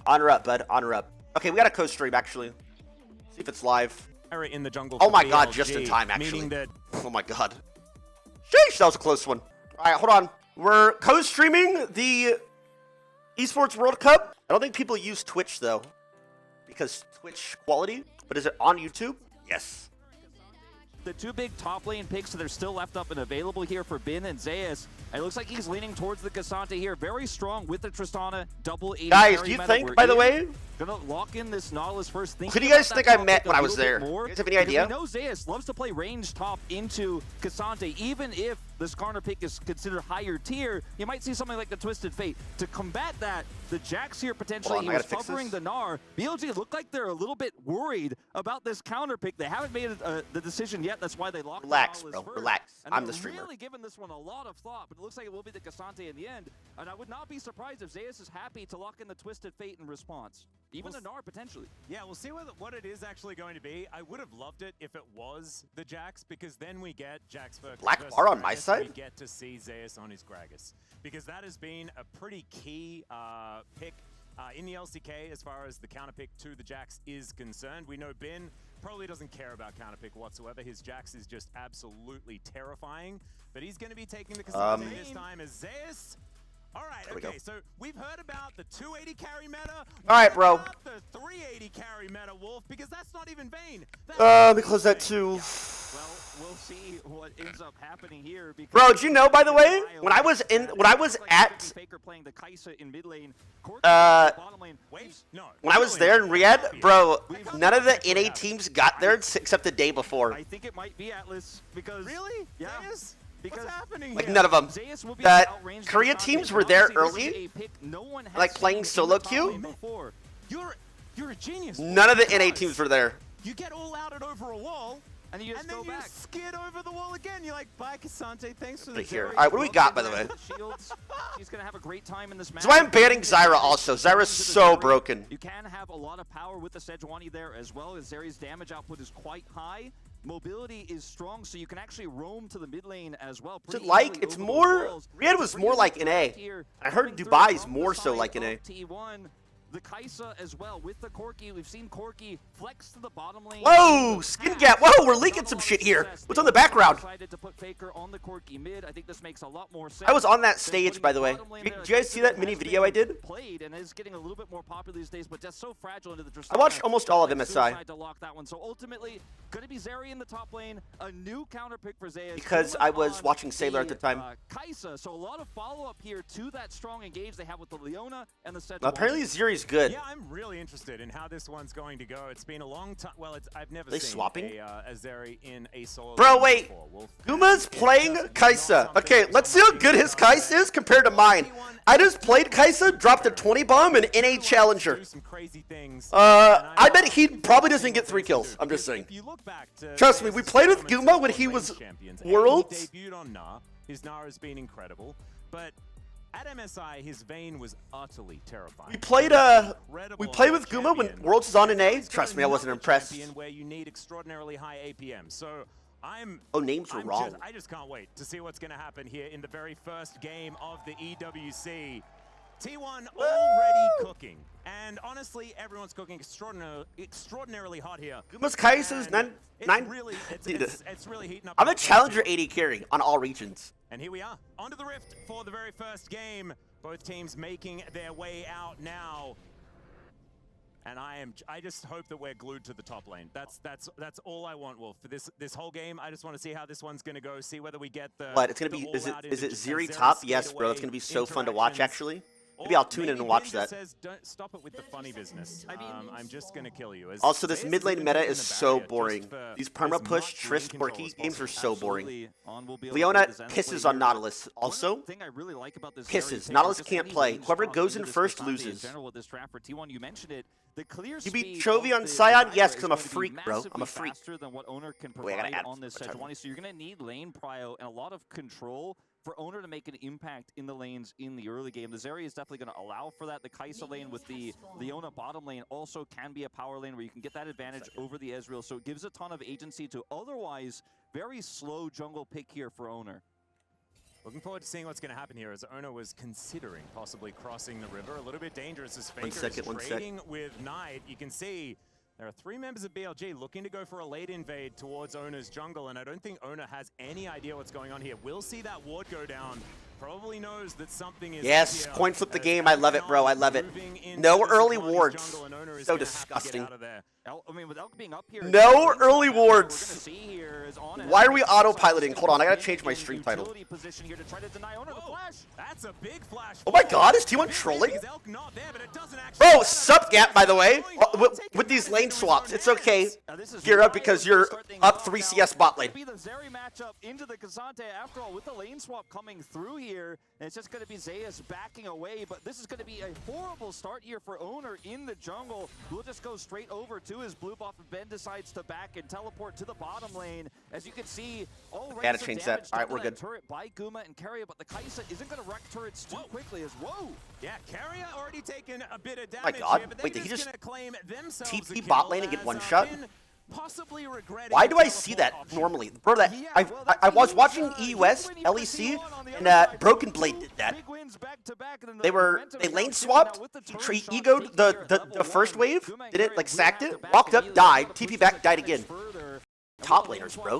Honor up, bud. Honor up. Okay, we got a co-stream, actually. See if it's live. In the jungle oh my god, just in time, actually. Oh my god. Sheesh, that was a close one. Alright, hold on. We're co-streaming the Esports World Cup. I don't think people use Twitch, though. Because Twitch quality. But is it on YouTube? Yes. The two big top lane picks that are still left up and available here for Bin and Zeus. It looks like he's leaning towards the Cassante here. Very strong with the Tristana. Double 80 Guys, do you think, by the way... Gonna lock in this Nautilus first. Who do you guys think I met when I was there? Do you guys have any idea? We know Zeus loves to play range top into Cassante. Even if this Skarner pick is considered higher tier, you might see something like the Twisted Fate. To combat that, the Jax here potentially, he was covering the Gnar. BLG look like they're a little bit worried about this counter pick. They haven't made the decision yet. That's why they locked Relax, the bro. first. Relax. And I'm the streamer. Really giving this one a lot of thought, but it looks like it will be the Cassante in the end. And I would not be surprised if Zeus is happy to lock in the Twisted Fate in response. Even the Gnar potentially. Yeah, we'll see what it is actually going to be. I would have loved it if it was the Jax, because then we get Jax versus Black bar on my side? We get to see Zeus on his Gragas, because that has been a pretty key pick in the LCK as far as the counter pick to the Jax is concerned. We know Bin probably doesn't care about counter pick whatsoever. His Jax is just absolutely terrifying, but he's going to be taking the Cassante this time as Zeus. All right, okay, so we've heard about the 280 carry meta. All right, bro. The 380 carry meta, Wolf, because that's not even Vayne. Let me close that too. Well, we'll see what ends up happening here. Bro, did you know, by the way, when I was at Faker playing the Kai'Sa in mid lane, when I was there in Riyadh, bro, none of the NA teams got there except the day before. I think it might be Atlas because really? Yeah. What's happening like here? none of them. The Korea teams were there early, like playing solo queue. You're a genius. None of the NA teams were there. You get all outed over a wall, and then you just go back. You skid over the wall again. You're like, bye, Cassante. Thanks for the here. All right, what do we got, by the way? He's gonna have a great time in this match. That's why I'm banning Zyra also. Zyra's so broken. You can have a lot of power with the Sejuani there as well, as Zeri's damage output is quite high. Mobility is strong, so you can actually roam to the mid lane as well. It's more... Riyadh was more like NA. I heard Dubai's more so like NA. T1, the Kai'Sa as well with the Corki. We've seen Corki flex to the bottom lane. Whoa, skin gap. Whoa, we're leaking some shit here. What's on the background? Decided to put Faker on the Corki mid. I think this makes a lot more sense. I was on that stage, by the way. Did you guys see that mini video I did? Played and is getting a little bit more popular these days, but just so fragile into the Tristana. I watched almost all of MSI. To lock that one. So ultimately, going to be Zeri in the top lane, a new counter pick for Zeus. Because I was watching Sailor at the time. Kai'Sa, so a lot of follow-up here to that strong engage they have with the Leona and the Sejuani. Apparently Zeri's good. Yeah, I'm really interested in how this one's going to go. It's been a long time. Well, I've never seen swapping? a Zeri in a solo. Bro, wait. Guma's playing Kai'Sa. Okay, let's see how good his Kai'Sa is compared to mine. I just played Kai'Sa, dropped a 20 bomb, and NA Challenger. I bet he probably doesn't get 3 kills. I'm just saying. Trust me, we played with Guma when he was Worlds. He debuted on Gnar. His Gnar has been incredible, but at MSI, his Vayne was utterly terrifying. We played with Guma when Worlds was on NA. Trust me, I wasn't impressed. Where you need extraordinarily high APM. So names were wrong. I just can't wait to see what's going to happen here in the very first game of the EWC. T1 already cooking, and honestly, everyone's cooking extraordinarily hot here. Guma's Kai'Sa's 9. It's really heating up. I'm a Challenger 80 carry on all regions. And here we are, onto the Rift for the very first game. Both teams making their way out now. And I just hope that we're glued to the top lane. That's all I want, Wolf. For this whole game, I just want to see how this one's gonna go. See whether we get the. What? It's gonna be. Is it Zeri top? Yes, bro. It's gonna be so fun to watch. Actually, maybe I'll tune in and watch that. Says, don't stop it with the funny business. I'm just gonna kill you. Also, this mid lane meta is so boring. These perma push Trist Borky games are so boring. Leona pisses on Nautilus. Also, pisses. Nautilus can't play. Whoever goes in first loses. You beat Chovy on Scion? Yes, because I'm a freak, bro. I'm a freak. Wait, I gotta add on this Sejuani, so you're gonna need lane prio and a lot of control for Owner to make an impact in the lanes in the early game. The Zeri is definitely going to allow for that. The Kai'Sa lane with the Leona bottom lane also can be a power lane where you can get that advantage over the Ezreal. So it gives a ton of agency to otherwise very slow jungle pick here for Owner. Looking forward to seeing what's going to happen here as Ono was considering possibly crossing the river. A little bit dangerous as Faker is trading with Knight. You can see there are 3 members of BLG looking to go for a late invade towards Ona's jungle, and I don't think Ona has any idea what's going on here. We'll see that ward go down. Probably knows that something is Yes, coin flip the game. I love it, bro. I love it. No early wards. So disgusting. I mean, with Elk being up here, no early wards. Why are we autopiloting? Hold on, I gotta change my stream title. That's a big flash. Oh my god, is T1 trolling? Bro, sup gap, by the way. With these lane swaps, it's okay. Gear up because you're up 3 CS bot lane. Be the Zeri matchup into the K'Sante after all, with the lane swap coming through here, and it's just going to be Zeus backing away, but this is going to be a horrible start here for Owner in the jungle. We'll just go straight over to his blue buff, and Ben decides to back and teleport to the bottom lane. As you can see, already gotta change that. All right, we're good. Turret by Guma and Keria, but the Kai'Sa isn't going to wreck turrets too quickly as whoa. Yeah, Keria already taken a bit of damage. My god, here, but wait, did he just claim TP bot lane and get one shot? Possibly regretting. Why do I see that normally? Bro, that I was watching EUS, LEC, and Broken Blade did that. They lane swapped, he egoed the first wave, did it, like sacked it, walked up, died, TP back, died again. Top laners, bro.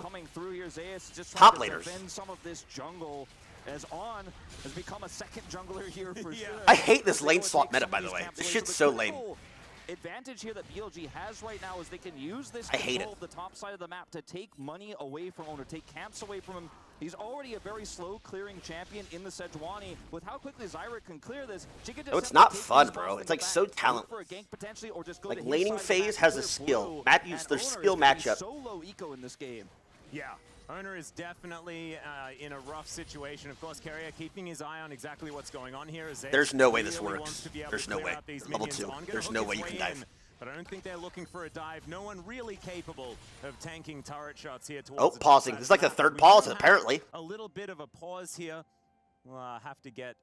Top laners. Some of this jungle as On has become a second jungler here for sure. I hate this lane swap meta, by the way. This shit's so lame. Advantage here that BLG has right now is they can use this I hate control of the top side of the map to take money away from Owner, take camps away from him. He's already a very slow clearing champion in the Sejuani. With how quickly Zyra can clear this, she can just it's not fun, bro. It's like so talentless. Like laning phase has a skill. There's skill matchup. So low eco in this game. Yeah. Owner is definitely in a rough situation. Of course, Keria keeping his eye on exactly what's going on here. There's no way this works. There's no way. Level 2. There's no way you can dive. But I don't think they're looking for a dive. No one really capable of tanking turret shots here towards pausing. This is like the third pause, apparently. A little bit of a pause here. We'll have to get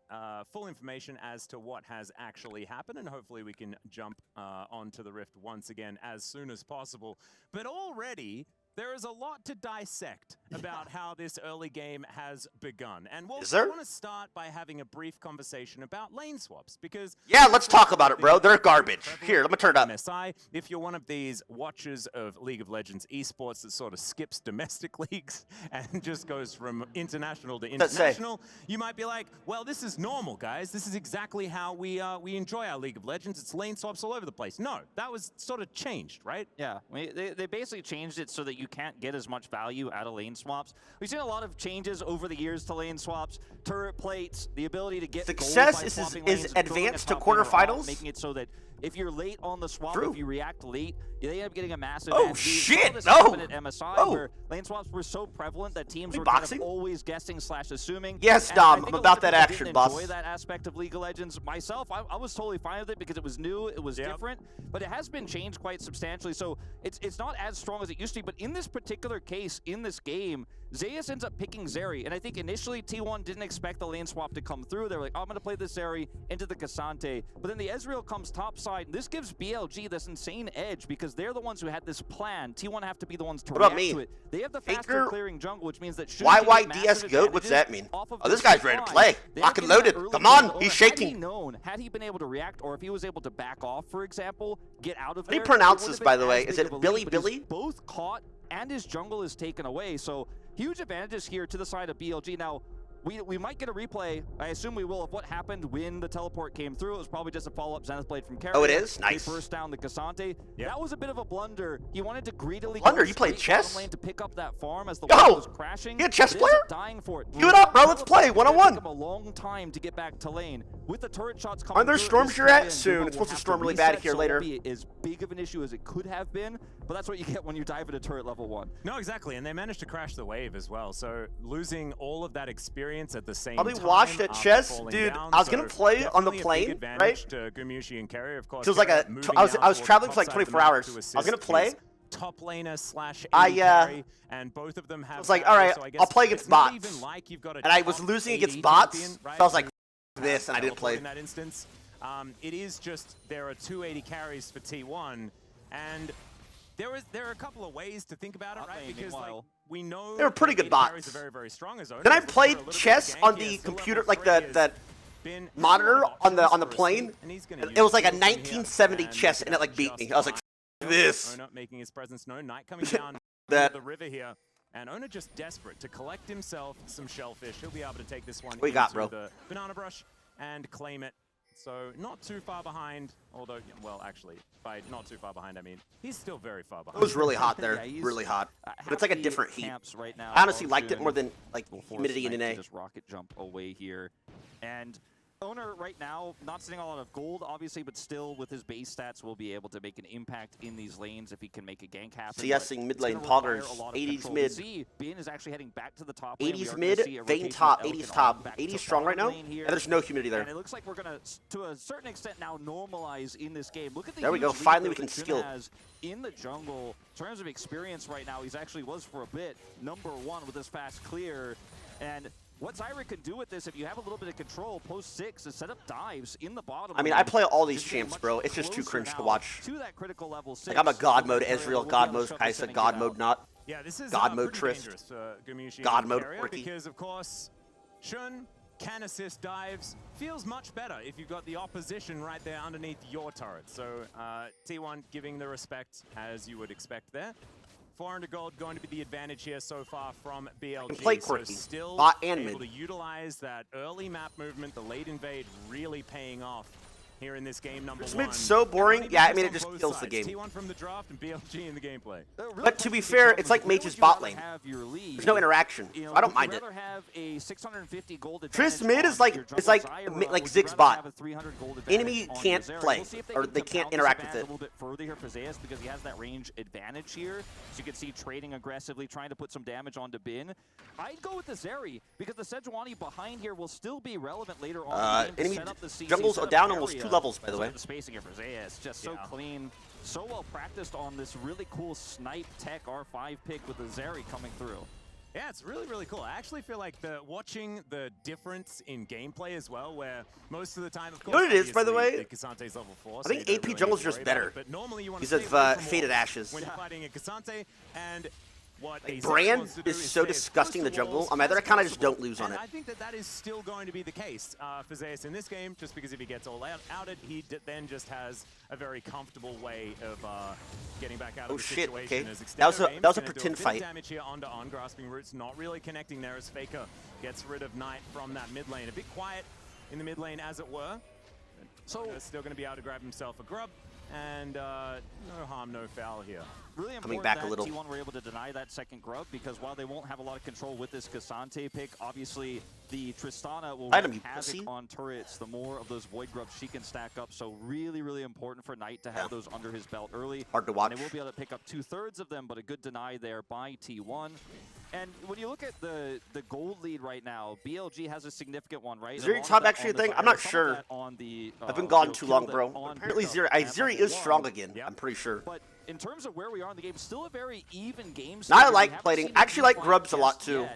full information as to what has actually happened, and hopefully we can jump onto the Rift once again as soon as possible. But already, there is a lot to dissect about how this early game has begun. And we'll want to start by having a brief conversation about lane swaps, because... Yeah, let's talk about it, bro. They're garbage. Here, let me turn it up. MSI, if you're one of these watchers of League of Legends esports that sort of skips domestic leagues and just goes from international to international, you might be like, well, this is normal, guys. This is exactly how we enjoy our League of Legends. It's lane swaps all over the place. No, that was sort of changed, right? Yeah, they basically changed it so that you can't get as much value out of lane swaps. We've seen a lot of changes over the years to lane swaps, turret plates, the ability to get success is advanced to quarterfinals, making it so that if you're late on the swap, if you react late, you end up getting a massive advantage. Shit! No! At MSI, where lane swaps were so prevalent that teams were kind of always guessing / assuming. Yes, Dom, I'm about that action, boss. Enjoy that aspect of League of Legends. Myself, I was totally fine with it because it was new, it was different, but it has been changed quite substantially. So it's not as strong as it used to be. But in this particular case, in this game, Zeus ends up picking Zeri, and I think initially T1 didn't expect the lane swap to come through. They were like, oh, I'm going to play this Zeri into the K'Sante. But then the Ezreal comes topside, and this gives BLG this insane edge because they're the ones who had this plan. T1 have to be the ones to react to it. They have the faster clearing jungle, which means that YYDS GOAT, what's that mean? Oh, this guy's ready to play. Lock and loaded. Come on, he's shaking. Had he been able to react, or if he was able to back off, for example, get out of there. How do you pronounce this, by the way? Is it Bilibili? Both caught, and his jungle is taken away. So huge advantages here to the side of BLG. Now, we might get a replay, I assume we will, of what happened when the teleport came through. It was probably just a follow-up Zenith Blade from Keria. Oh, it is? Nice. They burst down the K'Sante. Yep. That was a bit of a blunder. He wanted to greedily you played chess? lane to pick up that farm as the wall was crashing. You a chess player? Dying for it. Give it up, bro. Let's play. 1-on-1. Took him a long time to get back to lane. With the turret shots coming Aren't there storms you're at? Soon. It's supposed to storm really bad here later. Be as big of an issue as it could have been, but that's what you get when you dive into turret level 1. No, exactly, and they managed to crash the wave as well. So losing all of that experience at the same time. Watched at chess, dude. I was gonna play on the plane, right? To Gumushi and Keria, of course. It was like I was traveling for like 24 hours. I was gonna play. Top laner / carry, and both of them have. I was like, all right, I'll play against bots. And I was losing against bots, so I was like, this, and I didn't play. In that instance, it is just there are 280 carries for T1, and There are a couple of ways to think about it, right? Because like, we know they were pretty good bots. Very, very strong as Then I played chess on the computer, like the monitor on the plane. It was like a 1970 chess, and it like beat me. I was like, this. Ona making his presence known. Knight coming down that the river here. And Ona just desperate to collect himself some shellfish. He'll be able to take this one we got, bro. The banana brush and claim it. So not too far behind, although, well, actually, by not too far behind, I mean, he's still very far behind. It was really hot there, really hot. But it's like a different heat. Right now, I honestly liked it more than like humidity in NA. Just rocket jump away here. And Owner right now, not sitting on a lot of gold, obviously, but still with his base stats will be able to make an impact in these lanes if he can make a gank happen. CSing mid lane, Poggers, 80s mid. Bin is actually heading back to the top 80s mid, Vayne top, 80s top. 80s strong right now, and there's no humidity there. And it looks like we're going to a certain extent now, normalize in this game. Look at the there we go, finally we can skill. In the jungle, in terms of experience right now, he's actually was for a bit #1 with this fast clear. And what Zyra can do with this, if you have a little bit of control, post 6 is set up dives in the bottom. I mean, I play all these champs, bro. It's just too cringe to watch. To that critical level 6. Like, I'm a God mode Ezreal, God mode Kai'Sa, God mode not. Yeah, this is God mode Trist, God mode Quirky. Because, of course, Shun can assist dives. Feels much better if you've got the opposition right there underneath your turret. So, T1 giving the respect as you would expect there. 400 gold going to be the advantage here so far from BLG. Can play Quirky, so still bot and able mid. to utilize that early map movement, the late invade really paying off here in this game number 1. Mid's so boring. Yeah, I mean, it just kills the game. T1 from the draft and BLG in the gameplay. But to be fair, it's like Mage's bot lane. There's no interaction. So I don't mind it. Trist mid is like Zig's bot. Enemy can't play, or they can't interact with it. A little bit further here for Zeus because he has that range advantage here. So you can see trading aggressively, trying to put some damage onto Bin. I'd go with the Zeri because the Sejuani behind here will still be relevant later on. Enemy jungle's down almost 2 levels, by the way. The spacing here for Zeus, just so clean, so well practiced on this really cool snipe tech R5 pick with the Zeri coming through. Yeah, it's really, really cool. I actually feel like watching the difference in gameplay as well, where most of the time, of course, you know what it is, by the way? Kasante's level 4, I think AP jungle's just better. But normally you want to have Faded Ashes. When you're fighting a Kasante, and what Brand is so disgusting in the jungle. I kind of just don't lose on it. I think that is still going to be the case for Zeus in this game, just because if he gets all outed, he then just has a very comfortable way of getting back out of the situation. Okay. That was a pretend fight. Damage here onto grasping roots, not really connecting there as Faker gets rid of Knight from that mid lane. A bit quiet in the mid lane, as it were. So still going to be able to grab himself a grub. And no harm, no foul here. Really important back that a little. T1 were able to deny that second grub because while they won't have a lot of control with this Kasante pick, obviously the Tristana will wreak havoc on turrets. The more of those Void Grubs she can stack up. So really, really important for Knight to have those under his belt early. Hard to watch. And they will be able to pick up 2/3 of them, but a good deny there by T1. And when you look at the gold lead right now, BLG has a significant one, right? Is Zeri top actually a thing? I'm not sure. I've been gone too long, bro. Apparently Zeri is strong again. I'm pretty sure. But in terms of where we are in the game, still a very even game. Now I like plating. I actually like grubs a lot too.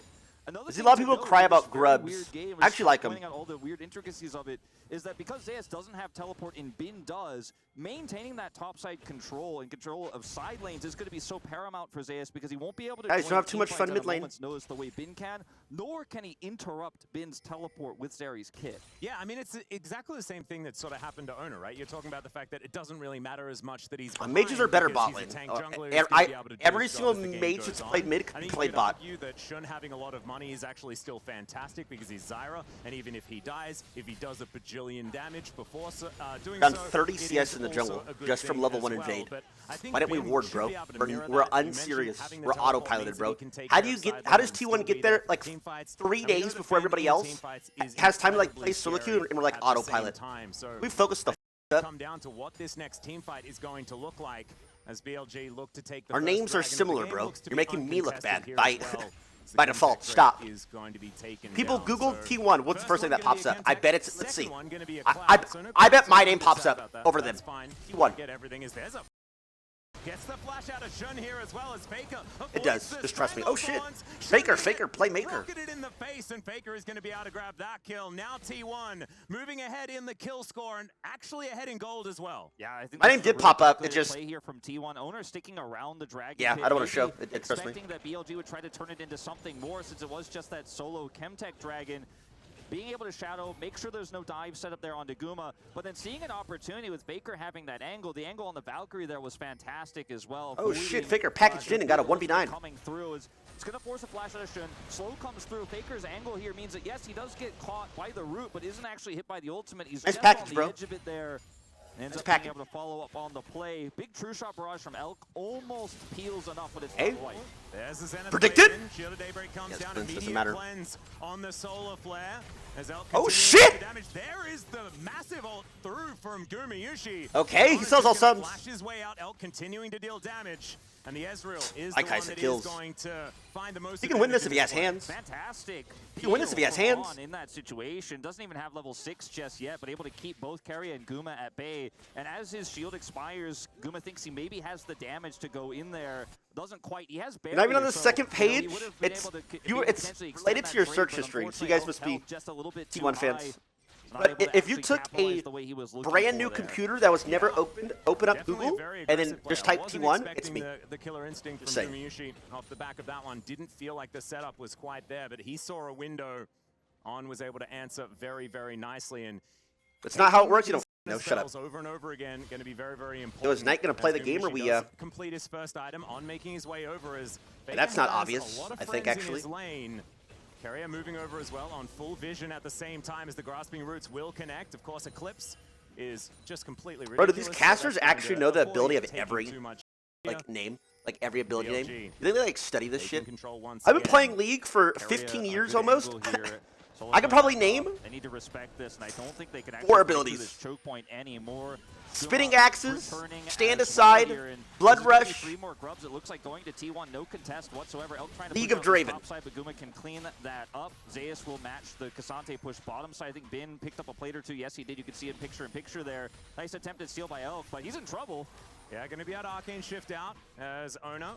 I see a lot of people cry about grubs. I actually like them. All the weird intricacies of it is that because Zeus doesn't have teleport and Bin does, maintaining that topside control and control of side lanes is going to be so paramount for Zeus because he won't be able to don't have too much fun mid lane. Notice the way Bin can, nor can he interrupt Bin's teleport with Zeri's kit. Yeah, I mean, it's exactly the same thing that sort of happened to Owner, right? You're talking about the fact that it doesn't really matter as much that he's mages are better bot lane. Every single mage that's played mid can play bot. I think that Shun having a lot of money is actually still fantastic because he's Zyra, and even if he dies, if he does a bajillion damage before doing done 30 CS in the jungle just from level 1 invade. Why didn't we ward, bro? We're unserious. We're autopiloted, bro. How does T1 get there like 3 days before everybody else has time to like play solo queue and we're like autopilot? We focus the up. Come down to what this next team fight is going to look like as BLG look to take the Our names are similar, bro. You're making me look bad. By default, stop. People Google T1. What's the first thing that pops up? I bet it's. Let's see. I bet my name pops up over them. T1. Gets the flash out of Shun here as well as Faker. It does. Just trust me. Oh shit. Faker, playmaker. Rocketed in the face, and Faker is going to be able to grab that kill. Now T1 moving ahead in the kill score and actually ahead in gold as well. Yeah, I think my name did pop up. It just play here from T1 owner sticking around the dragon. Yeah, pit. I don't want to show. It trust me. Expecting that BLG would try to turn it into something more since it was just that solo Chemtech dragon. Being able to shadow, make sure there's no dive set up there on Daguma, but then seeing an opportunity with Faker having that angle, the angle on the Valkyrie there was fantastic as well. Oh shit, Faker packaged in and got a 1v9. Coming through is it's going to force a flash out of Shun. Slow comes through. Faker's angle here means that yes, he does get caught by the root, but isn't actually hit by the ultimate. He's nice just package, on the bro. edge of it there. Ends nice up package. being able to follow up on the play. Big true shot barrage from Elk almost peels enough, but it's Hey. not quite. There's the Zenith Predicted? blade in. Shield of Daybreak comes Yes, down. Prince, doesn't Immediate matter. cleanse on the solar flare. As Elk Oh, continues shit! to damage. There is the massive ult through from Gumayushi. Okay, he sells all subs. Flash his way out. Elk continuing to deal damage. And the Ezreal is Like the one Kaisa that kills. is going to find the most. He can win this if he has advantage in hands. Fantastic. He can win this if he has hands. In that situation, doesn't even have level 6 just yet, but able to keep both Keria and Guma at bay. And as his shield expires, Guma thinks he maybe has the damage to go in there. Doesn't quite. He has barrier. Not even on the so, second you know, he page. would've been It's able to it's potentially extend related that to your trade, search but history, so you unfortunately, guys must be Elk just a little bit too T1 high. fans. Not But able to if you actually took capitalize a the way he was looking brand for new there. computer that was never opened up Definitely Google, a very and then aggressive just player. type Wasn't T1, it's expecting me. The killer instinct from Just saying. Gumayushi off the back of that one. Didn't feel like the setup was quite there, but he saw a window. On was able to answer very, very nicely. And It's not how it works. You don't no, shut up. over and over again, going to be very, very important. So is Knight gonna play as the game, or Gumayushi we, does complete his first item on making his way over as Faker That's not has a obvious, lot of I think, friends in actually. his lane. Keria moving over as well on full vision at the same time as the grasping roots will connect. Of course, Eclipse is just completely ridiculous. Bro, do these so casters that's going actually to know the avoid ability of taking every too much. name, like every ability BLG. name? You think they like study this Taking shit? control once I've been again. playing League for Keria, 15 a years good almost. angle here. So I could probably name They need to respect this, and I don't think they can actually four break through abilities. this choke point anymore. Spinning Guma axes, returning stand as well aside, here, and blood there's gonna be rush. 3 more grubs. It looks like going to T1, no contest whatsoever. Elk trying to League push of out the Draven. top side, but Guma can clean that up. Zeus will match the Cassante push bottom side. I think Bin picked up a plate or two. Yes, he did. You can see it picture-in-picture there. Nice attempted steal by Elk, but he's in trouble. Yeah, going to be able to arcane shift out as Ono.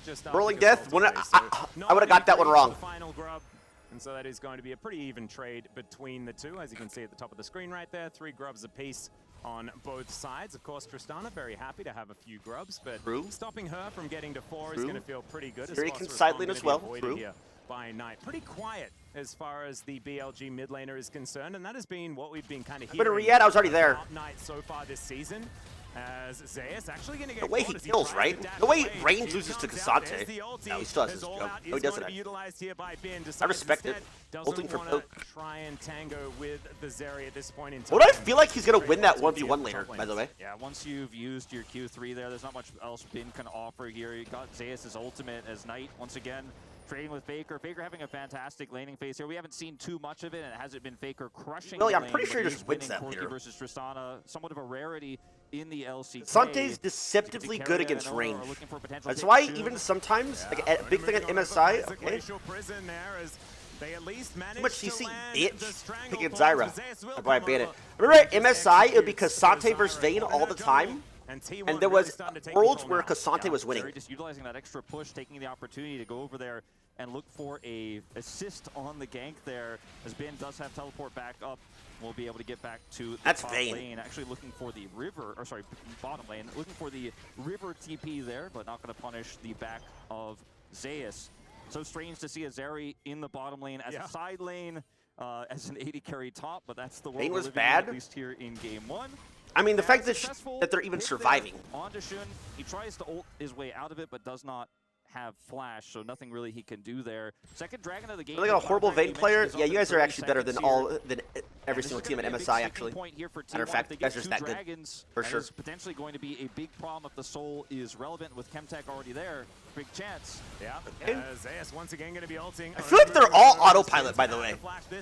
Just Rolling took a Death, salt away, I would've got that one not wrong. the final grub. And so that is going to be a pretty even trade between the two, as you can see at the top of the screen right there. 3 grubs apiece on both sides. Of course, Tristana very happy to have a few grubs, but True. stopping her from getting to 4 is True. going to feel pretty good. Very Phosphorus consigned bomb as gonna well. be avoided True. here by Knight. Pretty quiet as far as the BLG mid laner is concerned, and that has been what we've been kind of But hearing Riyadh, I was already there. about Knight so far this season. As Zeus actually going to get The way caught he as kills, tries right? to dash The way away. Reigns Here loses to comes out. Cassante. There's the ulti. No, he still has His his all go. out No, he is doesn't going to be actually. utilized here by Bin. I respect it. Doesn't Ulting for wanna poke. try and tango with the Zeri at this point in time. What do I feel like he's gonna win that 1v1 later, by the way? Yeah, once you've used your Q3 there, there's not much else Bin can offer here. You got Zeus' ultimate as Knight once again trading with Faker. Faker having a fantastic laning phase here. We haven't seen too much of it, and it hasn't been Faker crushing Really, the I'm pretty lane, sure he but just he's wins winning that Corki later. versus Tristana, somewhat of a rarity in the LCK. Sante's deceptively Keria good and against Ono range. are looking for potential That's hit why soon. even sometimes, like Yeah, a big thing on moving on MSI, over okay? glacial prison there as they at least managed much to CC, land bitch. the Pick stranglehold, against Zyra. but Zeus will That's why I come banned it. over. Remember at Just MSI, it would be executes Cassante the versus Zyra Vayne in all the the jungle, time, and T1 and there really was starting to take worlds control where now. Cassante was Zeri winning. just utilizing that extra push, taking the opportunity to go over there and look for a assist on the gank there. As Ben does have teleport back up, we'll be able to get back to the That's top Vayne. lane. Actually looking for the river, or sorry, bottom lane. Looking for the river TP there, but not going to punish the back of Zeus. So strange to see a Zeri in the bottom lane as a side lane, as an 80 carry top, but that's the world Vayne we're was living in, bad. at least here in game 1. I mean, the fact Successful that they're even pick there surviving. onto Shun. He tries to ult his way out of it, but does not have flash, so nothing really he can do there. Second dragon of the game. Like a horrible Dragon, Vayne player. mentioned, Yeah, is you up guys in are 30 actually better than seconds here. every And single this is team at gonna be a big MSI. sticking Actually, point here for matter of T1. fact, If they you guys get are just two that good. dragons, For that sure. is potentially going to be a big problem if the soul is relevant with Chemtech already there. Big chance. Yeah, Okay. Zeus once again going to be ulting. I feel like they're all autopilot, by the way.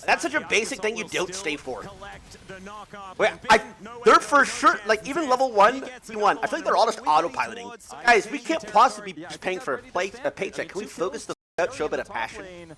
That's such a basic thing you don't stay for. Wait, they're for sure, like even level 1, T1, I feel like they're all just autopiloting. Guys, we can't possibly be just paying for a paycheck. Can we focus the f out, show a bit of Top passion? lane,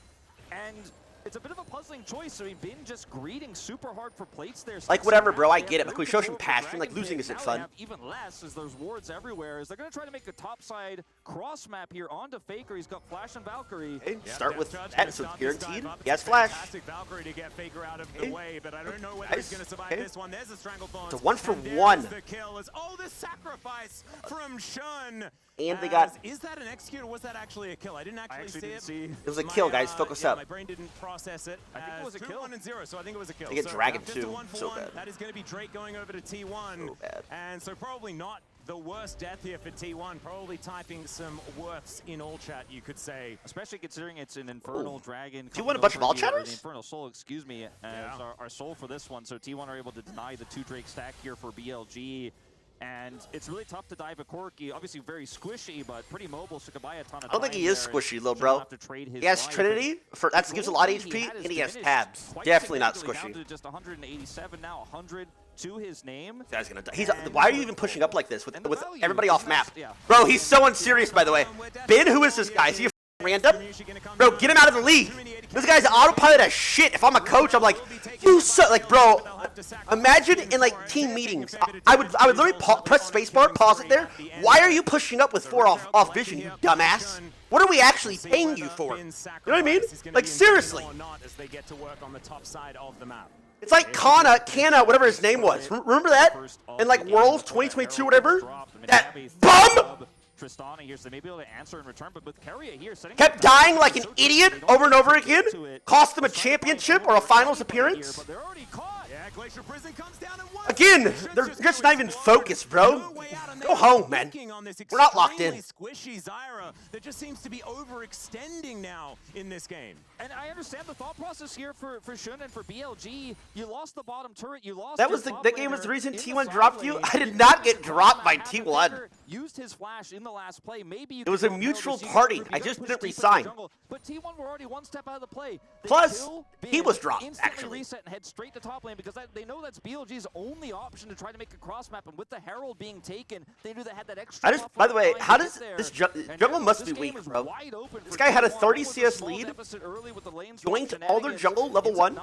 and It's a bit of a puzzling choice. I mean, Bin just greeting super hard for plates there. Like, whatever, bro. I get it. But can we show some passion? Like, losing isn't fun. Even less as there's wards everywhere. As they're going to try to make a topside cross map here onto Faker. He's got Flash and Valkyrie. Okay, start with that, so it's guaranteed. He has Flash. Valkyrie to get Faker out of the way, but I don't know whether he's going to survive this one. There's a Stranglethorn. It's a 1-for-1. The kill is, oh, the sacrifice from Shun. And they got... Is that an execute or was that actually a kill? I didn't actually see it. It was a kill, guys. Focus up. My brain didn't process it. I think it was a kill. 1-0, so I think it was a kill. They get Dragon too. So bad. That is going to be Drake going over to T1. So bad. And so probably not the worst death here for T1. Probably typing some worths in all chat, you could say. Especially considering it's an Infernal Dragon. T1 a bunch of all chatters? The Infernal Soul, excuse me, as our soul for this one. So T1 are able to deny the 2 Drake stack here for BLG. And it's really tough to dive a Corki. Obviously very squishy, but pretty mobile, so could buy a ton of time. I don't think he is squishy, little bro. He has Trinity, that gives a lot of HP, and he has tabs. Definitely not squishy. Down to just 187 now, 100 to his name. This guy's gonna die. Why are you even pushing up like this with everybody off map? Bro, he's so unserious, by the way. Ben, who is this guy? Is he a random? Bro, get him out of the league. This guy's autopilot as shit. If I'm a coach, I'm like, you suck. Like, bro, imagine in like team meetings, I would literally press spacebar, pause it there. Why are you pushing up with 4 off vision, you dumbass? What are we actually paying you for? You know what I mean? Like, seriously. It's like Kana, whatever his name was. Remember that? In like Worlds 2022, whatever? That bum! Tristana here, so they may be able to answer in return, but with Keria here, kept dying like an idiot over and over again, cost them a championship or a finals appearance. But they're already caught. Yeah, Glacier Prison comes down and again, they're just not even focused, bro. Go home, man. We're not locked in. Squishy Zyra that just seems to be overextending now in this game. And I understand the thought process here for Shun and for BLG. You lost the bottom turret. You lost. That game was the reason T1 dropped you. I did not get dropped by T1. Used his flash in the last play. Maybe it was a mutual party. I just didn't resign. But T1 were already one step out of the play. Plus, he was dropped. Actually, reset and head straight to top lane because they know that's BLG's only option to try to make a cross map. And with the Herald being taken, they knew they had that extra. By the way, how does this jungle must be weak, bro? This guy had a 30 CS lead, joined all their jungle level 1,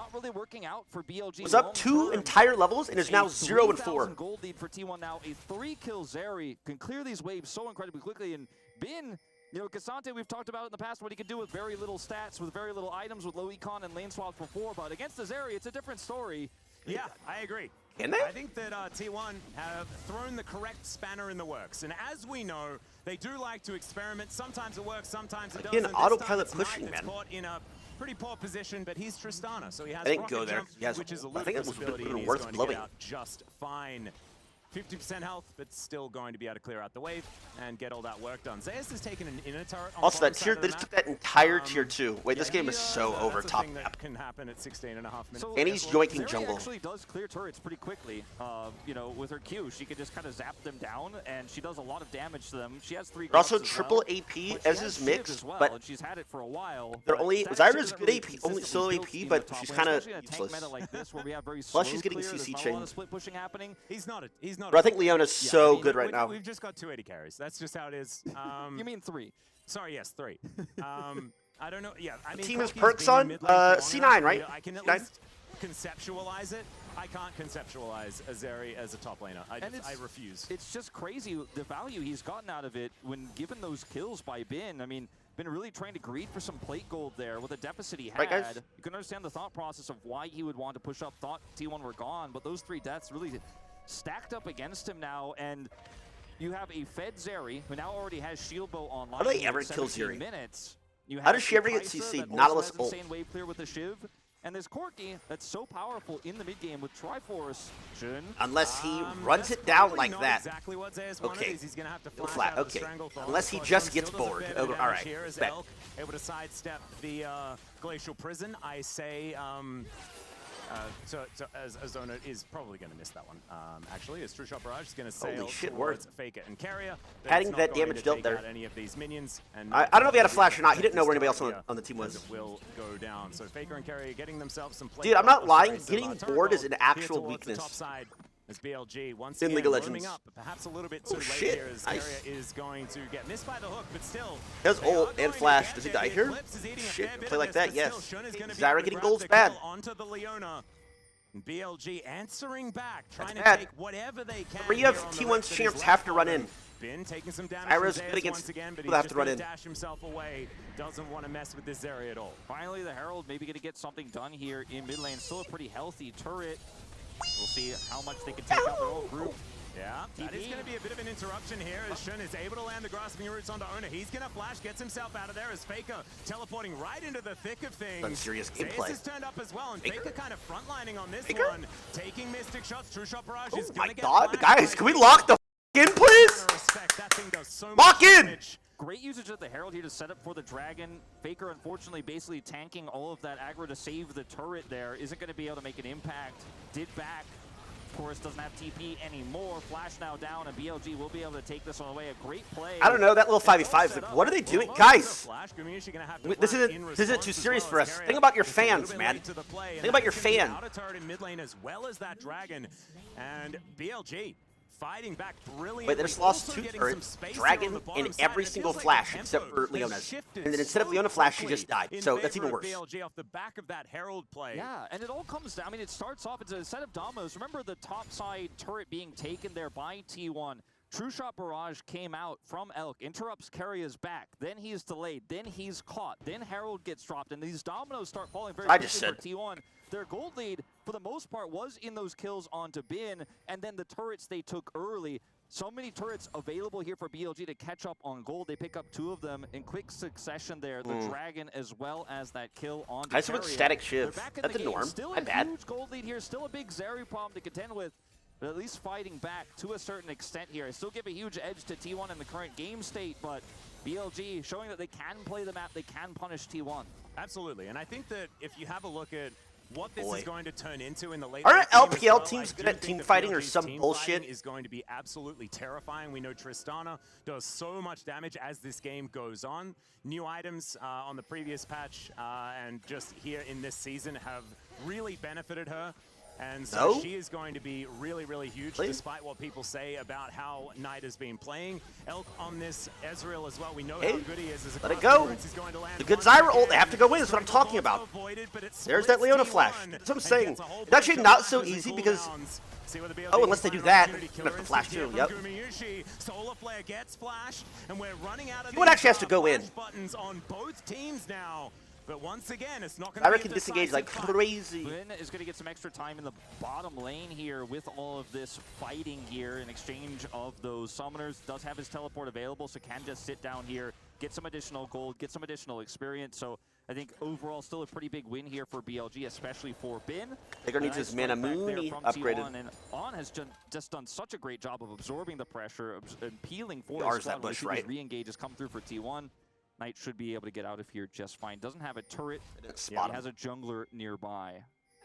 was up 2 entire levels, and is now 0-4. Gold lead for T1 now. A 3-kill Zeri can clear these waves so incredibly quickly, and Bin. You know, Cassante, we've talked about in the past what he could do with very little stats, with very little items, with low econ and lane swaps before, but against the Zeri, it's a different story. Yeah, I agree. Can they? I think that T1 have thrown the correct spanner in the works, and as we know, they do like to experiment. Sometimes it works, sometimes it doesn't. Again, autopilot pushing, man. Caught in a pretty poor position, but he's Tristana, so he has. I didn't go there. Jump, which is a I think it was worth blowing. Just fine. 50% health, but still going to be able to clear out the wave and get all that work done. Zeus has taken an inner turret. Also, that tier, they just took that entire tier 2. Wait, this game is so over top map. Can happen at 16.5 minutes. And he's yoinking jungle. Actually does clear turrets pretty quickly. You know, with her Q, she can just kind of zap them down, and she does a lot of damage to them. She has 3. They're also triple AP as his mix, but and she's had it for a while. They're only Zyra's good AP, only solo AP, but she's kind of useless. Plus, she's getting CC chain. He's not. But I think Leona's so good right now. We've just got 2 AD carries. That's just how it is. You mean 3? Sorry, yes, 3. I don't know. Yeah, I mean, team is perks on C9, right? I can at least conceptualize it. I can't conceptualize Azeri as a top laner. I refuse. It's just crazy the value he's gotten out of it when given those kills by Bin. I mean, been really trying to greed for some plate gold there with the deficit he had. Right, guys? You can understand the thought process of why he would want to push up. Thought T1 were gone, but those 3 deaths really stacked up against him now, and you have a fed Zeri who now already has shield bow online. How do they ever kill Zeri? Minutes. How does she ever get CC'd? Nautilus ult. Insane wave clear with the Shiv. And there's Corki that's so powerful in the mid game with Triforce. Unless he runs it down like that. Exactly what okay. He's gonna have to flat. Okay. Unless he just gets bored. Oh, all right. Able to sidestep the glacial prison. I say. So Azona is probably going to miss that one. Actually, as True Shot Barrage is going to sail towards Faker and Carrier. Adding that damage dealt there. Any of these minions, and I don't know if he had a flash or not. He didn't know where anybody else on the team was. Will go down. So Faker and Carrier getting themselves some play. Dude, I'm not lying. Getting bored is an actual weakness. As BLG once In again League of warming Legends. up, but perhaps a little bit too late shit. here as Nice. Area is going to get missed by the hook, but still. Has they are ult going and to flash. get Does he there. die The here? Eclipse is eating a Shit, fair play bit of like this, that, but yes. still, Shun is gonna be Zyra able to getting grab gold's the bad. kill onto the Leona. And BLG answering back, trying to bad. take whatever they can. Three of here on the T1's rift that is champs left have to for run them. in. Bin taking some damage Zyra's from good Zayas against once again, but people he's that have just to run gonna in. dash himself away. Doesn't want to mess with this area at all. Finally, the Herald maybe going to get something done here in mid lane. Still a pretty healthy turret. We'll see how much they can take out their whole group. Yeah, that is going to be a bit of an interruption here as Shun is able to land the grasping roots onto Owner. He's going to flash, gets himself out of there as Faker teleporting right into the thick of things. That's serious Zayas gameplay. is turned up as well, and Faker kind of frontlining on this Faker? one. Taking Mystic shots, True Shot Barrage is Oh going my to get god, flashed guys, by can we Faker. lock the in, please? Respect, that thing does so Lock much in! damage. Great usage of the Herald here to set up for the Dragon. Faker, unfortunately, basically tanking all of that aggro to save the turret there. Isn't going to be able to make an impact. Did back. Of course, doesn't have TP anymore. Flash now down, and BLG will be able to take this one away. A great play. I don't know, that little 5v5 is like, what are they doing? Guys, this isn't too serious for us. Think about your fans, man. Think about your fan. Outer turret in mid lane as well as that Dragon. And BLG fighting back brilliantly. Wait, they just lost Also two getting turrets, some space Dragon, here on the bottom in side. every It single feels like flash the except tempo for has Leona's. shifted And then instead of so Leona flash, she quickly just died. in So that's favor even of worse. BLG off the back of that Herald play. Yeah, and it all comes down. I mean, it starts off, it's a set of dominoes. Remember the top side turret being taken there by T1. True Shot Barrage came out from Elk, interrupts Carrier's back, then he's delayed, then he's caught, then Herald gets dropped, and these dominoes start falling very quickly for T1. Their gold lead, for the most part, was in those kills onto Bin, and then the turrets they took early. So many turrets available here for BLG to catch up on gold. They pick up two of them in quick succession there. The Dragon as well as that kill on the I just went static shiv. That's the norm. Still My a bad. huge gold lead here. Still a big Zeri problem to contend with. But at least fighting back to a certain extent here. I still give a huge edge to T1 in the current game state, but BLG showing that they can play the map, they can punish T1. Absolutely, and I think that if you have a look at what this is going to turn into in the late Aren't game as LPL well, teams I good do at think team that fighting or BLG's some team bullshit? fighting is going to be absolutely terrifying. We know Tristana does so much damage as this game goes on. New items on the previous patch and just here in this season have really benefited her. And so she is going to be really, really huge, despite what people say about how Knight has been playing. Elk on this Ezreal as well. We know how good he is as a let it go. The good Zyra ult, they have to go in, is what I'm talking about. There's that Leona flash. That's what I'm saying. It's actually not so easy because... Oh, unless they do that, you have to flash too, yep. Solar Flare gets flash, and we're running out of T1 actually has to go in. buttons on both teams now. But once again, it's not going I to be reckon disengage like crazy. Flynn is going to get some extra time in the bottom lane here with all of this fighting here in exchange of those summoners. Does have his teleport available, so can just sit down here, get some additional gold, get some additional experience. So I think overall still a pretty big win here for BLG, especially for Bin. Bigger needs his Mana Mooney upgraded. T1, and On has just done such a great job of absorbing the pressure and peeling for Ours his squad. that bush, When right? Re-engages come through for T1. Knight should be able to get out of here just fine. Doesn't have a turret. He has a jungler nearby.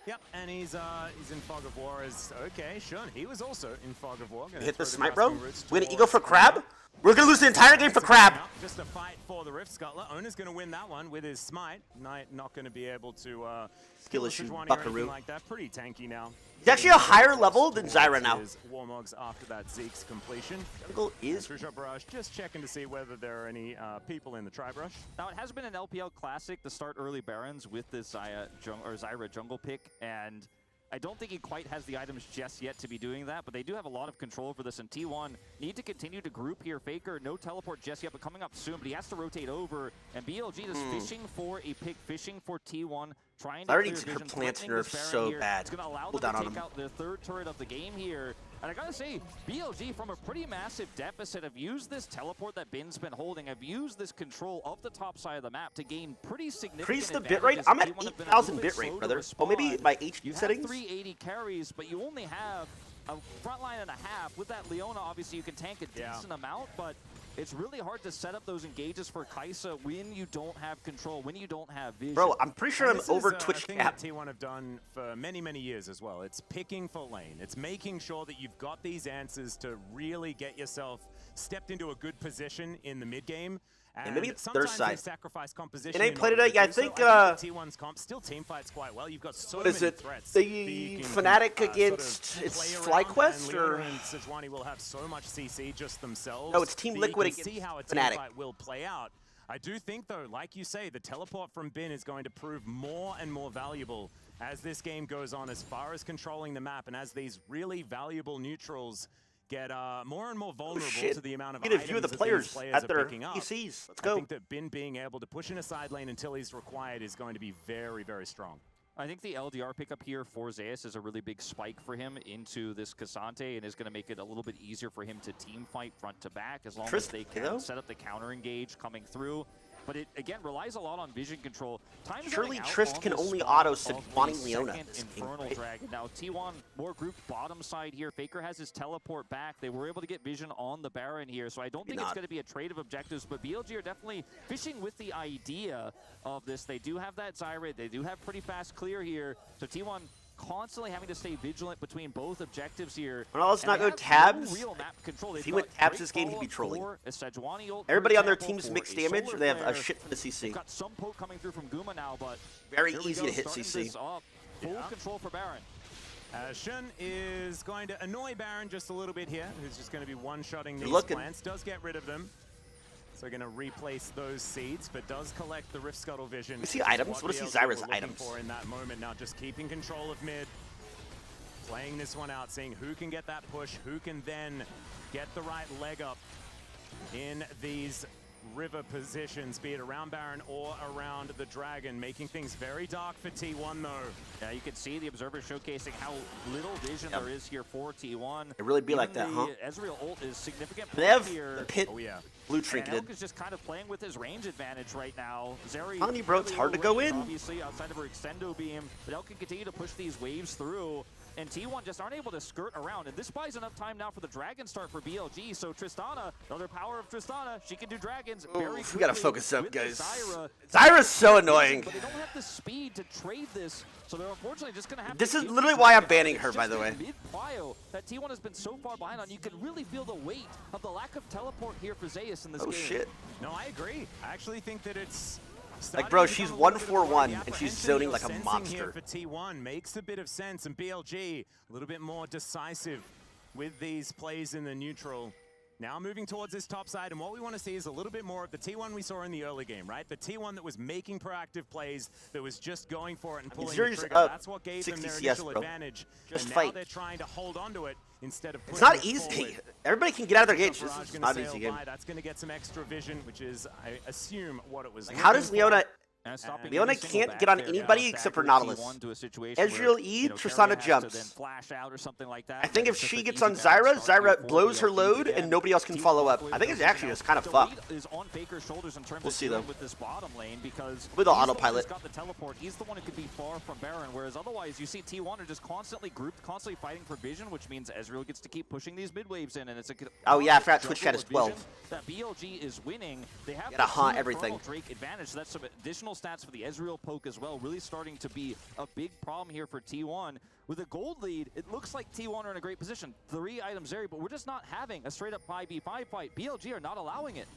Yep, and he's in Fog of War okay, sure. He was also in Fog of War. Hit the smite, bro. We're gonna ego for Crab. We're gonna lose the entire game for Crab. Just a fight for the Rift Scuttler. Owner's gonna win that one with his smite. Knight not gonna be able to skill issue, or anything buckaroo. like that. Pretty tanky now. He's actually a higher level than Zyra now. Warmogs after that Zeke's completion. Jungle is True Shot Barrage just checking to see whether there are any people in the Tri-Brush. Now, it has been an LPL classic to start early Barons with this Zyra jungle pick, and I don't think he quite has the items just yet to be doing that, but they do have a lot of control over this, and T1 need to continue to group here. Faker, no teleport just yet, but coming up soon, but he has to rotate over, and BLG is fishing for a pick, fishing for T1, trying to Zyra clear needs her vision, plant threatening this nerf Baron so here. bad. It's going to allow Hold them down to on take him. out their third turret of the game here. And I gotta say, BLG from a pretty massive deficit have used this teleport that Bin's been holding, have used this control of the top side of the map to gain pretty significant Increase the advantages. bitrate. I'm at T1 have been a 8,000 little bit bitrate, slow to brother. Oh, respond. maybe my HD You have settings. 380 carries, but you only have a front line and a half. With that Leona, obviously you can tank a decent amount, but it's really hard to set up those engages for Kai'Sa when you don't have control, when you don't have vision. Bro, I'm pretty sure I'm over This Twitch is a thing cap. that T1 have done for many, many years as well. It's picking for lane. It's making sure that you've got these answers to really get yourself stepped into a good position in the mid game. And maybe it's their sometimes side. they sacrifice composition. It ain't played it. Yeah, I think. T1's comp still team fights quite well. You've got so What is many it? threats. The Fnatic against it's FlyQuest or Sejuani will have so much CC just themselves. no? It's Team Liquid against see how a team Fnatic. fight will play out. I do think, though, like you say, the teleport from Bin is going to prove more and more valuable as this game goes on, as far as controlling the map and as these really valuable neutrals get more and more vulnerable to the amount of get a view of the players at their picking up. PCs. Let's go. I think that Bin being able to push in a side lane until he's required is going to be very, very strong. I think the LDR pickup here for Zeus is a really big spike for him into this Cassante and is going to make it a little bit easier for him to team fight front to back as long as they can set up the counter engage coming through. But it, again, relies a lot on vision control. Surely Trist can only auto Sejuani Leona. Infernal Dragon. Now, T1 more grouped bottom side here. Faker has his teleport back. They were able to get vision on the Baron here, so I don't think it's going to be a trade of objectives, but BLG are definitely fishing with the idea of this. They do have that Zyra. They do have pretty fast clear here, so T1 constantly having to stay vigilant between both objectives here. Well, let's not go tabs. If he went tabs this game, he'd be trolling. Everybody on their team's mixed damage, or they have a shit for the CC. Got some poke coming through from Guma now, but very easy to hit CC. Full control for Baron. Shun is going to annoy Baron just a little bit here, who's just going to be one-shotting these plants. Does get rid of them. So going to replace those seeds, but does collect the Rift Scuttle vision. We see items. What is see Zyra's items? For in that moment now, just keeping control of mid, playing this one out, seeing who can get that push, who can then get the right leg up in these river positions, be it around Baron or around the Dragon, making things very dark for T1 though. Yeah, you can see the Observer showcasing how little vision there is here for T1. It really be like that, huh? Ezreal ult is significant. They have here. the pit blue trinketed. Elk is just kind of playing with his range advantage right now. Zeri, Honey, bro, it's hard to go in. Obviously, outside of her extendo beam, but Elk can continue to push these waves through. And T1 just aren't able to skirt around. And this buys enough time now for the Dragon start for BLG. So Tristana, another power of Tristana, she can do Dragons very we gotta focus up, guys. Zyra. Zyra's so annoying. But they don't have the speed to trade this, so they're unfortunately just gonna have This is literally why I'm banning her, by the way. Mid-prio that T1 has been so far behind on, you can really feel the weight of the lack of teleport here for Zeus in this game. Oh shit. No, I agree. I actually think that it's like, bro, she's 1-4-1 and she's zoning like a monster. For T1 makes a bit of sense, and BLG a little bit more decisive with these plays in the neutral. Now moving towards this top side, and what we want to see is a little bit more of the T1 we saw in the early game, right? The T1 that was making proactive plays, that was just going for it and pulling the trigger. That's what gave them their initial advantage. Just and fight. Now they're trying to hold on to it instead of It's not easy. Everybody can get out of their gates. This is not an easy game. That's going to get some extra vision, which is, I assume, what it was. Like, how does Leona... Leona can't get on anybody except for Nautilus. Ezreal E, Tristana jumps. I think if she gets on Zyra, Zyra blows her load and nobody else can follow up. I think it's actually just kind of fucked. We'll see though. With the autopilot. He's the one who could be far from Baron, whereas otherwise you see T1 are just constantly grouped, constantly fighting for vision, which means Ezreal gets to keep pushing these mid waves in, and it's a oh yeah, I forgot Twitch chat is 12. That BLG is winning. They have gotta haunt everything. Drake advantage, so that's some additional stats for the Ezreal poke as well, really starting to be a big problem here for T1. With a gold lead, it looks like T1 are in a great position. 3 items there, but we're just not having a straight up 5v5 fight. BLG are not allowing it.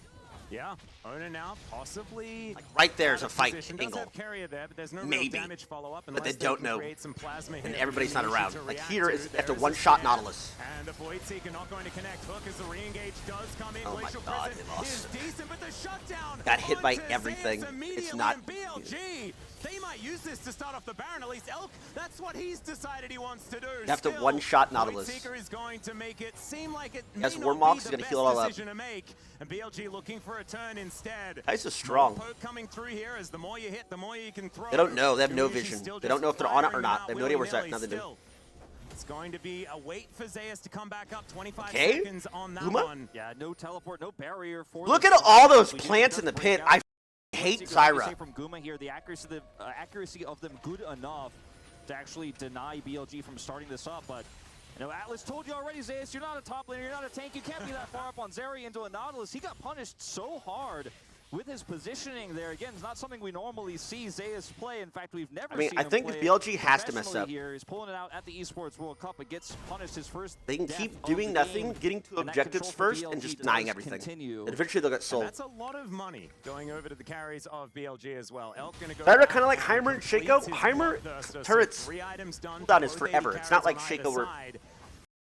Yeah, Owner now possibly like right there's a fight angle. Carrier there, but there's no maybe, real damage follow up but they don't know. Some plasma and everybody's not around. Like here is at the one-shot Nautilus. And the Void Seeker not going to connect. Hook as the re-engage does come in. Oh my god, they lost. Decent, but the shutdown got hit by everything. It's not. BLG. They might use this to start off the Baron, at least Elk. That's what he's decided he wants to do. You have to one-shot Nautilus. Seeker is going to make it seem like it may as not Warmox be is the going to best heal it all up. decision to make. And BLG looking for a turn instead. Ice is strong. Poke coming through here as the more you hit, the more you can throw. They don't know. They have no vision. They don't know if they're on it or not. They have no idea where nothing to do. It's going to be a wait for Zeus to come back up. 25 seconds on that one. Yeah, no teleport, no barrier for. Look at all those plants in the pit. I hate Zyra. From Guma here, the accuracy of them good enough to actually deny BLG from starting this up, but you know, Atlas told you already, Zeus, you're not a top laner, you're not a tank, you can't be that far up on Zeri into a Nautilus. He got punished so hard with his positioning there, again, it's not something we normally see Zeus play. In fact, we've never I mean, seen I him think play BLG has to mess up. Here. He's pulling it out at the Esports World Cup. It gets punished his first. They can keep doing nothing, getting to objectives first, and just denying everything. And eventually they'll get sold. And that's a lot of money going over to the carries of BLG as well. Elk gonna go. Tyler kind of like Heimer and Shaco. Heimer turrets cooldown is forever. It's not like Shaco or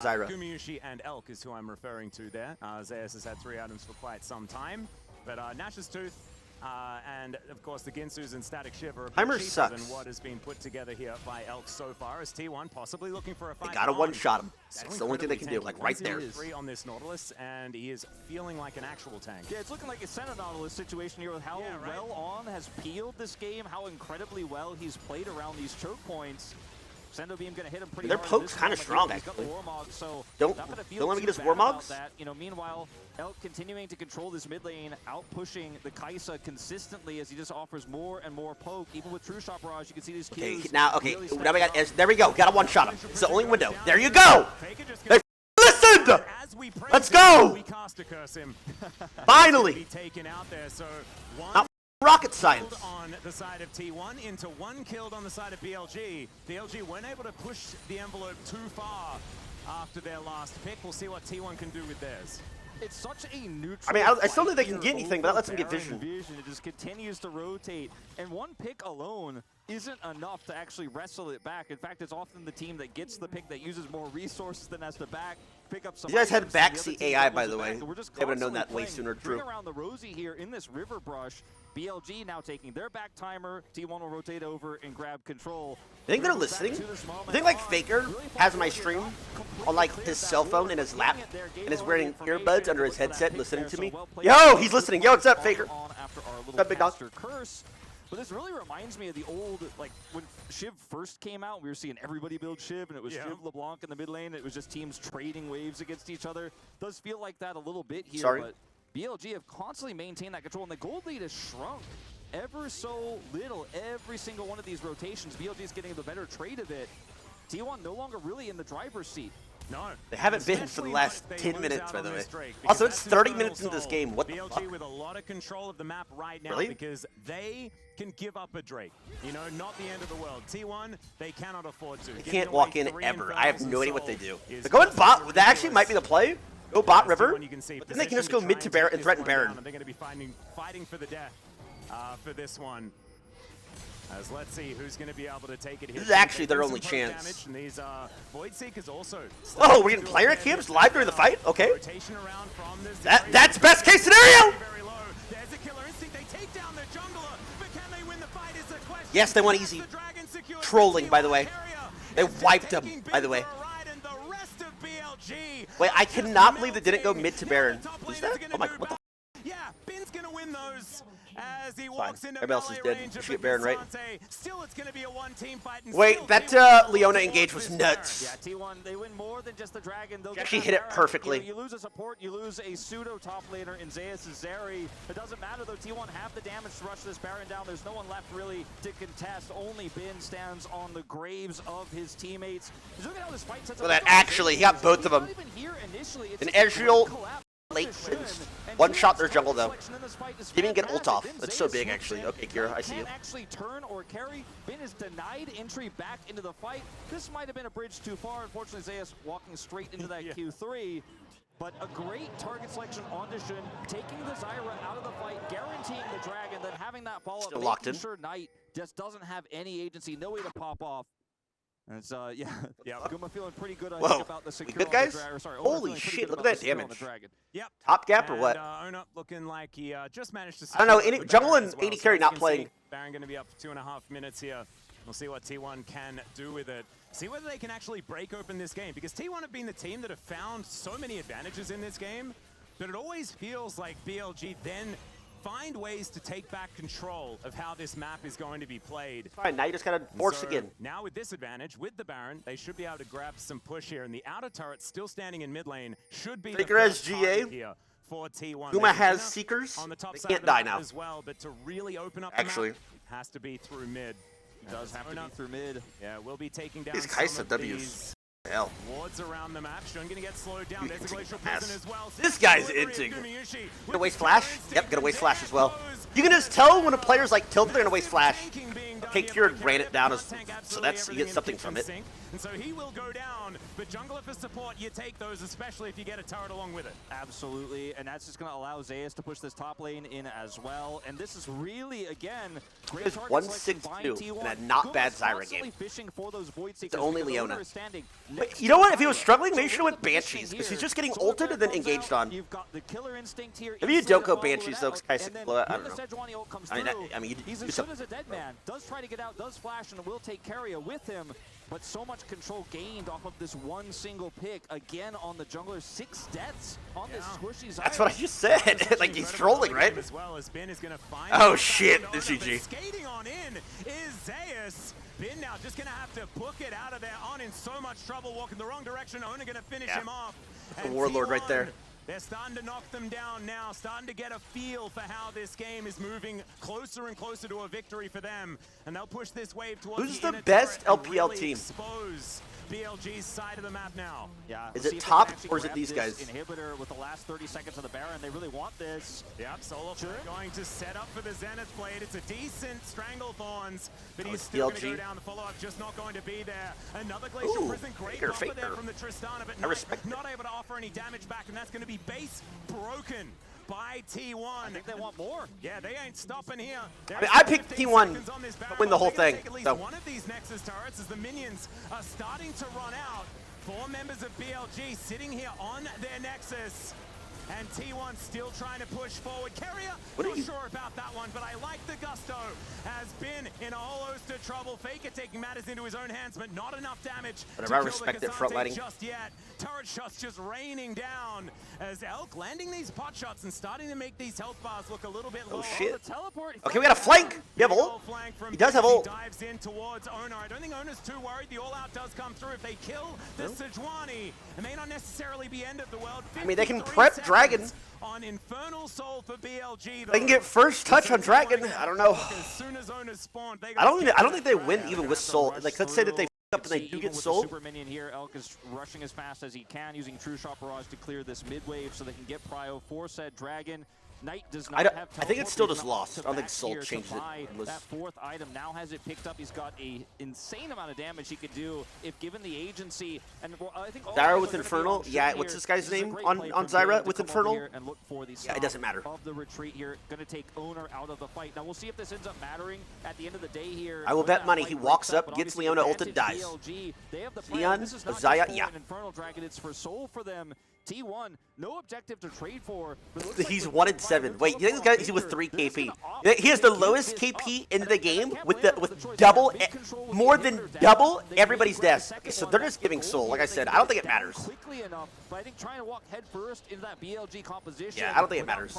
Zyra. Gumiyushi and Elk is who I'm referring to there. Zeus has had 3 items for quite some time. But Nash's Tooth and, of course, the Ginsus and Static Shiver are Heimer cheaper sucks. than what has been put together here by Elk so far, as T1 possibly looking for a fight. They gotta on. one-shot him. So That's the only thing they can do, like right there. 3 on this Nautilus, and he is feeling like an actual tank. Yeah, it's looking like a Senna Nautilus situation here with how well On has peeled this game, how incredibly well he's played around these choke points. Sendo Beam gonna hit him pretty Their hard. poke's kind of strong, actually. Don't let me get his Warmogs. You know, meanwhile, Elk continuing to control this mid lane, out-pushing the Kai'Sa consistently as he just offers more and more poke. Even with True Shot Barrage, you can see these Okay, Qs. now we got there we go. Gotta one-shot him. It's the only window. There you go. They listened. Let's go. Finally. Taken out there, so Not rocket science. on the side of T1 into 1 killed on the side of BLG. BLG weren't able to push the envelope too far after their last pick. We'll see what T1 can do with theirs. It's such a neutral. I mean, I still think they can get anything, but that lets them get vision. It just continues to rotate, and 1 pick alone isn't enough to actually wrestle it back. In fact, it's often the team that gets the pick that uses more resources than has to pick up some. You guys had items, backseat the other team AI, doubles by it the way. back. We're just They would have known that constantly way sooner. playing True. around the Rosie here in this river brush. BLG now taking their back timer. T1 will rotate over and grab control. I think they're listening. I think like Faker has my stream on like his cell phone in his lap and is wearing earbuds under his headset listening to me. Yo, he's listening. Yo, what's up, Faker? What's up, big dog? Curse. But this really reminds me of the old, like, when Shiv first came out, we were seeing everybody build Shiv, and it was Shiv LeBlanc in the mid lane. It was just teams trading waves against each other. Does feel like that a little bit here, but BLG have constantly maintained that control, and the gold lead has shrunk ever so little. Every single one of these rotations, BLG is getting the better trade of it. T1 no longer really in the driver's seat. No. They haven't been for the last 10 minutes, by the way. Also, it's 30 minutes into this game. What the fuck? BLG with a lot of control of the map right now because they can give up a Drake. You know, not the end of the world. T1, they cannot afford to. They can't walk in ever. I have no idea what they do. They're going bot. That actually might be the play. Go bot river, but then they can just go mid to Baron and threaten Baron. They're going to be fighting for the death for this one. As let's see who's going to be able to take it here. This is actually their only chance. And these Void Seekers also. Oh, we're getting player cams live during the fight? Okay. That's best case scenario! There's a killer instinct. They take down the jungler, but can they win the fight is the question. Yes, they won easy. Trolling, by the way. They wiped him, by the way. Wait, I cannot believe they didn't go mid to Baron. Who's that? Oh my, what the? Yeah, Bin's gonna win those as he walks into everybody else is dead. We should get Baron, right? Still, it's gonna be a 1-team fight. Wait, that Leona engage was nuts. Yeah, T1, they win more than just the dragon. They'll actually hit it perfectly. You lose a support, you lose a pseudo top laner in Zeus' Zeri. It doesn't matter though, T1 have the damage to rush this Baron down. There's no one left really to contest. Only Bin stands on the graves of his teammates. Look at how this fight sets up. Well, that actually, he got both of them. An Ezreal late one shot their jungle though. Didn't even get ult off. That's so big actually. Okay, Kira, I see you. Actually turn or carry. Bin is denied entry back into the fight. This might have been a bridge too far. Unfortunately, Zeus walking straight into that Q3. But a great target selection on Dishun, taking the Zyra out of the fight, guaranteeing the dragon, then having that follow-up, making sure Knight just doesn't have any agency, no way to pop off. And it's, yeah, Guma feeling pretty good about the secure good guys? Sorry, holy shit, look at that damage. Yep. Top gap or what? Own up looking like he just managed to. I don't know, jungle and AD carry not playing. Baron going to be up for 2.5 minutes here. We'll see what T1 can do with it. See whether they can actually break open this game, because T1 have been the team that have found so many advantages in this game, but it always feels like BLG then find ways to take back control of how this map is going to be played. Fine, now you just gotta force again. Now with this advantage, with the Baron, they should be able to grab some push here, and the outer turret still standing in mid lane should be Faker has GA. Here for T1. Guma has Seekers. On the top they side can't die now. as well, but to really open up actually the map, has to be through mid. He does have to be through mid. Yeah, we'll be taking down these Kai'Sa W's. Hell. Wards around the map. Shun gonna get slowed down. There's a glacial prison as well. This guy's into. Gonna waste flash? Yep, gonna waste flash as well. You can just tell when a player's like tilted, they're gonna waste flash. Okay, Kieran ran it down, so that's, you get something from it. And so he will go down, but jungler for support, you take those, especially if you get a turret along with it. Absolutely, and that's just going to allow Zeus to push this top lane in as well. And this is really, again, great target 162 in a not bad Zyra game. For those void it's only Leona. But you know what? If he was struggling, maybe he should have went Banshees, because he's just getting ulted and then engaged on. You've got the killer instinct here. Maybe you don't go Banshees though, because I don't know. I mean, he's as good as a dead man. Does try to get out, does flash, and will take Carrier with him. But so much control gained off of this one single pick. Again on the jungler, 6 deaths on this squishy Zyra. That's what I just said. Like, he's trolling, right? As well as Ben is gonna find oh shit, this GG. Skating on in is Zeus. Ben now just gonna have to book it out of there. On in so much trouble, walking the wrong direction. Owner gonna finish him off. The Warlord right there. They're starting to knock them down now, starting to get a feel for how this game is moving closer and closer to a victory for them. And they'll push this wave towards Who's the best LPL really team? Expose BLG's side of the map now. Yeah. Is it top or is it these guys? Inhibitor with the last 30 seconds of the Baron. They really want this. Yep, Solo going to set up for the Zenith Blade. It's a decent Stranglethorns, but he's it's still going BLG. to go down. The follow-up just not going to be there. Another Glacial Prison, great offer there from the Tristana, but not able to offer any damage back, and that's going to be base broken by T1. I think they want more. Yeah, they ain't stopping here. I mean, I picked T1 to win the whole thing. At least So. one of these Nexus turrets as the minions are starting to run out. 4 members of BLG sitting here on their Nexus. And T1 still trying to push forward. Carrier, not sure about that one, but I like the gusto. Has been in a whole host of trouble. Faker taking matters into his own hands, but not enough damage. Whatever, I respect their front lighting. Just yet. Turret shots just raining down as Elk landing these pot shots and starting to make these health bars look a little bit low. Oh shit. Teleport. Okay, we got a flank. You have ult? He does have ult. Dives in towards Owner. I don't think Owner's too worried. The all-out does come through. If they kill the Sejuani, it may not necessarily be end of the world. I mean, they can prep Dragon. On Infernal Soul for BLG. They can get first touch on Dragon. I don't know. As soon as Owner's spawned, I don't think they win even with Soul. Like, let's say that they f up and they do get Soul. Super minion here, Elk is rushing as fast as he can, using True Shot Barrage to clear this mid wave so they can get Prio for said Dragon. Knight does not have I think it's still just lost. I don't think Soul changed it. That 4th item now has it picked up. He's got a insane amount of damage he could do if given the agency. And I think Zyra with Infernal. Yeah, what's this guy's name on Zyra with Infernal? And look for the yeah, it doesn't matter. Of the retreat here, going to take Owner out of the fight. Now we'll see if this ends up mattering at the end of the day here. I will bet money he walks up, gets Leona ulted, dies. They have the Leon, Zaya, yeah. Infernal Dragon, it's for Soul for them. T1, no objective to trade for. He's 1-7. Wait, you think this guy is with 3 KP? He has the lowest KP in the game with double, more than double everybody's death. Okay, so they're just giving Soul. Like I said, I don't think it matters. Quickly enough, but I think trying to walk head first into that BLG composition. Yeah, I don't think it matters.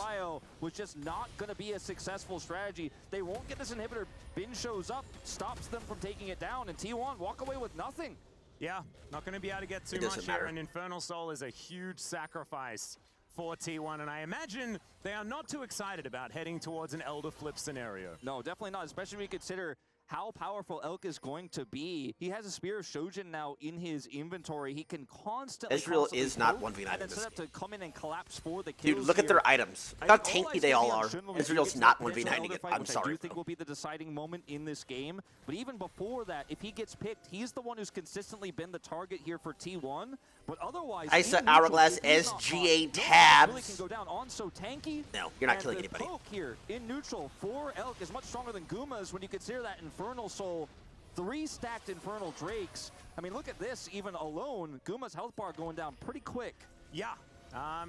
Was just not going to be a successful strategy. They won't get this inhibitor. Bin shows up, stops them from taking it down, and T1 walk away with nothing. Yeah, not going to be able to get too much here, and Infernal Soul is a huge sacrifice for T1, and I imagine they are not too excited about heading towards an Elder Flip scenario. No, definitely not, especially when you consider how powerful Elk is going to be. He has a Spear of Shojin now in his inventory. He can constantly Ezreal is not 1v9 in this game. To come in and collapse for the kills. Dude, look at their items. Look how tanky they all are. Ezreal's not 1v9ing it. I'm sorry. I do think will be the deciding moment in this game. But even before that, if he gets picked, he's the one who's consistently been the target here for T1. But otherwise, Isa, Hourglass, SGA, Tabs. Really can go down on so tanky. No, you're not killing anybody. Poke here in neutral for Elk is much stronger than Guma's when you consider that Infernal Soul. 3 stacked Infernal Drakes. I mean, look at this, even alone, Guma's health bar going down pretty quick. Yeah.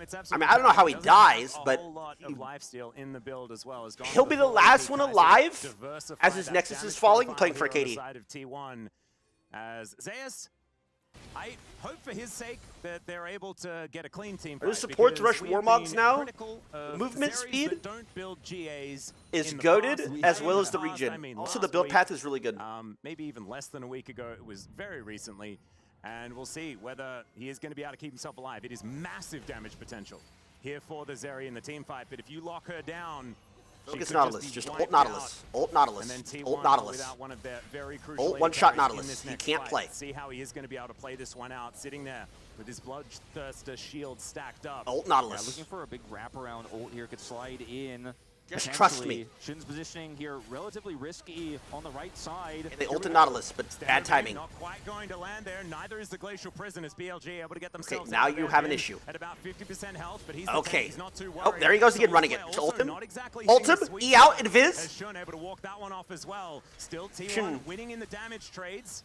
It's absolutely. I mean, I don't know how he dies, but a whole lot of lifesteal in the build as well. He'll be the last one alive as his Nexus is falling, playing for KD. Side of T1 as Zeus. I hope for his sake that they're able to get a clean team. Are support to rush Warmogs now? Movement speed don't build GAs is goated as well as the regen. Also, the build path is really good. Maybe even less than a week ago. It was very recently. And we'll see whether he is going to be able to keep himself alive. It is massive damage potential here for the Zeri in the team fight. But if you lock her down, Focus Nautilus. Just ult Nautilus. Ult Nautilus. Ult Nautilus. Ult one-shot Nautilus. He can't play. See how he is going to be able to play this one out, sitting there with his Bloodthirster shield stacked up. Ult Nautilus. Yeah, looking for a big wraparound ult here. Could slide in. Just trust me. Shin's positioning here relatively risky on the right side. And they ulted Nautilus, but bad timing. Not quite going to land there. Neither is the Glacial Prison as BLG able to get themselves. Okay, now you have an issue. At about 50% health, but he's okay. He's not too Oh, there he goes again, running it. Just ult him. Ult him. E out and Viz. Has Shun able to walk that one off as well. Still T1 winning in the damage trades.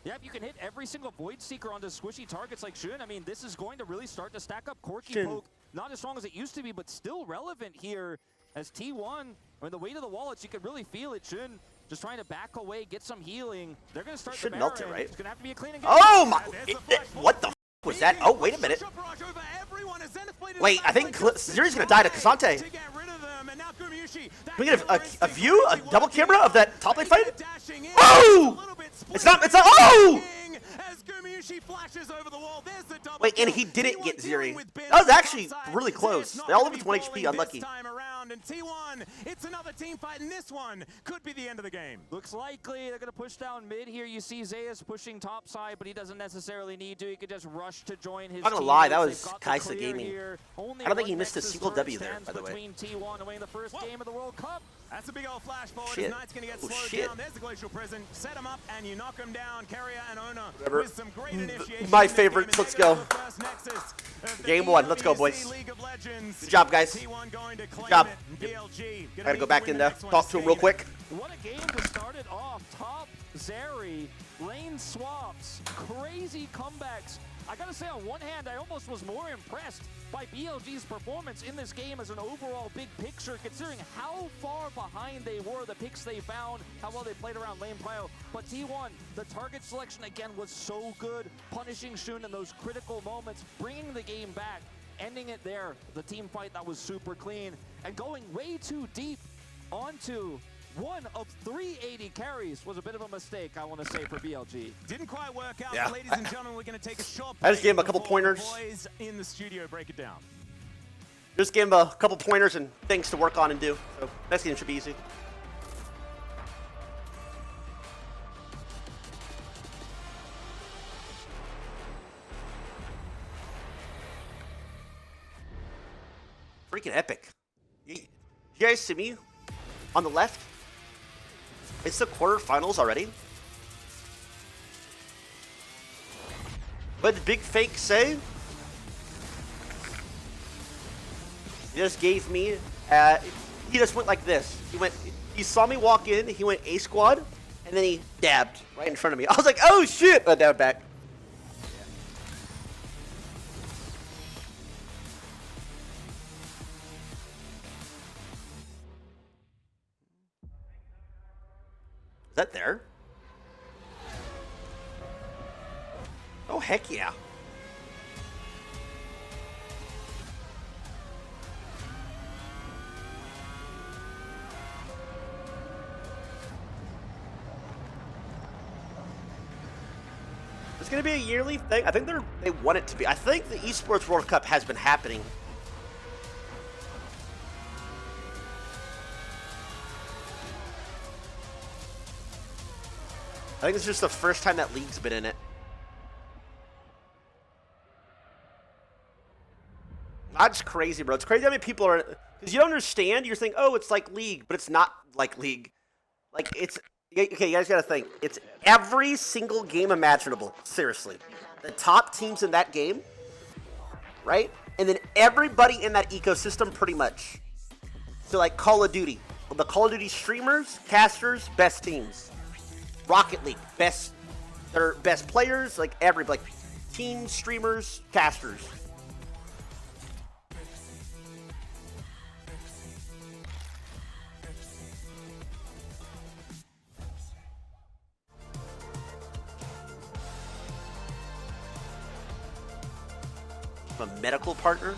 Yep, you can hit every single Void Seeker onto squishy targets like Shun. I mean, this is going to really start to stack up. Corky Poke, not as strong as it used to be, but still relevant here as T1. I mean, the weight of the wallets, you could really feel it. Shun just trying to back away, get some healing. They're going to start should the melt it, right? It's going to have to be a clean and oh my! What the f was that? Oh, wait a minute. Wait, I think Zeri's going to die to K'Sante. Can we get a view, a double camera of that top lane fight? Oh! It's not, oh! Wait, and he didn't get Zeri. That was actually really close. They all live with 1 HP, unlucky. And T1, it's another team fight, and this one could be the end of the game. Looks likely they're going to push down mid here. You see Zeus pushing top side, but he doesn't necessarily need to. He could just rush to join his I'm not gonna team. lie, that was Kaisa Gaming. I don't think he missed a single W there, by the way. Between T1 winning the first game of the World Cup. That's a big old flash forward. Shit. His Knight's going to get slowed down. There's the Glacial Prison. Set him up, and you knock him down. Carrier and Owner with some great initiation. My favorites. Let's go. Game one. Let's go, boys. Good job, guys. Good job. I gotta go back in there, talk to him real quick. What a game to start it off. Top Zeri, lane swaps, crazy comebacks. I gotta say, on one hand, I almost was more impressed by BLG's performance in this game as an overall big picture, considering how far behind they were, the picks they found, how well they played around lane prio. But T1, the target selection again was so good, punishing Shun in those critical moments, bringing the game back, ending it there. The team fight that was super clean, and going way too deep onto one of 380 carries was a bit of a mistake, I want to say, for BLG. Didn't quite work out, yeah. Ladies and gentlemen, we're going to take a short I just gave him a couple pointers. Boys in the studio, break it down. Just gave him a couple pointers and things to work on and do. So next game should be easy. Freaking epic. You guys see me on the left? It's the quarterfinals already. What did Big Fake say? He just gave me, he just went like this. He saw me walk in, he went A squad, and then he dabbed right in front of me. I was like, oh shit, I dabbed back. Is that there? Oh, heck yeah. It's going to be a yearly thing. I think they want it to be. I think the Esports World Cup has been happening. I think it's just the first time that League's been in it. That's crazy, bro. It's crazy how many people are... Because you don't understand. You're thinking, oh, it's like League, but it's not like League. Like, it's... Okay, you guys gotta think. It's every single game imaginable. Seriously. The top teams in that game, right? And then everybody in that ecosystem, pretty much. So, like, Call of Duty. The Call of Duty streamers, casters, best teams. Rocket League, their best players, like everybody, like teams, streamers, casters. A medical partner.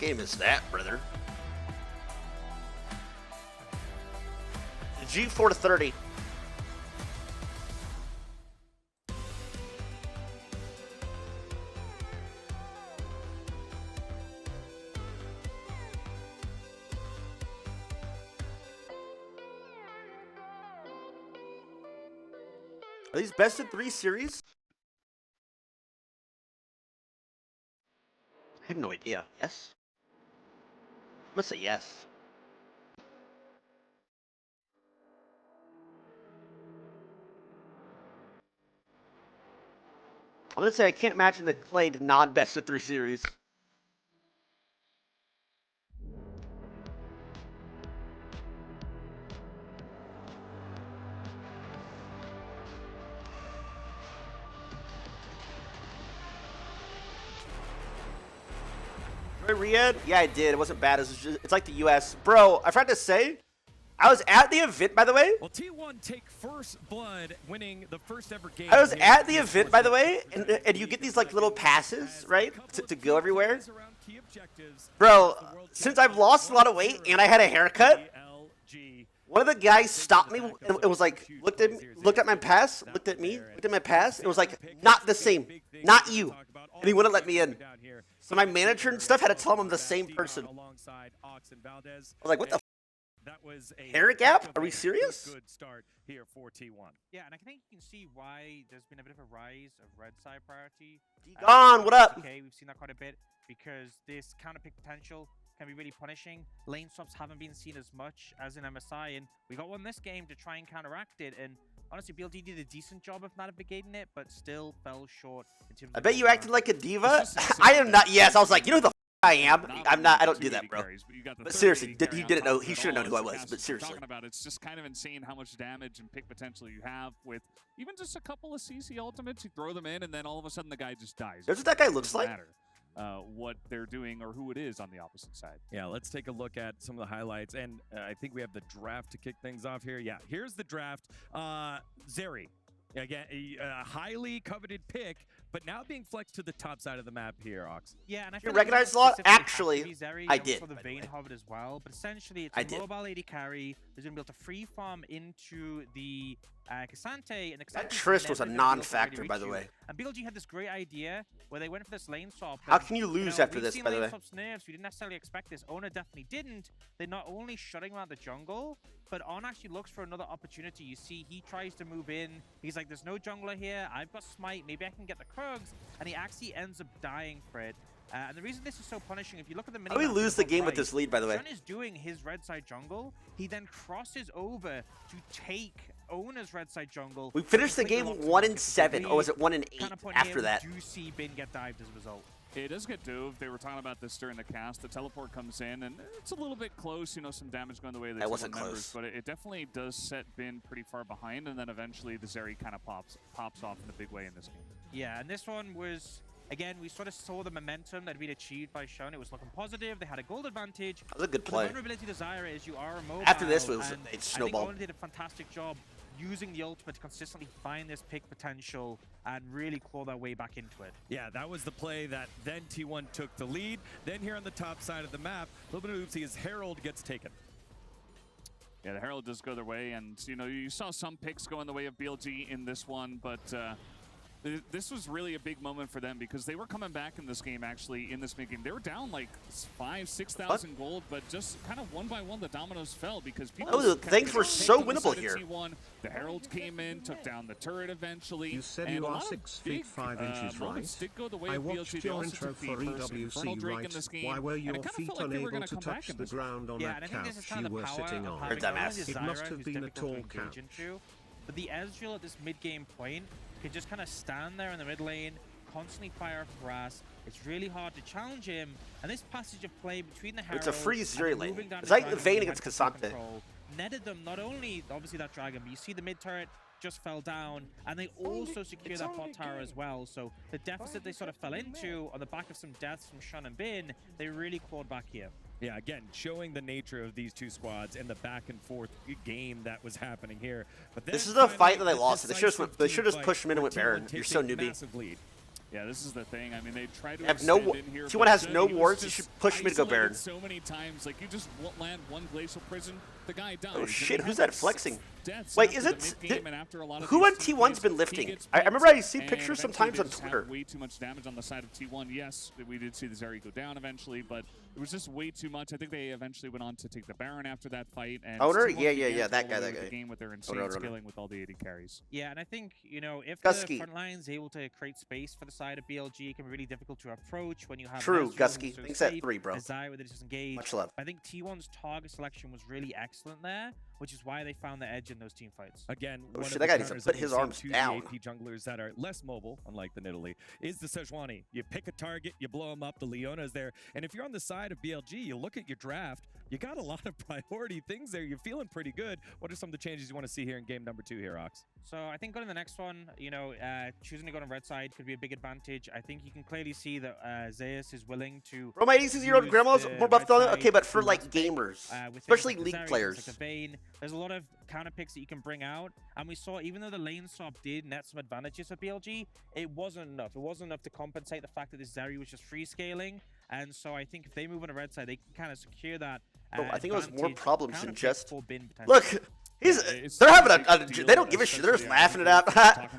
game is that, brother? G4 to 30. Are these best of 3 series? I have no idea. Yes? I'm gonna say yes. I'm gonna say I can't imagine they played non-best of 3 series. Riyadh? Yeah, I did. It wasn't bad. It's like the U.S. Bro, I forgot to say, I was at the event, by the way. Well, T1 take first blood, winning the first ever game. I was at the event, by the way, and you get these like little passes, right, to go everywhere. Bro, since I've lost a lot of weight and I had a haircut, one of the guys stopped me and was like, looked at my pass, looked at me, looked at my pass, and was like, not the same, not you. And he wouldn't let me in. So my manager and stuff had to tell him I'm the same person. I was like, what the f? That was a hair gap? Are we serious? Good start here for T1. Yeah, and I think you can see why there's been a bit of a rise of red side priority. Gone, what up? Okay, we've seen that quite a bit because this counter pick potential can be really punishing. Lane swaps haven't been seen as much as in MSI, and we got one this game to try and counteract it. And honestly, BLD did a decent job of navigating it, but still fell short in terms of. I bet you acted like a diva. I am not. Yes, I was like, you know who the f I am. I'm not. I don't do that, bro. But seriously, he didn't know. He should have known who I was. But seriously, it's just kind of insane how much damage and pick potential you have with even just a couple of CC ultimates. You throw them in, and then all of a sudden the guy just dies. That's what that guy looks like. What they're doing or who it is on the opposite side. Yeah, let's take a look at some of the highlights, and I think we have the draft to kick things off here. Yeah, here's the draft. Zeri, again, a highly coveted pick, but now being flexed to the top side of the map here, Ox. Yeah, and I you recognize a lot. Actually, I did. For the Vayne Hobbit as well, but essentially it's a mobile AD carry. There's gonna be able to free farm into the Cassante, and that Trist was a non-factor, by the way. And BLG had this great idea where they went for this lane swap. How can you lose after this, by the way? Nerfs, we didn't necessarily expect this. Owner definitely didn't. They're not only shutting around the jungle, but On actually looks for another opportunity. You see, he tries to move in. He's like, there's no jungler here. I've got smite. Maybe I can get the Krugs. And he actually ends up dying for it. And the reason this is so punishing, if you look at the mini, how do we lose the game with this lead, by the way? Shun is doing his red side jungle. He then crosses over to take Owner's red side jungle. We finished the game 1-7, or was it 1-8 after that? Do see Bin get dived as a result. It does get dove. They were talking about this during the cast. The teleport comes in, and it's a little bit close. You know, some damage going the way of the wasn't members, but it definitely does set Bin pretty far behind, and then eventually the Zeri kind of pops off in a big way in this game. Yeah, and this one was, again, we sort of saw the momentum that had been achieved by Shun. It was looking positive. They had a gold advantage. That was a good play. The vulnerability to Zyra is you are a mobile. After this, it snowballed. I think did a fantastic job using the ultimate to consistently find this pick potential and really claw their way back into it. Yeah, that was the play that then T1 took the lead. Then here on the top side of the map, a little bit of oopsie as Herald gets taken. Yeah, the Herald does go their way, and you know, you saw some picks go in the way of BLG in this one, but this was really a big moment for them because they were coming back in this game, actually, in this mid-game. They were down like 5,000-6,000 gold, but just kind of one by one the dominoes fell because people... Oh, things were so winnable here. The Herald came in, took down the turret eventually. You said you are 6 feet 5 inches, right? Did go the way I of watched BLG. your intro for EWC, right? Why were your feet unable to touch the ground on that couch you were sitting on? It must have been a tall couch. But the Ezreal at this mid-game point could just kind of stand there in the mid lane, constantly fire off harass. It's really hard to challenge him. And this passage of play between the Herald, it's a free Zeri lane. It's like the Vayne against Cassante. Netted them not only, obviously, that dragon, but you see the mid turret just fell down, and they also secure that bot tower as well. So the deficit they sort of fell into on the back of some deaths from Shun and Bin, they really clawed back here. Yeah, again, showing the nature of these two squads and the back and forth game that was happening here. But this is the fight that they lost. They should have just pushed him in and went Baron. You're so newbie. Yeah, this is the thing. I mean, they try to have no extend in here. T1 has but no he was wards. You just should push me to go isolated Baron. so many times. Like, you just land one glacial prison, the guy dies. Oh shit, who's that flexing? Deaths Wait, after is the it? mid-game and after a lot of Who on these team T1's fights, been he lifting? gets I remember I see and pictures eventually sometimes they on just have Twitter. way too much damage on the side of T1. Yes, we did see the Zeri go down eventually, but it was just way too much. I think they eventually went on to take the Baron after that fight. And Owner? T1 Yeah, began that to guy, roll that away with guy. the game with their insane Owner. scaling with all the AD carries. Yeah, and I think, you know, if Gusky. the front line's able to create space for the side of BLG, it can be really difficult to approach when you have True, Ezreal Gusky. who's so Thanks at safe, 3, bro. Azai with it disengaged. Much love. I think T1's target selection was really excellent there, which is why they found the edge in those team fights. Again, Oh one shit, of that the guy needs to counters put that his we've arms seen to down. the AP junglers that are less mobile, unlike the Nidalee, is the Sejuani. You pick a target, you blow them up, the Leona's there, and if you're on the side of BLG, you look at your draft, you got a lot of priority things there. You're feeling pretty good. What are some of the changes you want to see here in game number 2 here, Ox? So I think going to the next one, you know, choosing to go on red side could be a big advantage. I think you can clearly see that Zeus is willing to. Bro, my 86-year-old grandma's more buffed on it. Okay, but for like gamers, especially like league Zarya, players. like a Vayne, there's a lot of counter picks that you can bring out, and we saw even though the lane swap did net some advantages for BLG, it wasn't enough. It wasn't enough to compensate the fact that this Zarya was just free scaling, and so I think if they move on the red side, they can kind of secure that. Bro, I think it was more advantage problems counter than pick just. for Bin potentially. Look, they're having they don't give a shit. They're just laughing it out.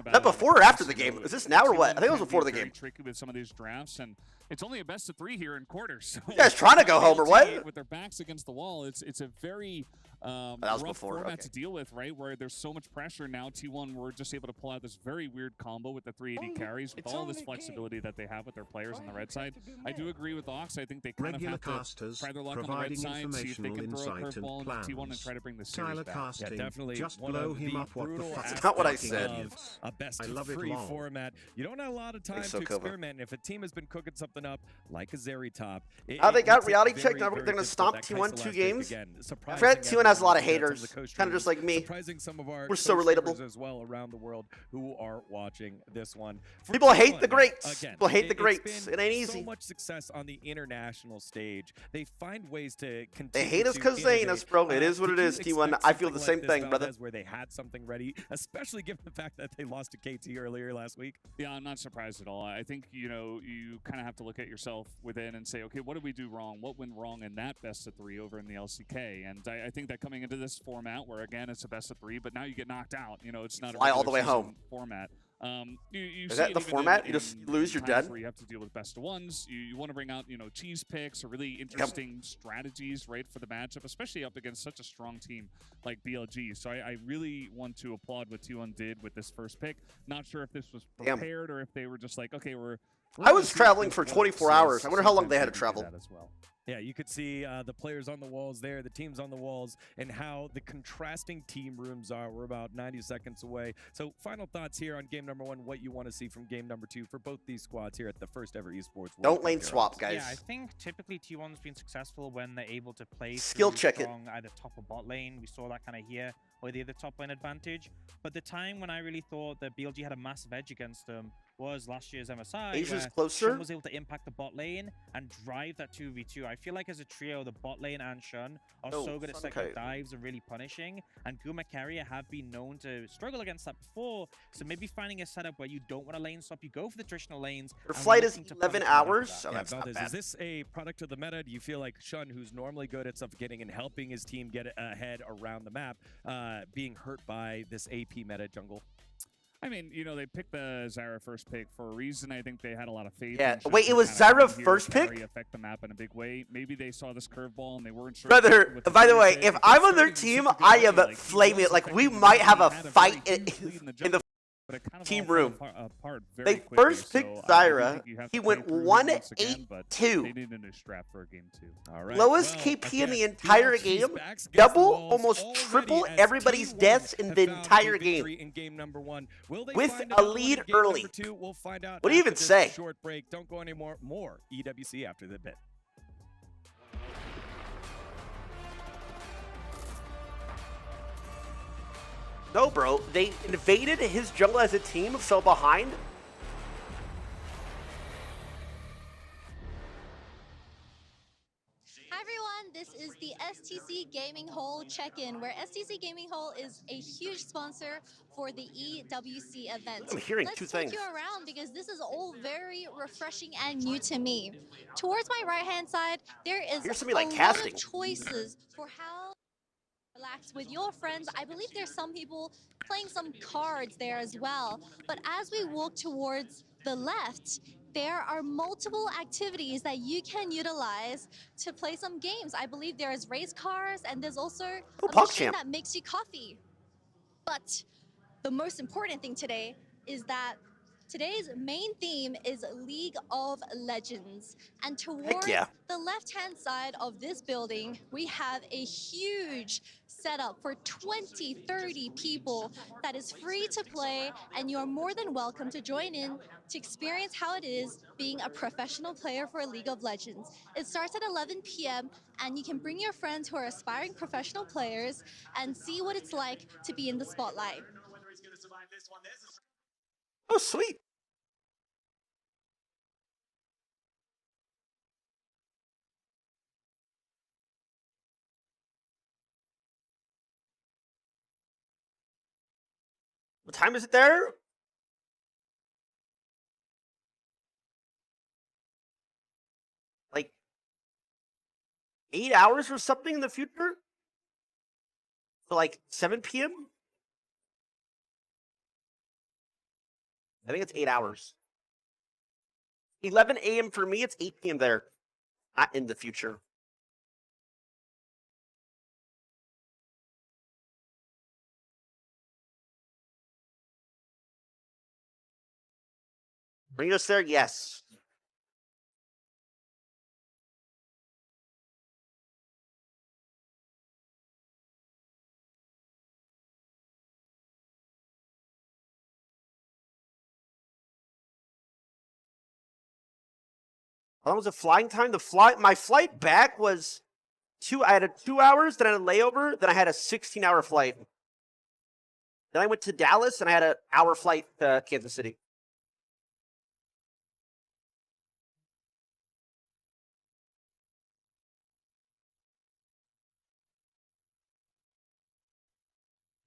Not before or after the game. Is this now or what? I think it was before the game. Tricky with some of these drafts, and it's only a best of 3 here in quarters. So You guys trying to go home or what? With their backs against the wall, it's a very That was rough before, format okay. to deal with, right? Where there's so much pressure now. T1 were just able to pull out this very weird combo with the 380 carries, with all this flexibility that they have with their players on the red side. I do agree with Ox. I think they kind of have to try their luck on the red side, see if they can throw a curveball into T1 and try to bring the series Tyler back. casting, Yeah, definitely. just One blow of him the up. What the brutal fuck? That's not what I aspects said. of a best I of love it 3 long. format. You don't have a lot of time so, to Kova. experiment. If a team has been cooking something up like a Zeri top, They got makes it reality check. very, Now very they're gonna difficult. stomp That T1 Kai'Sa 2 last pick games. again, I surprising forgot T1 has a lot of everyone, haters, some of the kind of just like me. surprising some of our We're so co-streamers relatable. as well around the world who are watching this one. For People hate T1, the greats. again, People hate the it's greats. been It ain't so easy. much success on the international stage. They find ways to continue. They hate us to because they ain't us, innovate. bro. It is what Did it you is, T1. expect I feel the something same like thing, this, brother. Valdez, where they had something ready, especially given the fact that they lost to KT earlier last week? Yeah, I'm not surprised at all. I think, you know, you kind of have to look at yourself within and say, okay, what did we do wrong? What went wrong in that best of 3 over in the LCK? And I think that coming into this format, where again it's a best of 3, but now you get knocked out. You know, it's not Fly a all the way regular home. season format. You Is see that it the even format? in- You just in lose, you're times dead? Where you have to deal with best of 1s. You want to bring out, you know, cheese picks or really interesting strategies, right, for the matchup, especially up against such a strong team like BLG. So I really want to applaud what T1 did with this first pick. Not sure if this was prepared or if they were just like, okay, I was traveling for 24 hours. I wonder how long they had to travel. That as well. Yeah, you could see the players on the walls there, the teams on the walls, and how the contrasting team rooms are. We're about 90 seconds away. So final thoughts here on game number 1, what you want to see from game number 2 for both these squads here at the first ever esports World Don't Cup lane here. swap, guys. Yeah, I think typically T1's been successful when they're able to play Skill through check it. strong either top or bot lane. We saw that kind of here, or the other top lane advantage. But the time when I really thought that BLG had a massive edge against them was last year's MSI, Asia's where closer. Shun was able to impact the bot lane and drive that 2v2. I feel like as a trio, the bot lane and Shun are Oh, so good at Sun second Kite. dives and really punishing. And Guma Carrier have been known to struggle against that before. So maybe finding a setup where you don't want to lane swap, you go for the traditional lanes. Their and flight is looking to 11 punish them after hours. that. So Yeah, that's not Valdez, bad. is this a product of the meta? Do you feel like Shun, who's normally good at suffocating and helping his team get ahead around the map, being hurt by this AP meta jungle? I mean, you know, they picked the Zyra first pick for a reason. I think they had a lot of faith. Yeah. in Shun Wait, to it was kinda come Zyra here, first carry, pick? affect the map in a big way. Maybe they saw this curveball and they weren't sure. Brother, with the by the first way, pick, if but I'm on their starting to team, super good I play, am like, he flaming was it. Like, we affecting the might map. have He a had fight very in huge lead the in the jungle, but it kind of team all fell room. apart very They quickly, first so picked I do Zyra. think you have He to play went through him once again, but 1-8-2. They need a new strat for game 2. All right. Lowest well, KP in the again, entire BLG's game, backs against the double, walls almost already triple as everybody's T1 deaths in have the found entire a victory game. in game number 1. Will they With find a another one in lead game early. number 2? We'll find out. What do you after even this say? Short break. Don't go anymore. More EWC after the bit. No, bro. They invaded his jungle as a team, fell behind. Hi everyone, this is the STC STC Gaming Hall check-in, where STC Gaming Hall is a huge sponsor for the EWC event. I'm hearing Let's two take things. you around because this is all very refreshing and new to me. Towards my right-hand side, there is Here's something like a casting. lot of choices for how relax with your friends. I believe there's some people playing some cards there as well. But as we walk towards the left, there are multiple activities that you can utilize to play some games. I believe there is race cars and there's also a machine that makes you coffee. But the most important thing today is that today's main theme is League of Legends. And towards the left-hand side of this building, we have a huge setup for 20, 30 people that is free to play, and you are more than welcome to join in to experience how it is being a professional player for League of Legends. It starts at 11 p.m. and you can bring your friends who are aspiring professional players and see what it's like to be in the spotlight. Oh, sweet. What time is it there? Like 8 hours or something in the future? So like 7 p.m.? I think it's 8 hours. 11 a.m. for me, it's 8 p.m. there. Not in the future. Bring us there? Yes. How long was the flying time? My flight back was I had 2 hours, then I had a layover, then I had a 16-hour flight. Then I went to Dallas and I had an hour flight to Kansas City.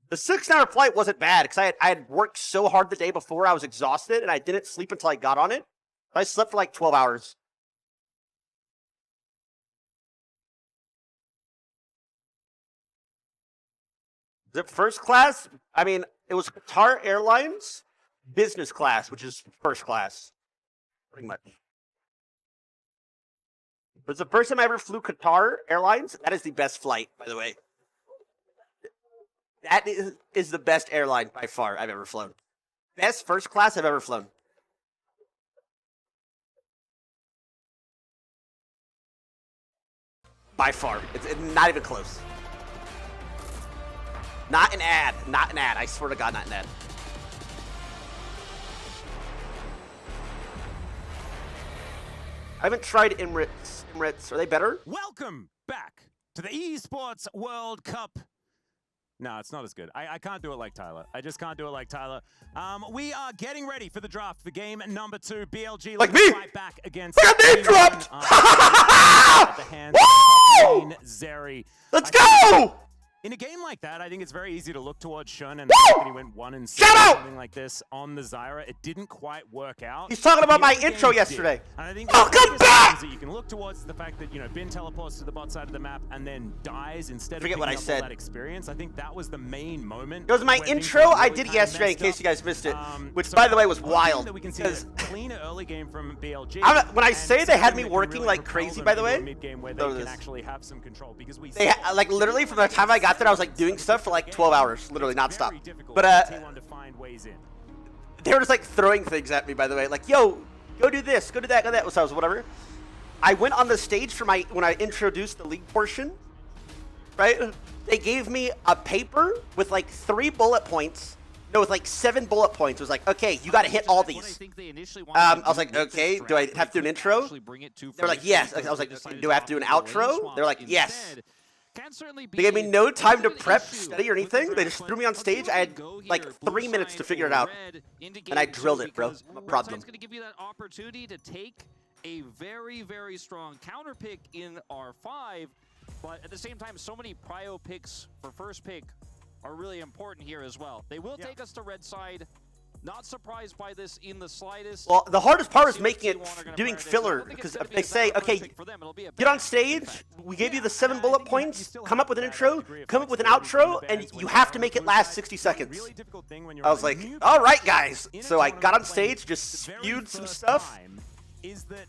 The 6-hour flight wasn't bad because I had worked so hard the day before, I was exhausted, and I didn't sleep until I got on it. I slept for like 12 hours. Is it first class? I mean, it was Qatar Airlines business class, which is first class, pretty much. It was the first time I ever flew Qatar Airlines. That is the best flight, by the way. That is the best airline by far I've ever flown. Best first class I've ever flown. By far. It's not even close. Not an ad. Not an ad. I swear to God, not an ad. I haven't tried Emirates. Are they better? Welcome back to the Esports World Cup. No, it's not as good. I can't do it like Tyler. I just can't do it like Tyler. We are getting ready for the draft for game number 2. BLG like me. Right back against. I got name dropped. At the hands of Zeri. Let's go. In a game like that, I think it's very easy to look towards Shun, and he went 1-6, something like this on the Zyra. It didn't quite work out. He's talking about my intro yesterday. And I think come back! That you can look towards the fact that, Bin teleports to the bot side of the map and then dies instead of picking what I up said. all that experience. I think that was the main moment. It was my intro I did yesterday, in case you guys missed it, which, by the way, was wild. That we can see a cleaner early game from BLG. When I say they had me working like crazy, by the way, mid-game where they can actually have some control, because we like literally from the time I got there, I was like doing stuff for like 12 hours, literally nonstop. But they were just like throwing things at me, by the way, like, yo, go do this, go do that, go that. So I was whatever. I went on the stage for when I introduced the league portion, right? They gave me a paper with like 3 bullet points. No, with like 7 bullet points. It was like, okay, you got to hit all these. I was like, okay, do I have to do an intro? They're like, yes. I was like, do I have to do an outro? They're like, yes. They gave me no time to prep, study, or anything. They just threw me on stage. I had like 3 minutes to figure it out, and I drilled it, bro. I'm a problem. It's going to give you that opportunity to take a very, very strong counter pick in R5. But at the same time, so many prio picks for first pick are really important here as well. They will take us to red side. Not surprised by this in the slightest. Well, the hardest part is making it, doing filler, because if they say, okay, get on stage, we gave you the 7 bullet points, come up with an intro, come up with an outro, and you have to make it last 60 seconds. I was like, all right, guys. So I got on stage, just spewed some stuff.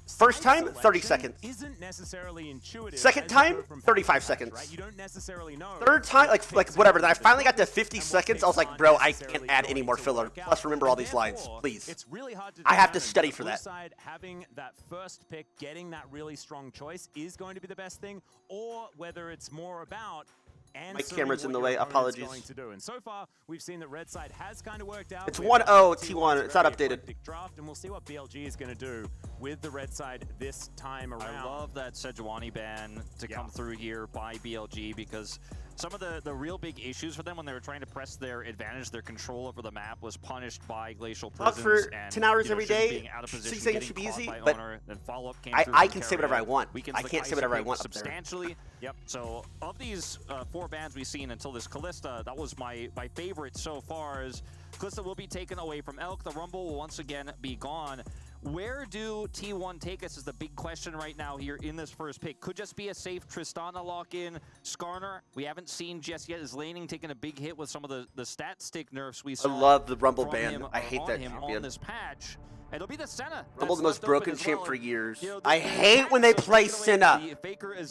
First time, 30 seconds. Isn't necessarily intuitive. Second time, 35 seconds. Right? You don't necessarily know. Third time, like whatever. Then I finally got to 50 seconds. I was like, bro, I can't add any more filler. Plus, remember all these lines, please. It's really hard to I have to study for that. Having that first pick, getting that really strong choice is going to be the best thing, or whether it's more about my camera's in the way. Apologies. And so far, we've seen that red side has kind of worked out. It's 1-0 T1. It's not updated. Draft, and we'll see what BLG is going to do with the red side this time around. I love that Sejuani ban to come through here by BLG, because some of the real big issues for them when they were trying to press their advantage, their control over the map, was punished by glacial prisons. For and 10 hours every day, being out of position, saying it should be easy, but Honor, then follow-up came I can say whatever I want. I can't say whatever I want up there. Substantially. Yep. So of these 4 bans we've seen until this Kalista, that was my favorite so far. As Kalista will be taken away from Elk, the Rumble will once again be gone. Where do T1 take us is the big question right now here in this first pick. Could just be a safe Tristana lock-in. Skarner, we haven't seen just yet. Is Laning taking a big hit with some of the stat stick nerfs we saw? I love the Rumble ban. I hate that champion. On this patch. It'll be the Senna. Rumble's the most broken champ for years. I hate when they play Senna.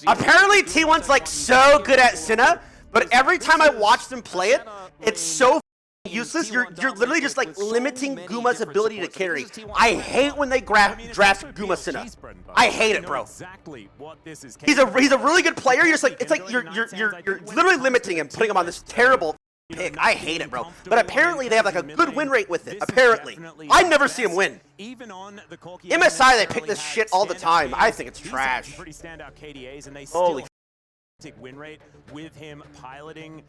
Apparently T1's like so good at Senna, but every time I watch them play it, it's so useless. You're literally just like limiting Guma's ability to carry. I hate when they draft Guma Senna. I hate it, bro. He's a really good player. You're just like, it's like you're literally limiting him, putting him on this terrible pick. I hate it, bro. But apparently they have like a good win rate with it. Apparently, I never see him win. Even on the MSI, they pick this shit all the time. I think it's trash. Pretty standout KDAs, and they holy win rate with him piloting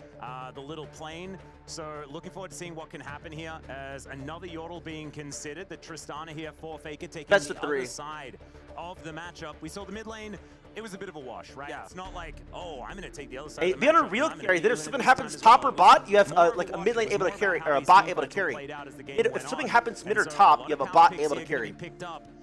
the little plane. So looking forward to seeing what can happen here as another Yordle being considered. The Tristana here for Faker taking the other side of the matchup. We saw the mid lane. It was a bit of a wash, right? Yeah. It's not like, oh, I'm going to take the other side. Hey, the other real carry, then if something happens top or bot, you have like a mid lane able to carry, or a bot able to carry. If something happens mid or top, you have a bot able to carry.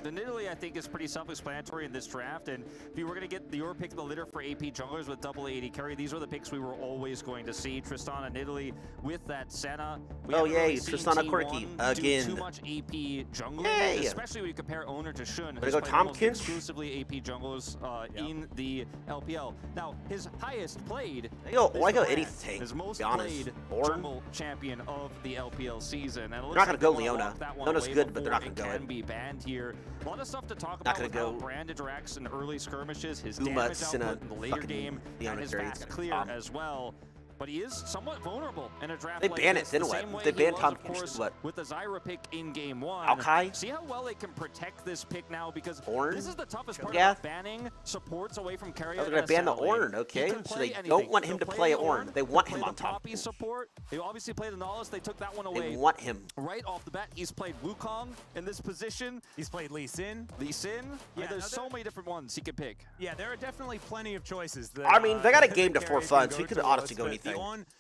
The Nidalee, I think, is pretty self-explanatory in this draft, and if you were going to get your pick of the litter for AP junglers with double AD carry, these were the picks we were always going to see. Tristana, Nidalee with that Senna. Oh yay, Tristana quirky again. Too much AP jungling, especially when you compare Owner to Shun. Gonna go Tompkins. Exclusively AP junglers in the LPL. Now, his highest played. Why go anything? His most played jungle champion of the LPL season. And they're not gonna go Leona. Leona's good, but they're not gonna go it. Be banned here. A lot of stuff to talk about with how Brand interacts in early skirmishes, his damage output in the later game, and his fast clear as well. But he is somewhat vulnerable in a draft like ban this. They ban Tompkins, with the Zyra pick in game 1. Okay. See how well they can protect this pick now, because this is the toughest part about banning supports away from carry. They're going to ban the Ornn, okay? So they don't want him to play Ornn. They want him on top. Support. They obviously play the Nautilus. They took that one away. They want him. Right off the bat, he's played Wukong in this position. He's played Lee Sin. Yeah, there's so many different ones he could pick. Yeah, there are definitely plenty of choices. I mean, they got a game to 4 fun, so he could honestly go anything.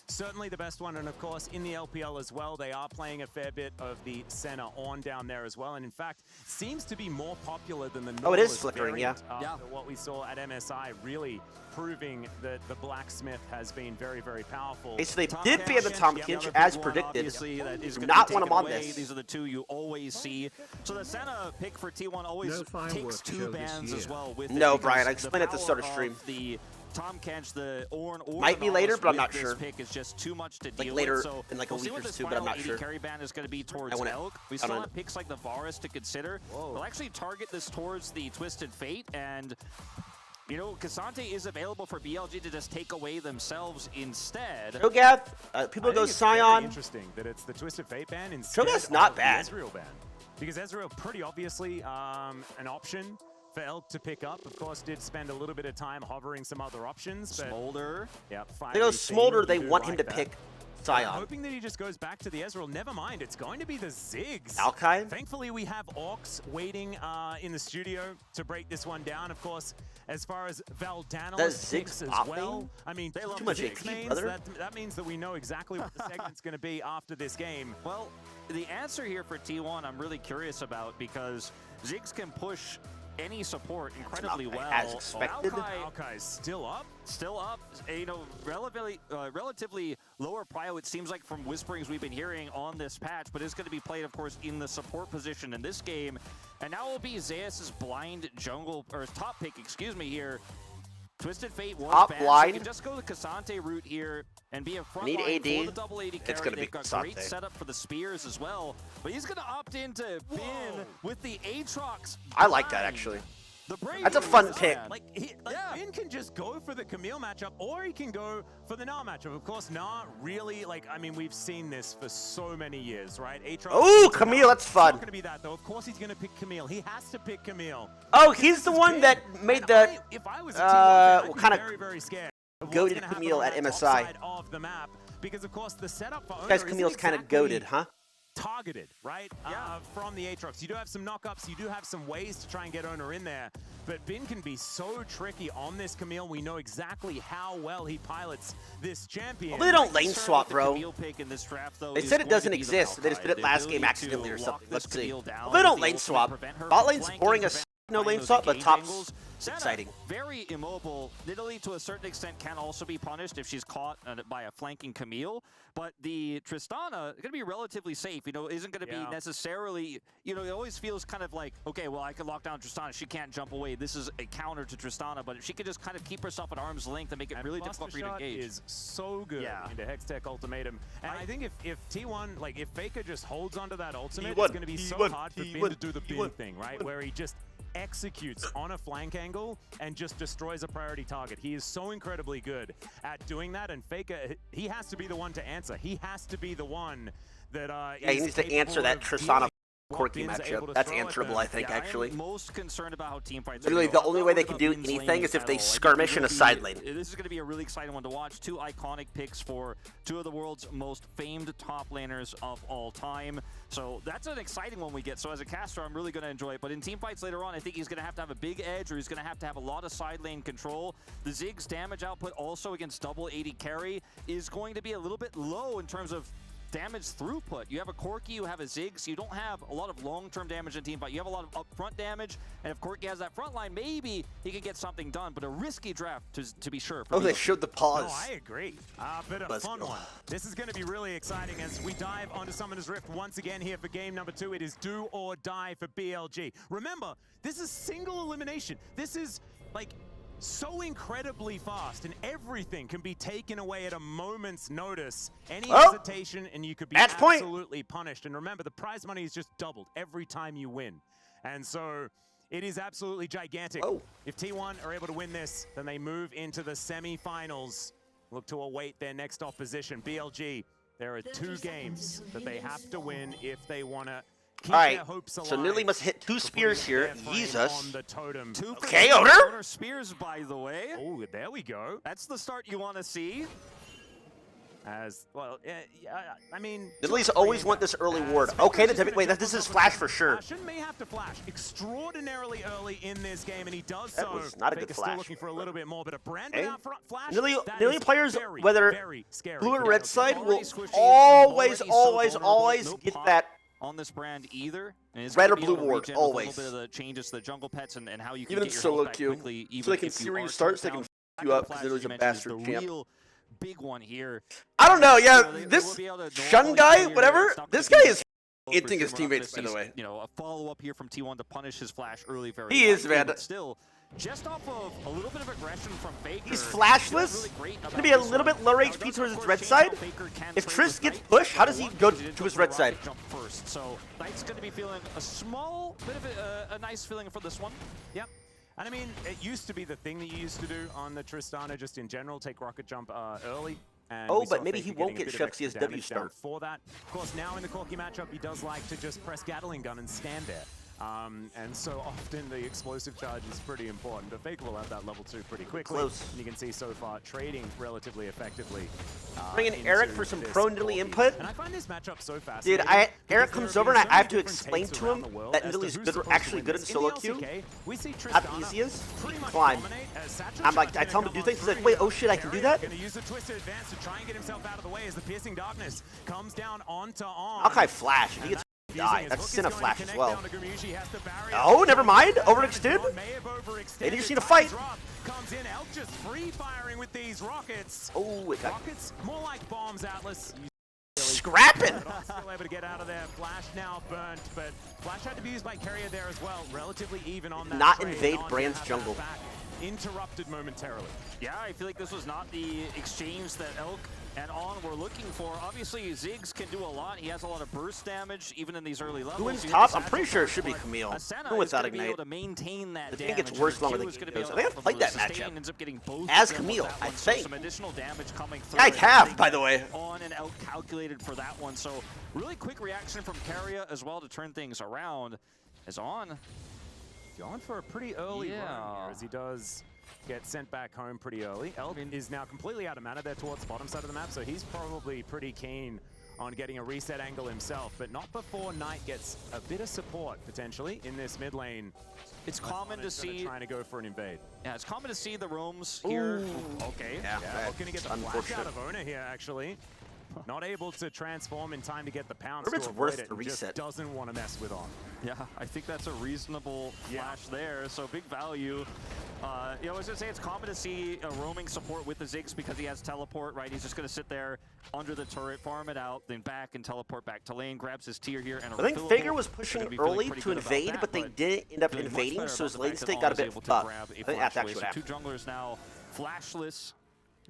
Certainly the best one, and of course in the LPL as well, they are playing a fair bit of the Senna on down there as well, and in fact seems to be more popular than the it is flickering, what we saw at MSI, really proving that the Blacksmith has been very, very powerful. So they did ban the Tompkins as predicted. Do not want him on this. These are the two you always see. So the Senna pick for T1 always takes 2 bans as well. With Brian, I explained at the start of stream. The Tom Kench, the Ornn, might be later, but I'm not sure. Pick is just too much to deal later with. So in like a week or 2, but I'm not sure. Carry ban is going to be towards Elk. We still have picks like the Varus to consider. We'll actually target this towards the Twisted Fate, and you know, Cassante is available for BLG to just take away themselves instead. Cho'Gath, people go Scion. Interesting that it's the Twisted Fate ban instead Cho'Gath's not bad. Ezreal ban, because Ezreal pretty obviously an option for Elk to pick up. Of course, did spend a little bit of time hovering some other options. But Smolder. Yeah, they go Smolder, they want him to pick Sion. Hoping that he just goes back to the Ezreal. Never mind, it's going to be the Ziggs. Alkai? Thankfully, we have Orcs waiting in the studio to break this one down. Of course, as far as Valdanalis picks as well. I mean, they love too much Ziggs AP, mains. brother. That means that we know exactly what the segment's going to be after this game. Well, the answer here for T1 I'm really curious about because Ziggs can push any support incredibly well. As expected. Alkai is still up. Still up, you know, relatively lower prio, it seems like, from whisperings we've been hearing on this patch, but it's going to be played, of course, in the support position in this game. And now will be Zeus's blind jungle, or top pick, excuse me, here. Twisted Fate was Top bad, blind. so you can just go the Cassante route here and be a front Need line AD. for the double AD carry. It's gonna be They've got Cassante. great setup for the spears as well, but he's going to opt into Bin with the Aatrox. I like that, actually. The That's a fun pick. Ben can just go for the Camille matchup, or he can go for the Gnar matchup. Of course, Gnar really, I mean, we've seen this for so many years, right? Oh, Camille, that's fun. It's not going to be that, though. Of course, he's going to pick Camille. He has to pick Camille. Oh, he's the one that made the if I was a team, I'd be kind of very, very scared. goated Camille at MSI. Of the map, because of course the setup for Guys, Camille's kind of goated, huh? Targeted, right? From the Aatrox. You do have some knockups, you do have some ways to try and get Owner in there, but Bin can be so tricky on this Camille. We know exactly how well he pilots this champion. Hopefully they don't lane swap, bro. Draft, though, They said it doesn't exist. They just did it last game accidentally or something. Let's see. Hopefully they don't lane swap. Bot lane's boring as no lane swap, but top's exciting. Very immobile. Nidalee, to a certain extent, can also be punished if she's caught by a flanking Camille. But the Tristana is going to be relatively safe. You know, isn't going to be necessarily. You know, it always feels kind of like, okay, well, I can lock down Tristana. She can't jump away. This is a counter to Tristana. But if she could just kind of keep herself at arm's length and make it really difficult for you to engage. Is so good into Hextech Ultimatum. And I think if T1, like if Faker just holds onto that ultimate, it's going to be so hard for Bin to do the Bin thing, right? Where he just executes on a flank angle and just destroys a priority target. He is so incredibly good at doing that, and Faker, he has to be the one to answer. He has has to be the one that he needs to answer that Tristana Corki matchup. That's answerable, I think, actually. I'm most concerned about how team fights. Literally, the only way they can do anything is if they skirmish in a side lane. This is going to be a really exciting one to watch. Two iconic picks for two of the world's most famed top laners of all time. So that's an exciting one we get. So as a caster, I'm really going to enjoy it. But in team fights later on, I think he's going to have a big edge, or he's going to have a lot of side lane control. The Ziggs damage output also against double 80 carry is going to be a little bit low in terms of damage throughput. You have a Corki, you have a Ziggs, so you don't have a lot of long-term damage in team fight. You have a lot of upfront damage, and if Corki has that front line, maybe he can get something done, but a risky draft to be sure. Oh, they showed the pause. No, I agree. But a fun one. This is going to be really exciting as we dive onto Summoner's Rift once again here for game number 2. It is do or die for BLG. Remember, this is single elimination. This is like so incredibly fast, and everything can be taken away at a moment's notice. Any hesitation and you could be absolutely punished. And remember, the prize money is just doubled every time you win. And so it is absolutely gigantic. If T1 are able to win this, then they move into the semi-finals. Look to await their next opposition. BLG, there are 2 games that they have to win if they want to keep their hopes alive. So Nilly must hit 2 spears here. Jesus. Okay, Owner spears, by the way. Oh, there we go. That's the start you want to see. As well, I mean, Nilly's always want this early ward. Okay, wait, this is flash for sure. Shouldn't may have to flash extraordinarily early in this game, and he does so. That was not a good flash. Still looking for a little bit more, but a brand without flash. Nilly players, whether blue or red side, will always get that on this brand either. Red or blue ward, always. A little bit of the changes to the jungle pets and how you can even get your solo back queue, quickly, so they can see where you start, so they can f you up, because Nilly's a bastard champ. Big one here. I don't know, this Shun guy, whatever, this guy is hitting his teammates, by the way. You know, a follow-up here from T1 to punish his flash early He is, man. But still, just off of a little bit of aggression from Faker. He's flashless. It's going to be a little bit lower HP towards his red side. If Triss gets pushed, how does he go to his red side? Jump first. So Knight's going to be feeling a small bit of a nice feeling for this one. Yep. And I mean, it used to be the thing that you used to do on the Tristana, just in general, take rocket jump early. And but maybe he won't get shoved because he has W start. For that. Of course, now in the Corki matchup, he does like to just press Gatling gun and stand there. And so often the explosive charge is pretty important, but Faker will have that level 2 pretty quickly. Close. And you can see so far trading relatively effectively. Bring in Eric for some pro Nidalee input. And I find this matchup so fascinating. Dude, Eric comes over and I have to explain to him that Nidalee's actually good in solo queue. Not the easiest. Climb. I'm like, I tell him to do things. He's like, wait, oh shit, I can do that? Gonna use the twisted advance to try and get himself out of the way as the piercing darkness comes down onto on. Maokai flash. He gets die. That's Cinna flash as well. Oh, never mind. Overextend. They just need a fight. Comes in, Elk just free firing with these rockets. Oh, it got rockets, more like bombs, Atlas. Scrapping. Still able to get out of there. Flash now burnt, but Flash had to be used by Carrier there as well. Relatively even on that. Not invade Brand's jungle. Interrupted momentarily. Yeah, I feel like this was not the exchange that Elk and On were looking for. Obviously, Ziggs can do a lot. He has a lot of burst damage, even in these early levels. Who wins top? I'm pretty sure it should be Camille. Who without Ignite? To maintain that I think it's worse longer than it goes. I think I've played that matchup. As Camille, I think. Some additional damage coming through. I have, by the way. On and Elk calculated for that one. So, really quick reaction from Carrier as well to turn things around. As On. Going for a pretty early run here as he does get sent back home pretty early. Elk is now completely out of mana there towards the bottom side of the map, so he's probably pretty keen on getting a reset angle himself, but not before Knight gets a bit of support potentially in this mid lane. It's common to see trying to go for an invade. Yeah, it's common to see the roams here. Ooh. Okay. Yeah, looking to get the flash out of Ona here actually. Not able to transform in time to get the pounce. It's worth the reset. Just doesn't want to mess with On. Yeah, I think that's a reasonable flash there. So big value. You know, I was gonna say it's common to see a roaming support with the Ziggs because he has teleport, right? He's just gonna sit there under the turret, farm it out, then back and teleport back to lane, grabs his tier here. And I think Faker was pushing early to invade, but they didn't end up invading, so his lane state got a bit tough. I think that's actually what happened. Two junglers now flashless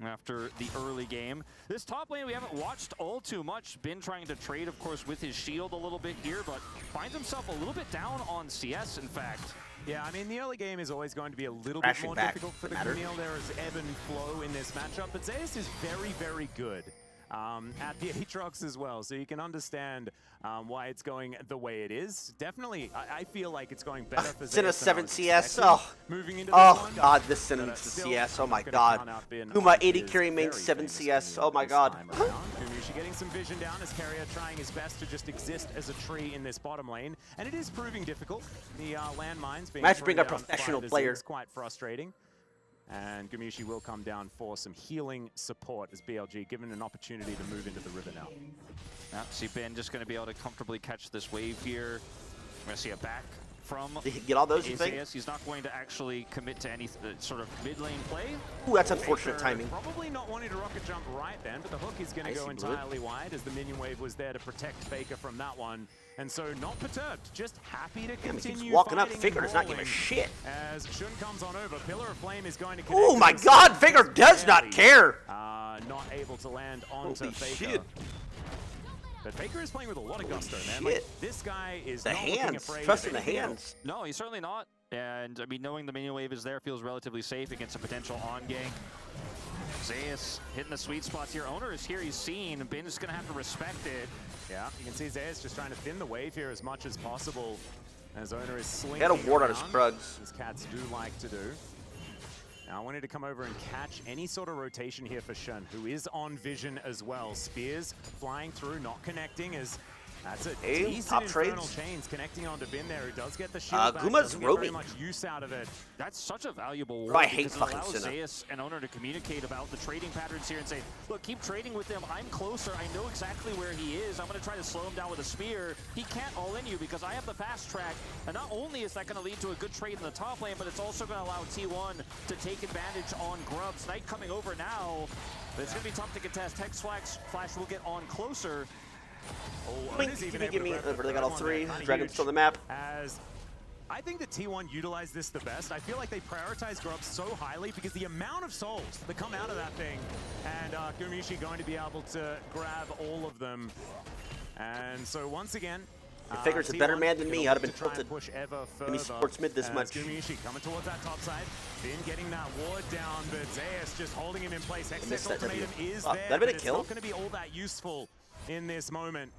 after the early game. This top lane we haven't watched all too much. Been trying to trade, of course, with his shield a little bit here, but finds himself a little bit down on CS, in fact. Yeah, I mean, the early game is always going to be a little bit more difficult for the Camille. There is ebb and flow in this matchup, but Zeus is very, very good at the Aatrox as well, so you can understand why it's going the way it is. Definitely, I feel like it's going better for Zeus. Cinna 7 CS. Moving into God, this Cinna needs the CS. Oh my god. Uma 80 carry main 7 CS. Oh my god. Gumiushi getting some vision down as Carrier trying his best to just exist as a tree in this bottom lane, and it is proving difficult. The landmines being bring a professional player. Is quite frustrating. And Gumiushi will come down for some healing support as BLG given an opportunity to move into the river now. Yeah, see Ben just going to be able to comfortably catch this wave here. We're going to see a back from Did he get all those, you think? He's not going to actually commit to any sort of mid lane play. Ooh, that's unfortunate timing. Probably not wanting to rocket jump right then, but the hook is going to go entirely wide as the minion wave was there to protect Faker from that one. And so not perturbed, just happy to continue keeps walking up. Faker does not give a shit. As Shun comes on over, Pillar of Flame is going to connect. Oh my god, Faker does not care. Not able to land onto Holy Faker. Shit. But Faker is playing with a lot of gusto, man. Like, this guy is the not hands. afraid Trust of in the hands. No, he's certainly not. And I mean, knowing the minion wave is there feels relatively safe against a potential on gank. Zeus hitting the sweet spots here. Owner is here, he's seen. Ben is going to have to respect it. Yeah, you can see Zeus just trying to thin the wave here as much as possible. As Owner is slinging. He had a ward on his Krugs. As cats do like to do. Now I wanted to come over and catch any sort of rotation here for Shun, who is on vision as well. Spears flying through, not connecting as that's a decent top infernal trades. chains connecting onto Bin there, who does get the shield back, Guma's doesn't get very roaming. much use out of it. That's such a valuable ward. I hate because fucking it allows Cinna. Zeus and Owner to communicate about the trading patterns here and say, look, keep trading with him. I'm closer. I know exactly where he is. I'm going to try to slow him down with a spear. He can't all in you because I have the fast track. And not only is that going to lead to a good trade in the top lane, but it's also going to allow T1 to take advantage on Grubs. Knight coming over now. But it's going to be tough to contest. Hex Flash will get on closer. Oh, Give me they got all three. Dragon's still on the map. As I think the T1 utilized this the best. I feel like they prioritize Grubs so highly because the amount of souls that come out of that thing, and Gumiushi going to be able to grab all of them. And so once again, Faker's a better man than me. I'd have been tilted. Push ever When he supports mid this much. Gumiushi coming towards that top side. Finn getting that ward down, but Zeus just holding him in place. Hextech ultimatum is there, that'd been a but kill. it's not going to be all that useful in this moment.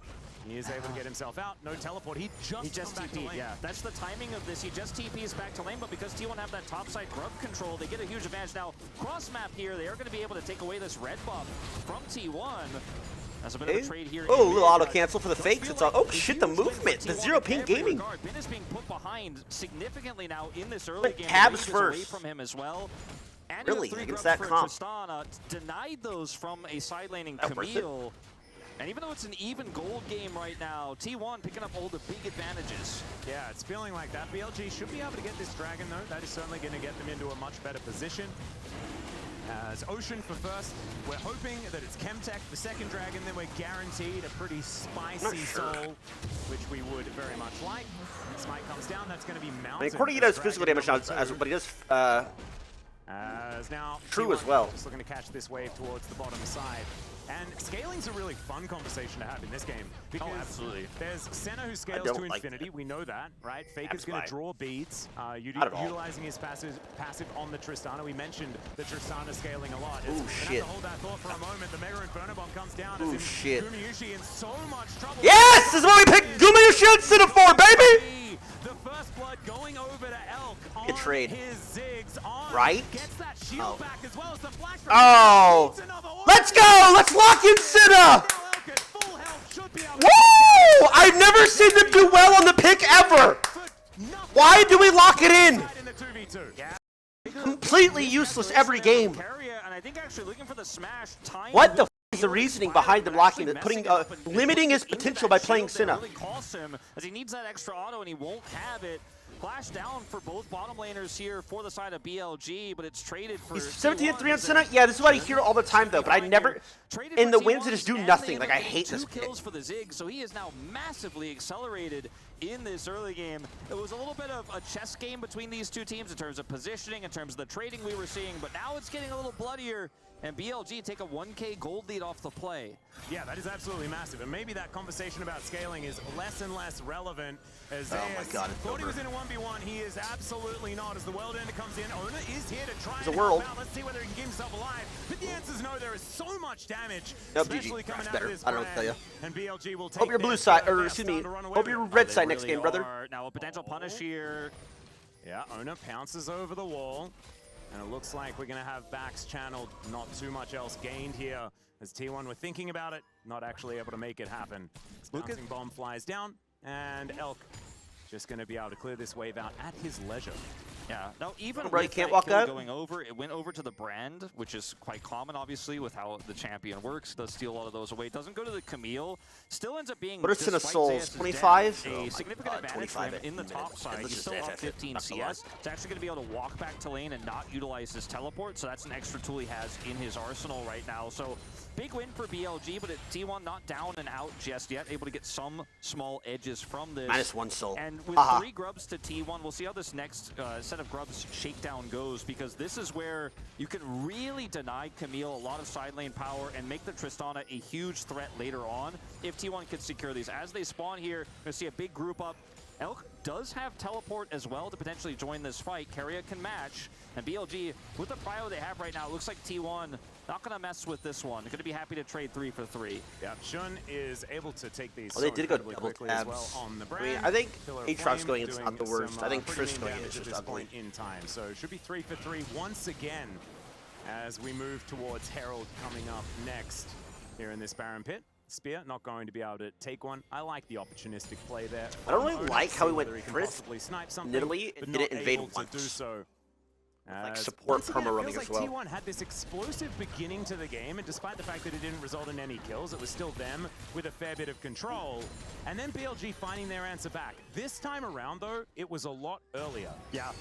He is able to get himself out. No teleport. He just back to lane. Yeah, that's the timing of this. He just TPs back to lane, but because T1 have that topside grub control, they get a huge advantage. Now, cross map here, they are going to be able to take away this red buff from T1. That's a bit of a trade here. Oh, a little auto cancel for the fakes. It's all, oh shit, the movement, the zero ping gaming. Ben is being put behind significantly now in this early game. Tabs first. Away from him as well. And really, against that comp. Tristana denied those from a side laning Camille. And even though it's an even gold game right now, T1 picking up all the big advantages. Yeah, it's feeling like that. BLG should be able to get this dragon though. That is certainly going to get them into a much better position. As Ocean for first, we're hoping that it's Chemtech for second dragon, then we're guaranteed a pretty spicy soul, which we would very much like. Smite comes down, that's going to be mounted. I mean, according to you, does physical damage now, but he does as now true as well. Just looking to catch this wave towards the bottom side. And scaling's a really fun conversation to have in this game. Because absolutely. There's Senna who scales to infinity, we know that, right? Faker's going to draw beads, utilizing his passive on the Tristana. We mentioned the Tristana scaling a lot. Ooh, shit. To hold that thought for a moment, the Mega Inferno Bomb comes down. Ooh, shit. Gumayusi in so much trouble. Yes! This is what we picked Gumayusi and Senna for, baby! The first blood going over to Elk on good trade. His Ziggs on. Right? Gets that shield back as well as the flash. Oh! Let's go! Let's lock in Senna! Woo! I've never seen them do well on the pick ever! Why do we lock it in? Completely useless every game. What the f is the reasoning behind them locking it, limiting his potential by playing Senna? Really costs him as he needs that extra auto and he won't have it. Flash down for both bottom laners here for the side of BLG, but it's traded for. He's 17-3 on Senna. Yeah, this is what I hear all the time though. But I never, in the wins, they just do nothing. Like I hate this pick. Kills for the Zig, so he is now massively accelerated in this early game. It was a little bit of a chess game between these two teams in terms of positioning, in terms of the trading we were seeing, but now it's getting a little bloodier. And BLG take a 1K gold lead off the play. Yeah, that is absolutely massive. And maybe that conversation about scaling is less and less relevant as thought he was in a 1v1. He is absolutely not. As the World Ender comes in, Ona is here to try and help out. Let's see whether he can keep himself alive. But the answer is no. There is so much damage, especially coming out of this brand. I don't know what to tell you. And BLG will take hope your blue side, or excuse me, hope your red side next game, brother. Now a potential punish here. Yeah, Ona pounces over the wall. And it looks like we're going to have backs channeled, not too much else gained here. As T1 were thinking about it, not actually able to make it happen. Bouncing bomb flies down, and Elk just going to be able to clear this wave out at his leisure. Yeah, no, even bro, you can't walk out. Going over, it went over to the brand, which is quite common, obviously, with how the champion works. It does steal a lot of those away. It doesn't go to the Camille. Still ends up being. What is in a Souls? 25? A significant advantage for him in the top side. He's still up 15 CS. It's actually going to be able to walk back to lane and not utilize his teleport, so that's an extra tool he has in his arsenal right now. So big win for BLG, but T1 not down and out just yet. Able to get some small edges from this. -1 soul. And with 3 grubs to T1, we'll see how this next set of grubs shakedown goes, because this is where you can really deny Camille a lot of side lane power and make the Tristana a huge threat later on if T1 can secure these. As they spawn here, we're going to see a big group up. Elk does have teleport as well to potentially join this fight. Keria can match, and BLG, with the prio they have right now, it looks like T1 not going to mess with this one. They're going to be happy to trade 3 for 3. Yeah, Shun is able to take these they did go double tabs. Well on the brand. I mean, I think Aatrox going in is not the worst. I think Trish going in is just ugly. In time. So it should be 3 for 3 once again as we move towards Herald coming up next here in this Baron pit. Spear not going to be able to take one. I like the opportunistic play there. I don't really like how he went Chris Nidalee and didn't invade once. Do so. Like support perma running as well. T1 had this explosive beginning to the game, and despite the fact that it didn't result in any kills, it was still them with a fair bit of control. And then BLG finding their answer back. This time around, though, it was a lot earlier. Yeah.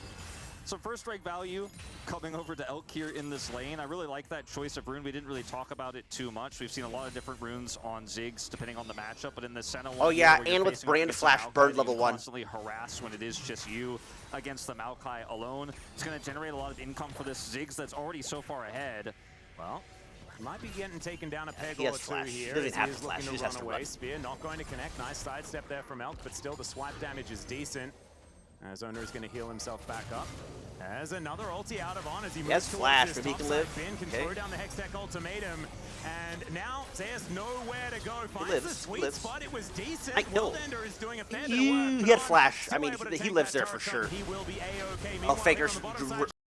So first strike value coming over to Elk here in this lane. I really like that choice of rune. We didn't really talk about it too much. We've seen a lot of different runes on Ziggs depending on the matchup, but in the Senna one, oh yeah, and with Brand Flash Bird level 1. Constantly harass when it is just you against the Maokai alone. It's going to generate a lot of income for this Ziggs that's already so far ahead. Well, might be getting taken down a peg or two flash. here. He doesn't have to flash. He just has to run. Spear not going to connect. Nice sidestep there from Elk, but still the swipe damage is decent. As Owner is going to heal himself back up. As another ulti out of On as he moves towards flash, maybe he can live. Finn can throw down the Hextech ultimatum. And now Zeus nowhere to go. Finds the sweet spot. It was decent. Wildender is doing a fair bit of work. He had flash. I mean, he lives there for sure. He will be A-okay. Oh, Faker's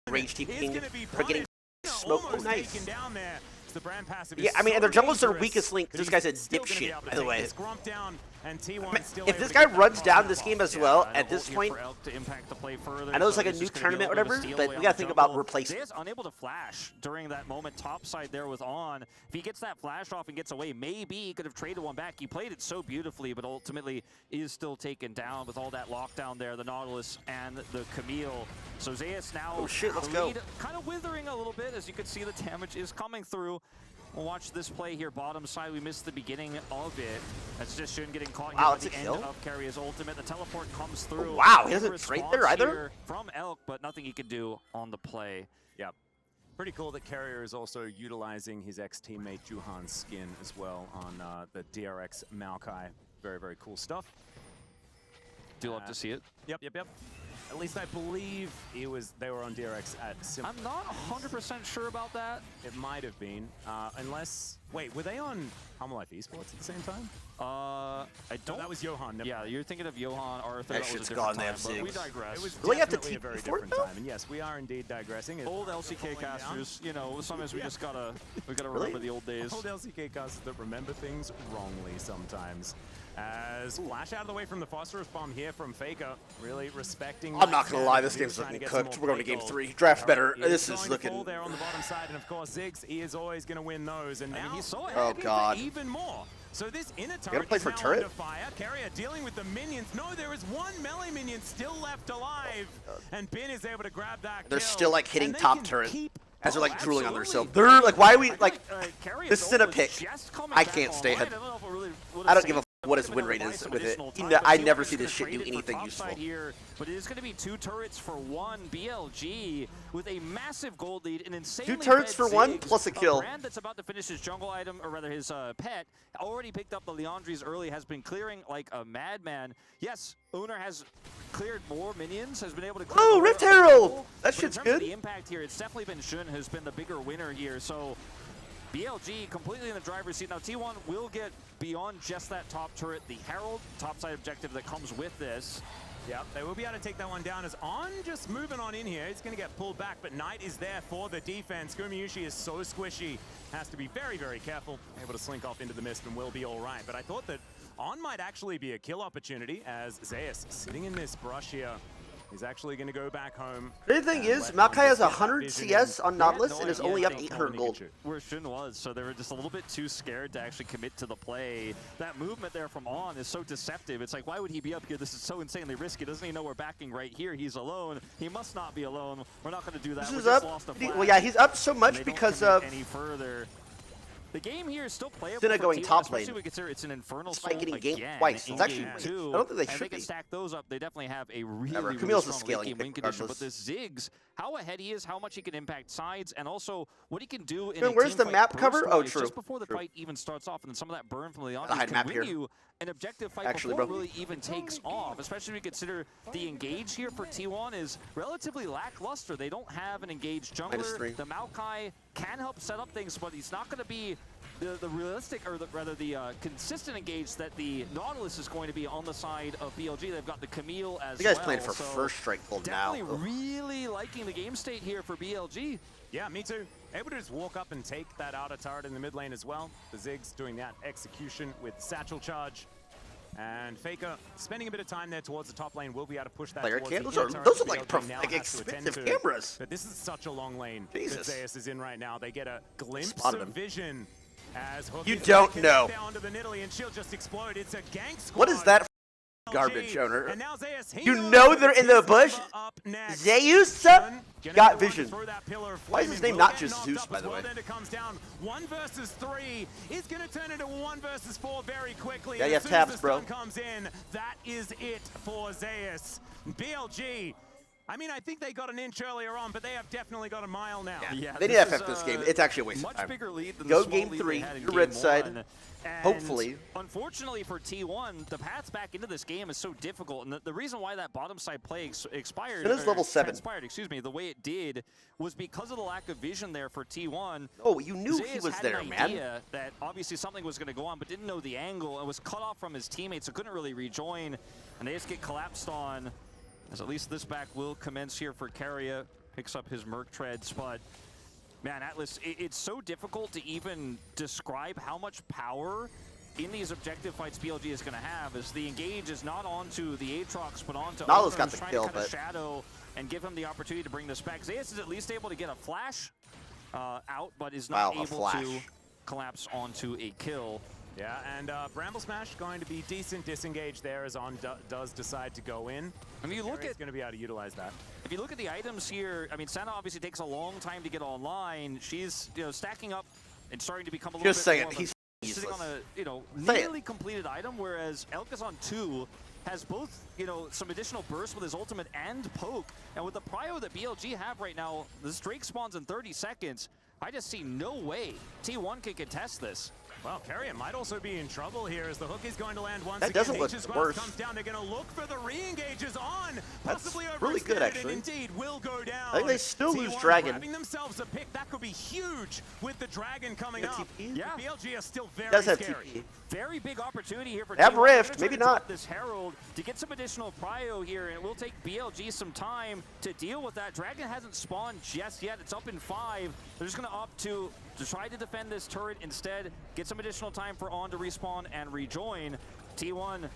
rage teeping for getting smoke. Oh, nice. Down there. The brand passive Yeah, I mean, and their jungle's their weakest link. This guy's a dipshit, by the way. If this guy runs down this game as well, at this point, I know it's like a new tournament or whatever, but we gotta think about replacing. Zeus unable to flash during that moment top side there with On. If he gets that flash off and gets away, maybe he could have traded one back. He played it so beautifully, but ultimately is still taken down with all that lockdown there, the Nautilus and the Camille. So Zeus now kind of withering a little bit. As you can see, the damage is coming through. We'll watch this play here, bottom side. We missed the beginning of it. That's just Shun getting caught here at the end of Carrier's ultimate. The teleport comes through. Oh, wow, he doesn't trade there either? From Elk, but nothing he can do on the play. Yep. Pretty cool that Carrier is also utilizing his ex-teammate Juhan's skin as well on the DRX Maokai. Very, very cool stuff. Do love to see it. Yep. At least I believe they were on DRX at Simple. I'm not 100% sure about that. It might have been, unless... Wait, were they on Humble Life Esports at the same time? I don't... No, that was Johan. Yeah, you're thinking of Johan. Arthur, that was a gone different time, but we digress. It was definitely a very different time. And yes, we are indeed digressing. Old LCK casters, you know, sometimes we just gotta remember the old days. Old LCK casters that remember things wrongly sometimes. As flash out of the way from the phosphorus bomb here from Faker, really respecting. I'm not gonna lie, this game's looking cooked. We're going to game 3. Draft better. This is looking. There on the bottom side, and of course Ziggs, he is always going to win those. And now he's so oh god, even more. So this inner turret play for turret? under fire. Carrier dealing with the minions. No, there is one melee minion still left alive, and Bin is able to grab that. They're still like hitting top turret. As they're like drooling on themselves. They're like, why are we like, this isn't a pick. I can't stay ahead. I don't give a what his win rate is with it. I never see this shit do anything useful. Here, but it is going to be 2 turrets for 1 BLG with a massive gold lead, an insanely 2 turrets for 1 plus a kill. Brand that's about to finish his jungle item, or rather his pet, already picked up the Leandries early, has been clearing like a madman. Yes, Uner has cleared more minions, has been able to clear oh, Rift Herald! That shit's good. The impact here, it's definitely been Shun who's been the bigger winner here. So BLG completely in the driver's seat. Now T1 will get beyond just that top turret, the Herald topside objective that comes with this. Yep, they will be able to take that one down as On just moving on in here. He's going to get pulled back, but Knight is there for the defense. Gumayushi is so squishy. Has to be very, very careful. Able to slink off into the mist and will be all right. But I thought that On might actually be a kill opportunity as Zeus sitting in this brush here. He's actually going to go back home. The thing is, Maokai has 100 CS on Nautilus and is only up 800 gold. Where Shun was, so they were just a little bit too scared to actually commit to the play. That movement there from On is so deceptive. It's like, why would he be up here? This is so insanely risky. Doesn't he know we're backing right here? He's alone. He must not be alone. We're not going to do that. This is up. Well, yeah, he's up so much because of any further. The game here is still playable. Instead of going top lane, we consider it's an infernal despite getting ganked twice. It's actually, I don't think they should be. They can stack those up. They definitely have a really Camille's a strong scaling win condition. But this Ziggs, how ahead he is, how much he can impact sides, and also what he can do in where's the map cover? Oh, true. Just before the fight even starts off, and then some of that burn from Leandris can win you an objective fight before it really even takes off. Especially when you consider the engage here for T1 is relatively lackluster. They don't have an engaged jungler. The Maokai can help set up things, but he's not going to be the realistic, or rather the consistent engage that the Nautilus is going to be on the side of BLG. They've got the Camille as well. You guys playing for first strike gold now. Definitely really liking the game state here for BLG. Yeah, me too. Able to just walk up and take that outer turret in the mid lane as well. The Ziggs doing that execution with Satchel Charge. And Faker spending a bit of time there towards the top lane will be able to push that towards the those are like expensive cameras. But this is such a long lane Jesus. that Zeus is in right now. They get a glimpse of vision. As you don't know. And she'll just explode. It's a gang squad. What is that garbage, owner? You know they're in the bush. Zeus got vision. Why is his name not just Zeus, by the way? Comes down 1 versus 3 is going to turn into 1 versus 4 very quickly. Yeah, you have tabs, bro. Comes in. That is it for Zeus. BLG I mean, I think they got an inch earlier on, but they have definitely got a mile now. Yeah, they need to FF this game. It's actually a waste of time. Much bigger lead than Go the small game lead 3, they had in your game red side. 1. And Hopefully. Unfortunately for T1, the path back into this game is so difficult, and the reason why that bottom side play expired, it is level 7. Excuse me, the way it did was because of the lack of vision there for T1. Oh, you knew Zayas he was had there, an man. idea that obviously something was going to go on, but didn't know the angle and was cut off from his teammates, so couldn't really rejoin, and they just get collapsed on. As at least this back will commence here for Carrier. Picks up his Merc treads, but man, Atlas, it's so difficult to even describe how much power in these objective fights BLG is going to have, as the engage is not onto the Aatrox, but onto Nala's got the trying kill, to kind but of shadow and give him the opportunity to bring this back. Zayas is at least able to get a flash out, but is not able to collapse onto a kill. Yeah, and Bramble Smash going to be decent disengage there as On does decide to go in. I mean, you look at going to be able to utilize that. If you look at the items here, I mean, Senna obviously takes a long time to get online. She's stacking up and starting to become a little bit more he's sitting on a nearly completed item, whereas Elkazon 2 has both, some additional bursts with his ultimate and poke. And with the prio that BLG have right now, this Drake spawns in 30 seconds. I just see no way T1 can contest this. Well, Carrier might also be in trouble here as the hook is going to land once again. That doesn't look worse. Comes down. They're going to look for the re-engages on. That's possibly really good, actually. And indeed will go down. I think they still T1 lose Dragon. Grabbing themselves a pick. That could be huge with the Dragon coming up. Yeah. BLG are still very does have scary. TP. Very big opportunity here for They have T1. Rift, maybe not. This Herald to get some additional prio here, and it will take BLG some time to deal with that. Dragon hasn't spawned just yet. It's up in 5. They're just going to opt to try to defend this turret instead, get some additional time for On to respawn and rejoin. T1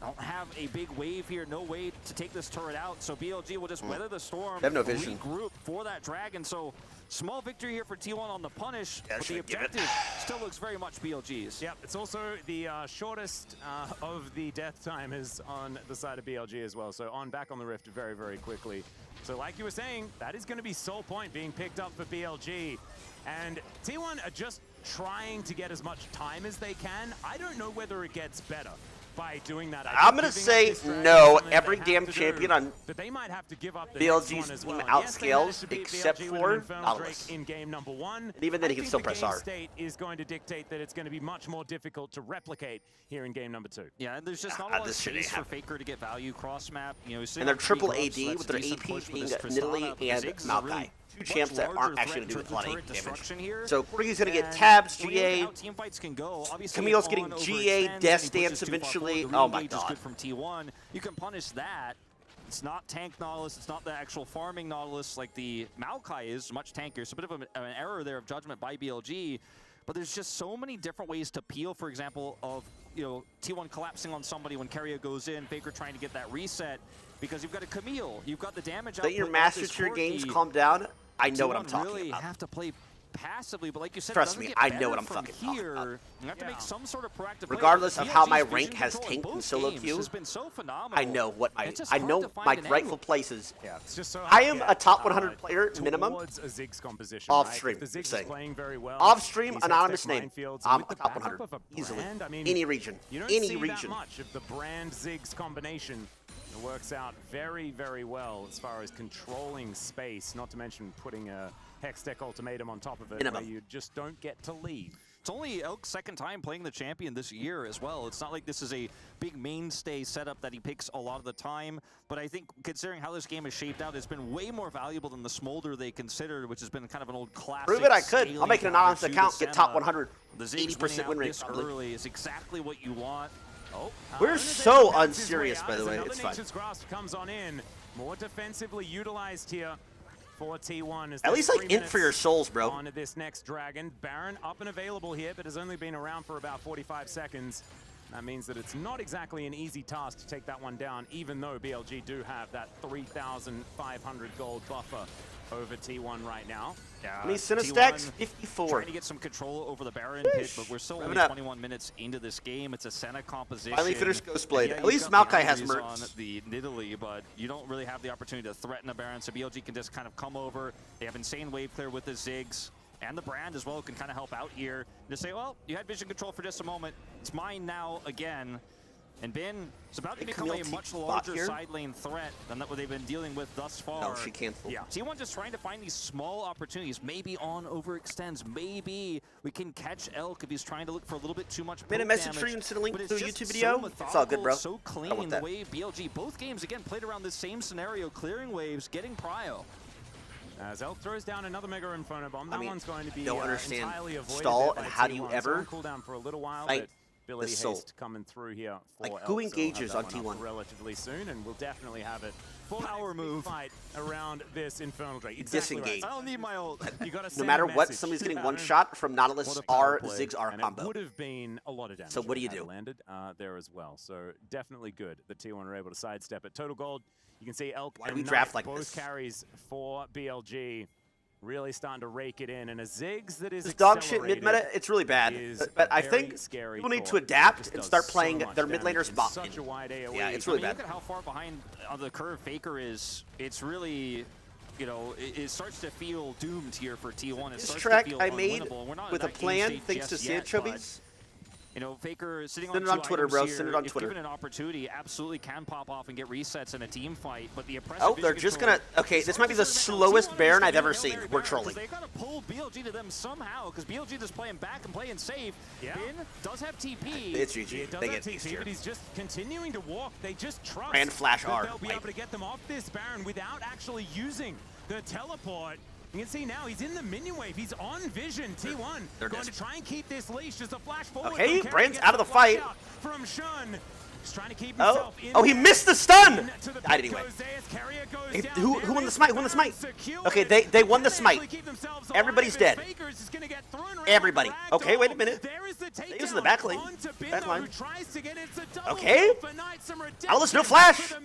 don't have a big wave here, no way to take this turret out, so BLG will just weather the storm, they have no vision. Regroup for that Dragon. So small victory here for T1 on the punish, but the objective still looks very much BLG's. Yep, it's also the shortest of the death time is on the side of BLG as well, so On back on the Rift very, very quickly. So like you were saying, that is going to be Soul Point being picked up for BLG. And T1 are just trying to get as much time as they can. I don't know whether it gets better by doing that. I'm going to say no. Every damn champion on but they might have to give up the BLG's team outscales except for Nautilus. In game number 1. And even then, he can still press R. State is going to dictate that it's going to be much more difficult to replicate here in game number 2. Yeah, and there's just not a lot of space for Faker to get value cross map. And they're triple AD with their AP being Nidalee and Maokai. Two champs that aren't actually going to do a lot of damage. Here. So Korgi's going to get tabs, GA. Camille's getting GA, Death Dance eventually. Oh my god. Good from T1. You can punish that. It's not tank Nautilus, it's not the actual farming Nautilus like the Maokai is, much tankier. It's a bit of an error there of judgment by BLG. But there's just so many different ways to peel, for example, of T1 collapsing on somebody when Carrier goes in, Faker trying to get that reset. Because you've got a Camille, you've got the damage output. Let your master tier games calm down. I know what I'm talking really about. Have to play passively, but like you said, trust me, I know what I'm fucking talking about. You have to make some sort of proactive regardless play. of how my rank has tanked in solo queue, has been so phenomenal. I know what I know my rightful places. Yeah, it's just so I am a top 100 player minimum. A Ziggs composition, off right? stream, The Ziggs is playing very well. Off stream, anonymous name. I'm a a top 100 easily. I mean, any region, you don't any see region. That much of the brand Ziggs combination. It works out very, very well as far as controlling space, not to mention putting a Hex Tech ultimatum on top of it where you just don't get to leave. It's only Elk's second time playing the champion this year as well. It's not like this is a big mainstay setup that he picks a lot of the time, but I think considering how this game is shaped out, it's been way more valuable than the Smolder they considered, which has been kind of an old classic. Prove it, I could. I'll make an anonymous account, get top 100, the 80% win rate probably. Early is exactly what you want. Oh, we're so unserious, by the way. It's fine. Grasp comes on in, more defensively utilized here for T1. At least like int for your souls, bro. On to this next Dragon. Baron up and available here, but has only been around for about 45 seconds. That means that it's not exactly an easy task to take that one down, even though BLG do have that 3,500 gold buffer over T1 right now. Yeah, I mean, Cinestacks 54. Trying to get some control over the Baron pit, but we're still only 21 minutes into this game. It's a Senna composition. Finally finished Ghostblade. Yeah, at least Maokai has mercs. On the Nidalee, but you don't really have the opportunity to threaten a Baron, so BLG can just kind of come over. They have insane wave clear with the Ziggs. And the brand as well can kind of help out here. Just say, well, you had vision control for just a moment. It's mine now again. And Bin is about to become a much larger side lane threat than what they've been dealing with thus far. No, she canceled. Yeah. T1 just trying to find these small opportunities. Maybe on overextends. Maybe we can catch Elk if he's trying to look for a little bit too much Made a message for you and sent a link to a YouTube video. It's all good, bro. So clean the way BLG, both games again played around this same scenario, clearing waves, getting prio. As Elk throws down another Mega Inferno Bomb, that one's going to be don't understand entirely avoided stall and how do you ever cool down for a little while, fight but Ability the soul? Haste coming through here for Like, Elk, who engages so on we'll have that T1? one up relatively soon, and we'll definitely have it. Power move fight around this Infernal Drake. Exactly disengage. I don't need my ult. You gotta No matter what, somebody's getting one shot from Nautilus R Ziggs R and combo. It would have been a lot of damage. So what do you do? Landed there as well. So definitely good that T1 are able to sidestep it. Total gold. You can see Elk and we draft Knight like both this? carries for BLG. Really starting to rake it in, and a Ziggs that is This dog shit mid meta, it's really bad. But I think people need to adapt and start playing their mid laners bot lane. Yeah, it's really bad. Look at how far behind on the curve Faker is. It's really, you know, it starts to feel doomed here for T1. This track I made with a plan, thanks to Sanchovies. You know, Faker sitting Send it on Twitter, bro. Send it on if Twitter. Given an opportunity, absolutely can pop off and get resets in a team fight. But the Oh, they're just gonna. Okay, this might be the slowest Baron I've ever seen. We're trolling. They gotta pull BLG to them somehow because BLG is playing back and playing safe. Yeah. Bin does have TP. It's GG. They get TP, here. but he's just continuing to walk. They just trust And flash that R. they'll be able to get them off this Baron without actually using the teleport. You can see now he's in the minion wave. He's on vision. T1 going to try and keep this leash. There's a flash forward. Okay, Brand's out of the fight. From Shun. He's trying to keep himself in. Oh, he missed the stun! Died anyway. Who won the smite? Who won the smite? Okay, they won the smite. Everybody's dead. Everybody. Okay, wait a minute. They use the back lane. Back line. Okay. Nautilus, no flash. If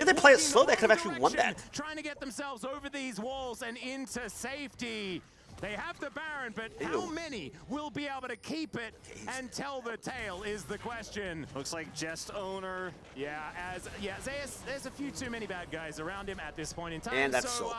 they play it slow, they could have actually won that. Trying to get themselves over these walls and into safety. They have the Baron, but how many will be able to keep it and tell the tale is the question. Looks like just owner. Zeus, there's a few too many bad guys around him at this point in time. And that's so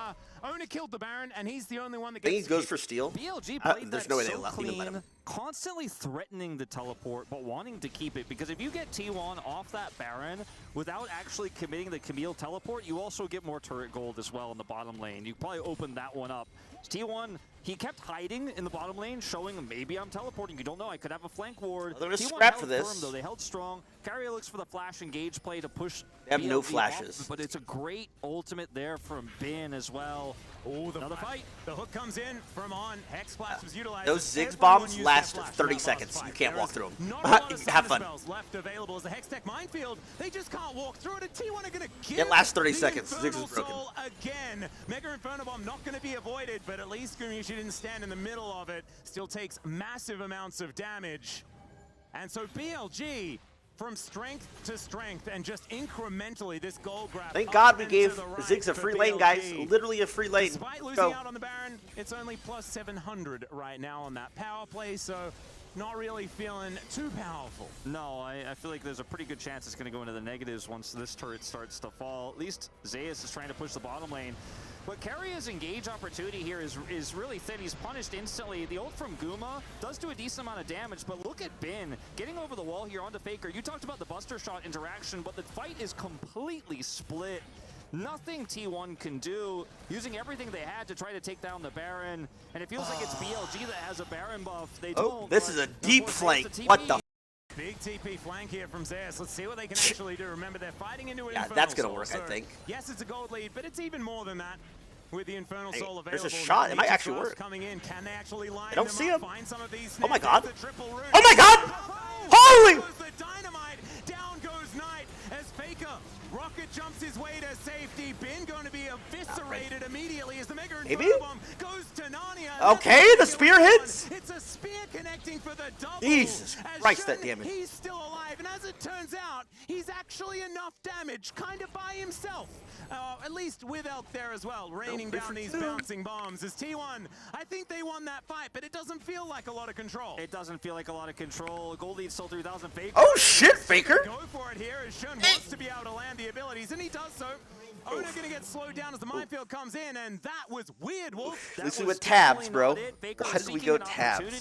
Owner killed the Baron, and he's the only one that I think gets he goes for steal. BLG played there's that no way so they let clean, him. constantly threatening the teleport, but wanting to keep it, because if you get T1 off that Baron without actually committing the Camille teleport, you also get more turret gold as well in the bottom lane. You probably open that one up. T1, he kept hiding in the bottom lane, showing maybe I'm teleporting. You don't know, I could have a flank ward. They're gonna T1 scrap held for this. firm, though. They held strong. Carrier looks for the flash engage play to push. They have no BLG flashes. off, but it's a great ultimate there from Bin as well. Oh, another fight. The hook comes in from on. Hex Splash was utilized. Those Ziggs bombs last 30 seconds. You can't walk through them. Have fun. Left available as a Hex Tech minefield. They just can't walk through it. A T1 are going to give It lasts 30 the seconds. Ziggs Infernal is broken. Soul again. Mega Inferno Bomb not going to be avoided, but at least Gumiushi didn't stand in the middle of it. Still takes massive amounts of damage. And so BLG, from strength to strength, and just incrementally this gold grab. Thank God we gave Ziggs a free lane, guys. Literally a free lane. Despite losing out on the Baron, it's only plus 700 right now on that power play, so not really feeling too powerful. No, I feel like there's a pretty good chance it's going to go into the negatives once this turret starts to fall. At least Zeus is trying to push the bottom lane. But Carrier's engage opportunity here is really thin. He's punished instantly. The ult from Guma does do a decent amount of damage, but look at Bin getting over the wall here onto Faker. You talked about the Buster Shot interaction, but the fight is completely split. Nothing T1 can do, using everything they had to try to take down the Baron. And it feels like it's BLG that has a Baron buff. They don't. This is a deep flank. What the? Big TP flank here from Zeus. Let's see what they can actually do. Remember, they're fighting into an Infernal that's gonna Soul, work, I think. Yes, it's a gold lead, but it's even more than that. With the Infernal Soul available. There's a shot. It might actually work. Coming in. Can they actually line I don't see him. Find some of these Oh my God. Oh Oh my God! Holy! The dynamite. Down goes Knight as Faker. Rocket jumps his way to safety. Bin going to be eviscerated immediately as the Mega Inferno Bomb goes to Narnia. Okay, the spear hits. It's a spear connecting for the double. Jesus Christ, that damage. He's still alive, and as it turns out, he's actually enough damage, kind of by himself. At least with Elk there as well, raining down these bouncing bombs. As T1, I think they won that fight, but it doesn't feel like a lot of control. It doesn't feel like a lot of control. Gold lead still 3,000. Faker. Oh shit, Faker! Go for it here as Shun wants to be able to land the abilities, and he does so. Owner gonna get slowed down as the minefield comes in, and that was weird, Wolf. This is with tabs, bro. Why did we go tabs?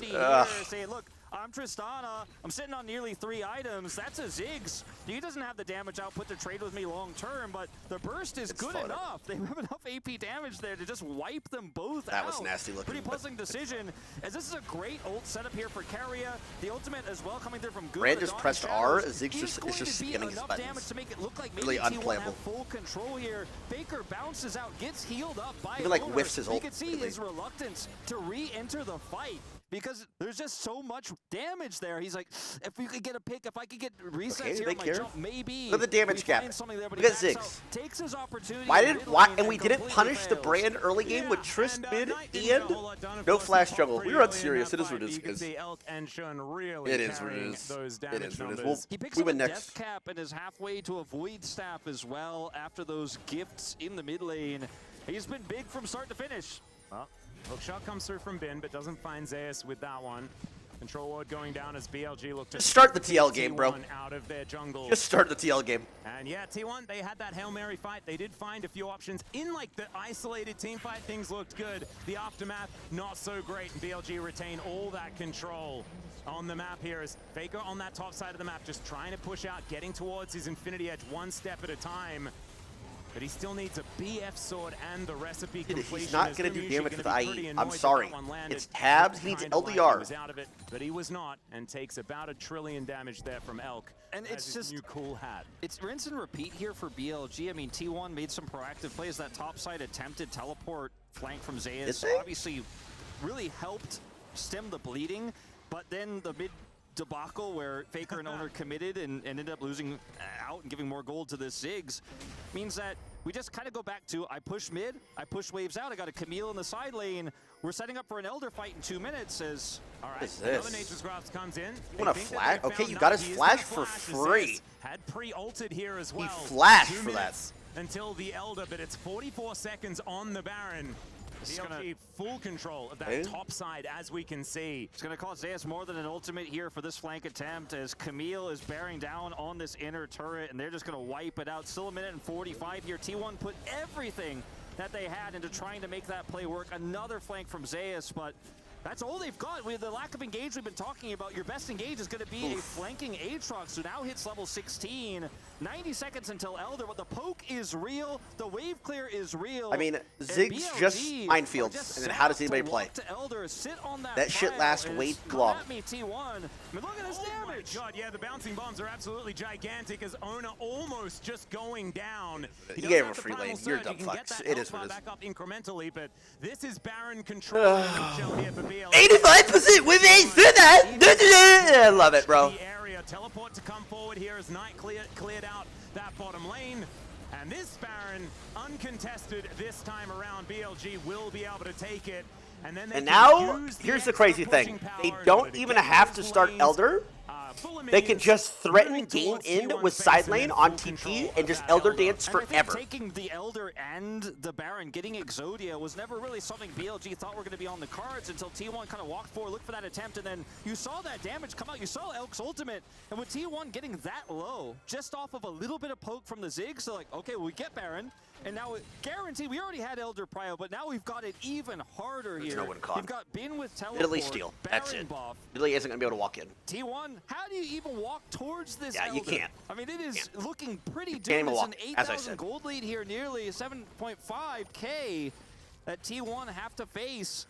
Say, look, I'm Tristana. I'm sitting on nearly 3 items. That's a Ziggs. He doesn't have the damage output to trade with me long term, but the burst is good enough. They have enough AP damage there to just wipe them both out. That was nasty looking. Pretty puzzling decision, as this is a great ult setup here for Carrier. The ultimate as well coming through from Guma. Brand just pressed R. Ziggs just skimming his buttons. Damage to make it look like really maybe unplayable. T1 have full control here. Faker bounces out, gets healed up by even like whiffs his ult. You can see his reluctance to re-enter the fight because there's just so much damage there. He's like, if we could get a pick, if I could get resets here on my jump, maybe. Look at the damage gap. There, Look at Ziggs. Takes his opportunity. And we didn't punish the Brand early game with Trist mid and no flash jungle. We were unserious. It is what it is. It is what it is. It is what it is. He picks we up win a next. death cap and is halfway to a void staff as well after those gifts in the mid lane. He's been big from start to finish. Well, hookshot comes through from Bin, but doesn't find Zeus with that one. Control ward going down as BLG looked to start the TL game, bro. Out of their jungle. Just start the TL game. And yeah, T1, they had that Hail Mary fight. They did find a few options. In like the isolated team fight, things looked good. The aftermath, not so great. And BLG retain all that control on the map here as Faker on that top side of the map, just trying to push out, getting towards his Infinity Edge one step at a time. But he still needs a BF sword and the recipe completion. He's not going to do damage with IE. I'm sorry. It's tabs. He needs LDR. He was out of it, but he was not, and takes about 1 trillion damage there from Elk. And it's just new cool hat. It's rinse and repeat here for BLG. I mean, T1 made some proactive plays. That top side attempted teleport flank from Zeus obviously really helped stem the bleeding, but then the mid debacle where Faker and Owner committed and ended up losing out and giving more gold to this Ziggs means that we just kind of go back to I push mid, I push waves out, I got a Camille in the side lane. We're setting up for an Elder fight in 2 minutes as all right, another Nature's Grasp comes in. You want a flash? Okay, you got his flash for free. Had pre-ulted here as well. He flashed for that. Until the Elder, but it's 44 seconds on the Baron. BLG full control of that top side, as we can see. It's going to cost Zeus more than an ultimate here for this flank attempt as Camille is bearing down on this inner turret, and they're just going to wipe it out. Still 1:45 here. T1 put everything that they had into trying to make that play work. Another flank from Zeus, but that's all they've got. With the lack of engage we've been talking about, your best engage is going to be a flanking Aatrox, who now hits level 16. 90 seconds until Elder, but the poke is real. The wave clear is real. I mean, Ziggs just minefields, and then how does anybody play? Elder, sit on that shit lasts way too long. T1. I mean, look at this damage. My God, yeah, the bouncing bombs are absolutely gigantic as Ona almost just going down. You gave him a free lane. You're dumb fucks. It is what it is. Back up incrementally, but this is Baron control here for BLG. 85% with a that. I love it, bro. Teleport to come forward here as Knight cleared out that bottom lane. And this Baron, uncontested this time around, BLG will be able to take it. And now, here's the crazy thing. They don't even have to start Elder. They can just threaten game in with side lane on TP and just Elder dance forever. Taking the Elder and the Baron, getting Exodia was never really something BLG thought were going to be on the cards until T1 kind of walked forward, looked for that attempt, and then you saw that damage come out. You saw Elk's ultimate, and with T1 getting that low, just off of a little bit of poke from the Ziggs, so like, okay, well, we get Baron, and now guaranteed, we already had Elder Prio, but now we've got it even harder here. No one caught. You've got Bin with teleport, Italy steal. That's it. Buff. Italy isn't going to be able to walk in. T1, how do you even walk towards this Yeah, Elder? you can't. I mean, it is looking pretty Can't dim. even It's walk, an as I 8,000 said. gold lead here, nearly 7.5K that T1 have to face.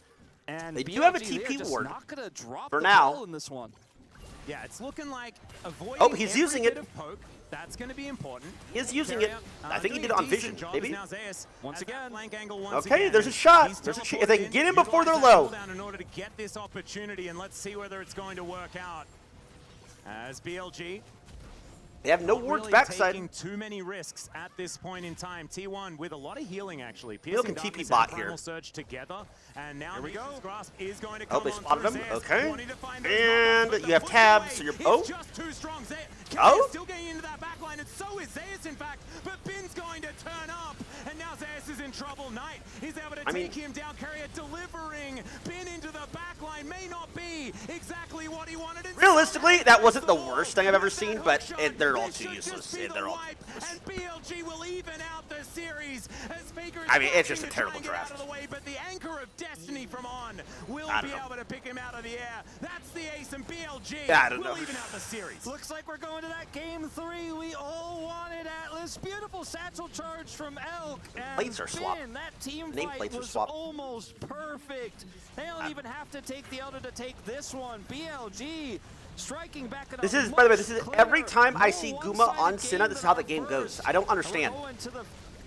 And They BLG, do have a they're TP just ward. not gonna drop For the now. ball in this one. Yeah, it's looking like avoiding Oh, he's using bit it. of poke. That's going to be important. He is using it. I think he did it on vision, maybe. Once again. Okay, there's a shot. If they can get him before they're low. In order to get this opportunity, and let's see whether it's going to work out. As BLG, They have no wards really backside. Taking too many risks at this point in time. T1 with a lot of healing actually. Look at TP bot here. Surge together, and now here we go. Grasp is going to come they spotted him. Zeus, Okay. wanting to find And those you have knockouts, but tabs, the so you're. full Oh. play is just too strong. Oh? Still getting into that backline, and so is Zeus, in fact. But Bin's going to turn up, and now Zeus is in trouble. Knight is able to take him down. Carrier delivering Bin into the backline may not be exactly what he wanted. Realistically, that wasn't the worst thing I've ever seen, but they're all too useless. They're all and BLG will even out the series as Faker is it's just a terrible draft. out of the way, but the anchor of destiny from On will be able to pick him out of the air. That's the ace, and BLG will even out the series. Looks like we're going to that game 3 we all wanted, Atlas. Beautiful satchel charge from Elk. And plates are swapped. That team fight was almost perfect. They don't even have to take the elder to take this one. BLG striking back at this is, by the way, this is every time I see Guma on Senna, this is how the game goes. I don't understand.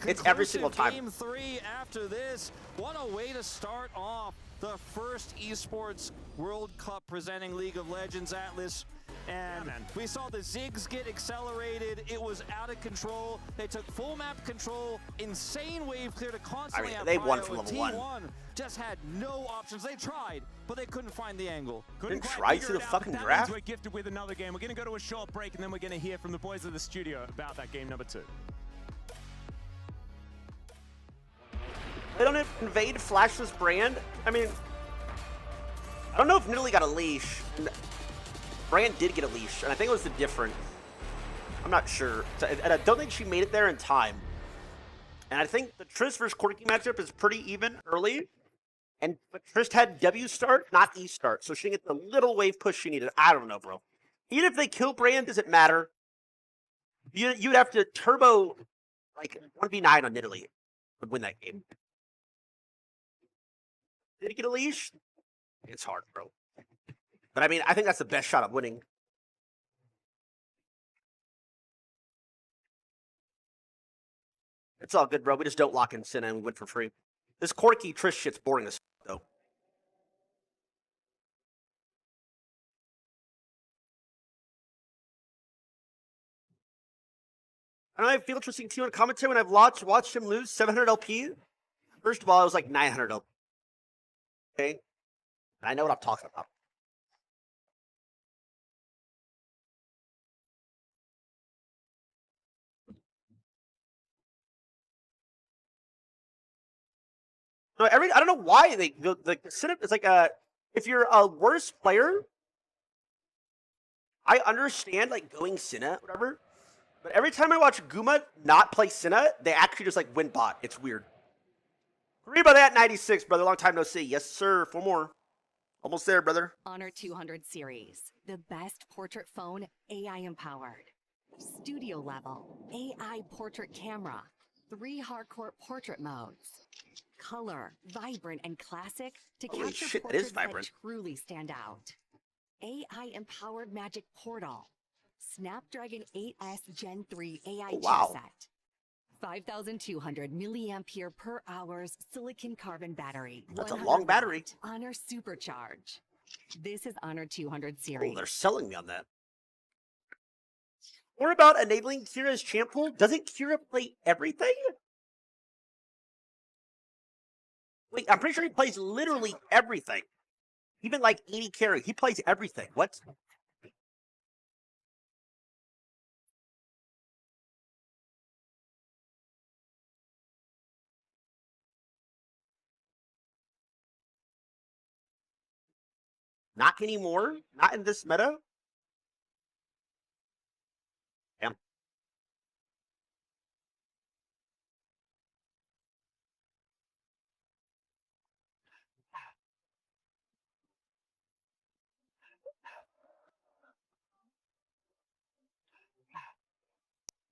It's every single time. Game 3 after this. What a way to start off the first esports World Cup presenting League of Legends, Atlas. And we saw the Ziggs get accelerated. It was out of control. They took full map control. Insane wave clear to constantly they won from level 1. T1 just had no options. They tried, but they couldn't find the angle. Couldn't try to the fucking draft. We're gifted with another game. We're going to go to a short break, and then we're going to hear from the boys of the studio about that game number 2. They don't invade Flashless Brand. I mean, I don't know if Nidalee got a leash. Brand did get a leash, and I think it was the different. I'm not sure. And I don't think she made it there in time. And I think the Trist versus Corki matchup is pretty even early. But Trist had W start, not E start. So she didn't get the little wave push she needed. I don't know, bro. Even if they kill Brand, does it matter? You'd have to turbo, like, 1v9 on Nidalee to win that game. Did he get a leash? It's hard, bro. But I mean, I think that's the best shot of winning. It's all good, bro. We just don't lock in Senna and we win for free. This Corki Trish shit's boring as though. I don't know, I feel interesting to you in commentary when I've watched him lose 700 LP. First of all, it was like 900 LP. Okay? I know what I'm talking about. No, I don't know why the setup is like if you're a worse player, I understand like going Senna, whatever. But every time I watch Guma not play Senna, they actually just like win bot. It's weird. Agree by that, 96, brother. Long time no see. Yes, sir. 4 more. Almost there, brother. Honor 200 series, the best portrait phone, AI empowered. Studio level, AI portrait camera, 3 hardcore portrait modes. Color, vibrant, and classic to capture portraits that truly stand out. AI-empowered magic portal. Snapdragon 8S Gen 3 AI chipset. 5,200 milliampere per hours silicon carbon battery. That's a long battery. Honor Supercharge. This is Honor 200 series. Oh, they're selling me on that. More about enabling Kira as champ pool. Doesn't Kira play everything? Wait, I'm pretty sure he plays literally everything. Even like 80 carry. He plays everything. What? Not anymore? Not in this meta? Damn.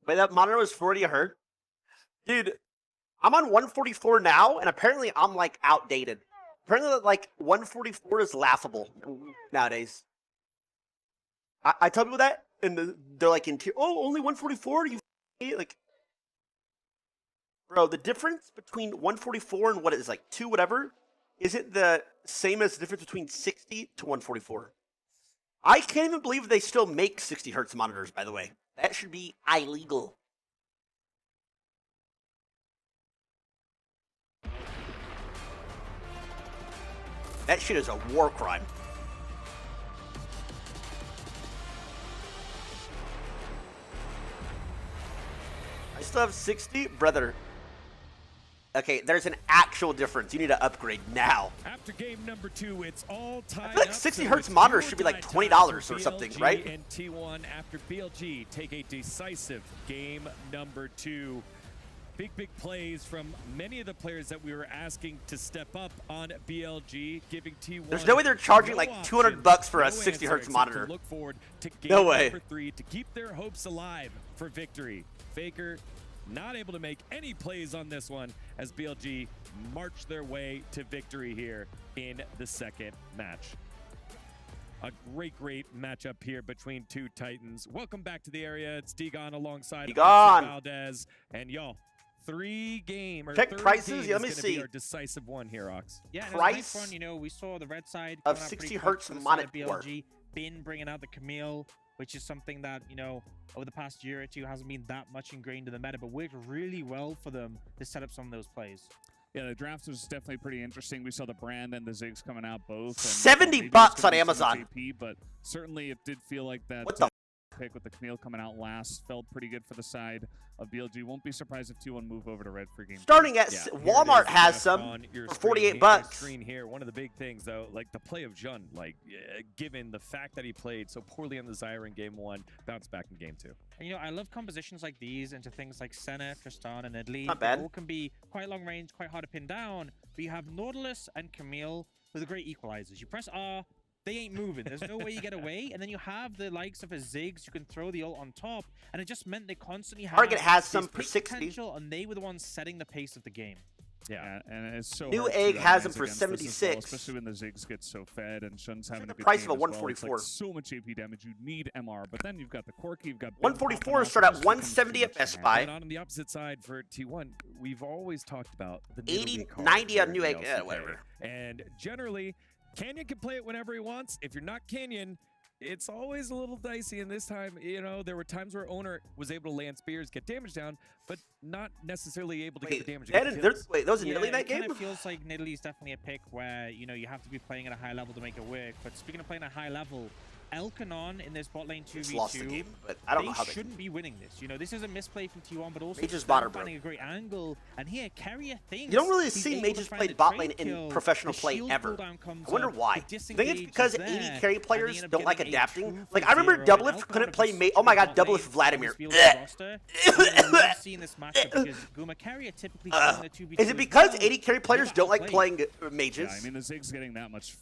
But that monitor was 40 Hz. Dude, I'm on 144 now, and apparently I'm like outdated. Apparently, like 144 is laughable nowadays. I tell people that, and they're like, "Oh, only 144? You like, bro? The difference between 144 and what is like 2 whatever isn't the same as the difference between 60 to 144. I can't even believe they still make 60 hertz monitors. By the way, that should be illegal. That shit is a war crime. still have 60? Brother. Okay, there's an actual difference. You need to upgrade now. After game number 2, it's all tied I feel like up, 60 so hertz it's monitor do or should be like die $20 time or for something, BLG right? And T1 after BLG take a decisive game number 2. Big plays from many of the players that we were asking to step up on BLG, giving T1. There's no way they're charging like option, $200 for no a 60 hertz answer monitor. to look forward to game No way. number 3 to keep their hopes alive for victory. Faker not able to make any plays on this one as BLG march their way to victory here in the second match. A great matchup here between two Titans. Welcome back to the area. It's Degon alongside Valdez. And y'all, 3-game or check third prices. game Yeah, let me is gonna be see. our decisive one here, Ox. Yeah, Price nice one. You know, we saw the red side of coming out 60 pretty quick hertz for the side monitor. of BLG. Bin bringing out the Camille, which is something that, you know, over the past year or two hasn't been that much ingrained in the meta, but worked really well for them to set up some of those plays. Yeah, the draft was definitely pretty interesting. We saw the Brand and the Ziggs coming out both. $70 on Amazon. JP, but certainly it did feel like that What the pick with the Camille coming out last felt pretty good for the side of BLG. Won't be surprised if T1 move over to red for game. Starting at Walmart has some for $48. Screen here. One of the big things though, like the play of Jun, like given the fact that he played so poorly on the Zyra in game 1, bounced back in game 2. And, you know, I love compositions like these into things like Senna, Tristan, and Adli. Not bad. All can be quite long range, quite hard to pin down. But you have Nautilus and Camille with the great equalizers. You press R, they ain't moving. There's no way you get away. And then you have the likes of a Ziggs. You can throw the ult on top. And it just meant they constantly had Target has some this for big 60. potential, and they were the ones setting the pace of the game. Yeah, and it's so New hard to Egg has organize them for against this as well, 76. especially when the Ziggs get so fed and Shun's having the a good price game of a as well. It's 144. like so much AP damage. You need MR, but then you've got the Corki, you've got 144 start at 170 at Best Buy. And on the opposite side for T1, we've always talked about the 80, 90 on New Egg, whatever. And generally, Canyon can play it whenever he wants. If you're not Canyon, it's always a little dicey, and this time, you know, there were times where Owner was able to land spears, get damage down, but not necessarily able to get the damage. Wait, that was in Italy that game? It kind of feels like Nidalee is definitely a pick where, you know, you have to be playing at a high level to make it work. But speaking of playing at a high level, Elkanon in this bot lane 2v2, lost the game, but I don't know how they shouldn't be winning this. You know, this is a misplay from T1, but also Mages bot are finding a great angle. And here, Carrier thinks you don't really he's see able Mages to play find bot the lane trade in kill. professional The play shield ever. cooldown comes I wonder up, why. the I think it's disengage because is 80 there, carry and they players end up don't like getting a adapting. 2 Like, for I remember 0, Doublelift and couldn't Elkanon play just Oh my god, switched to Doublelift bot Vladimir. lane, roster. We've seen this matchup because Guma Carrier typically playing the 2v2 Is it as because well. 80 carry players don't like playing mages? Yeah, I mean, the Ziggs getting that much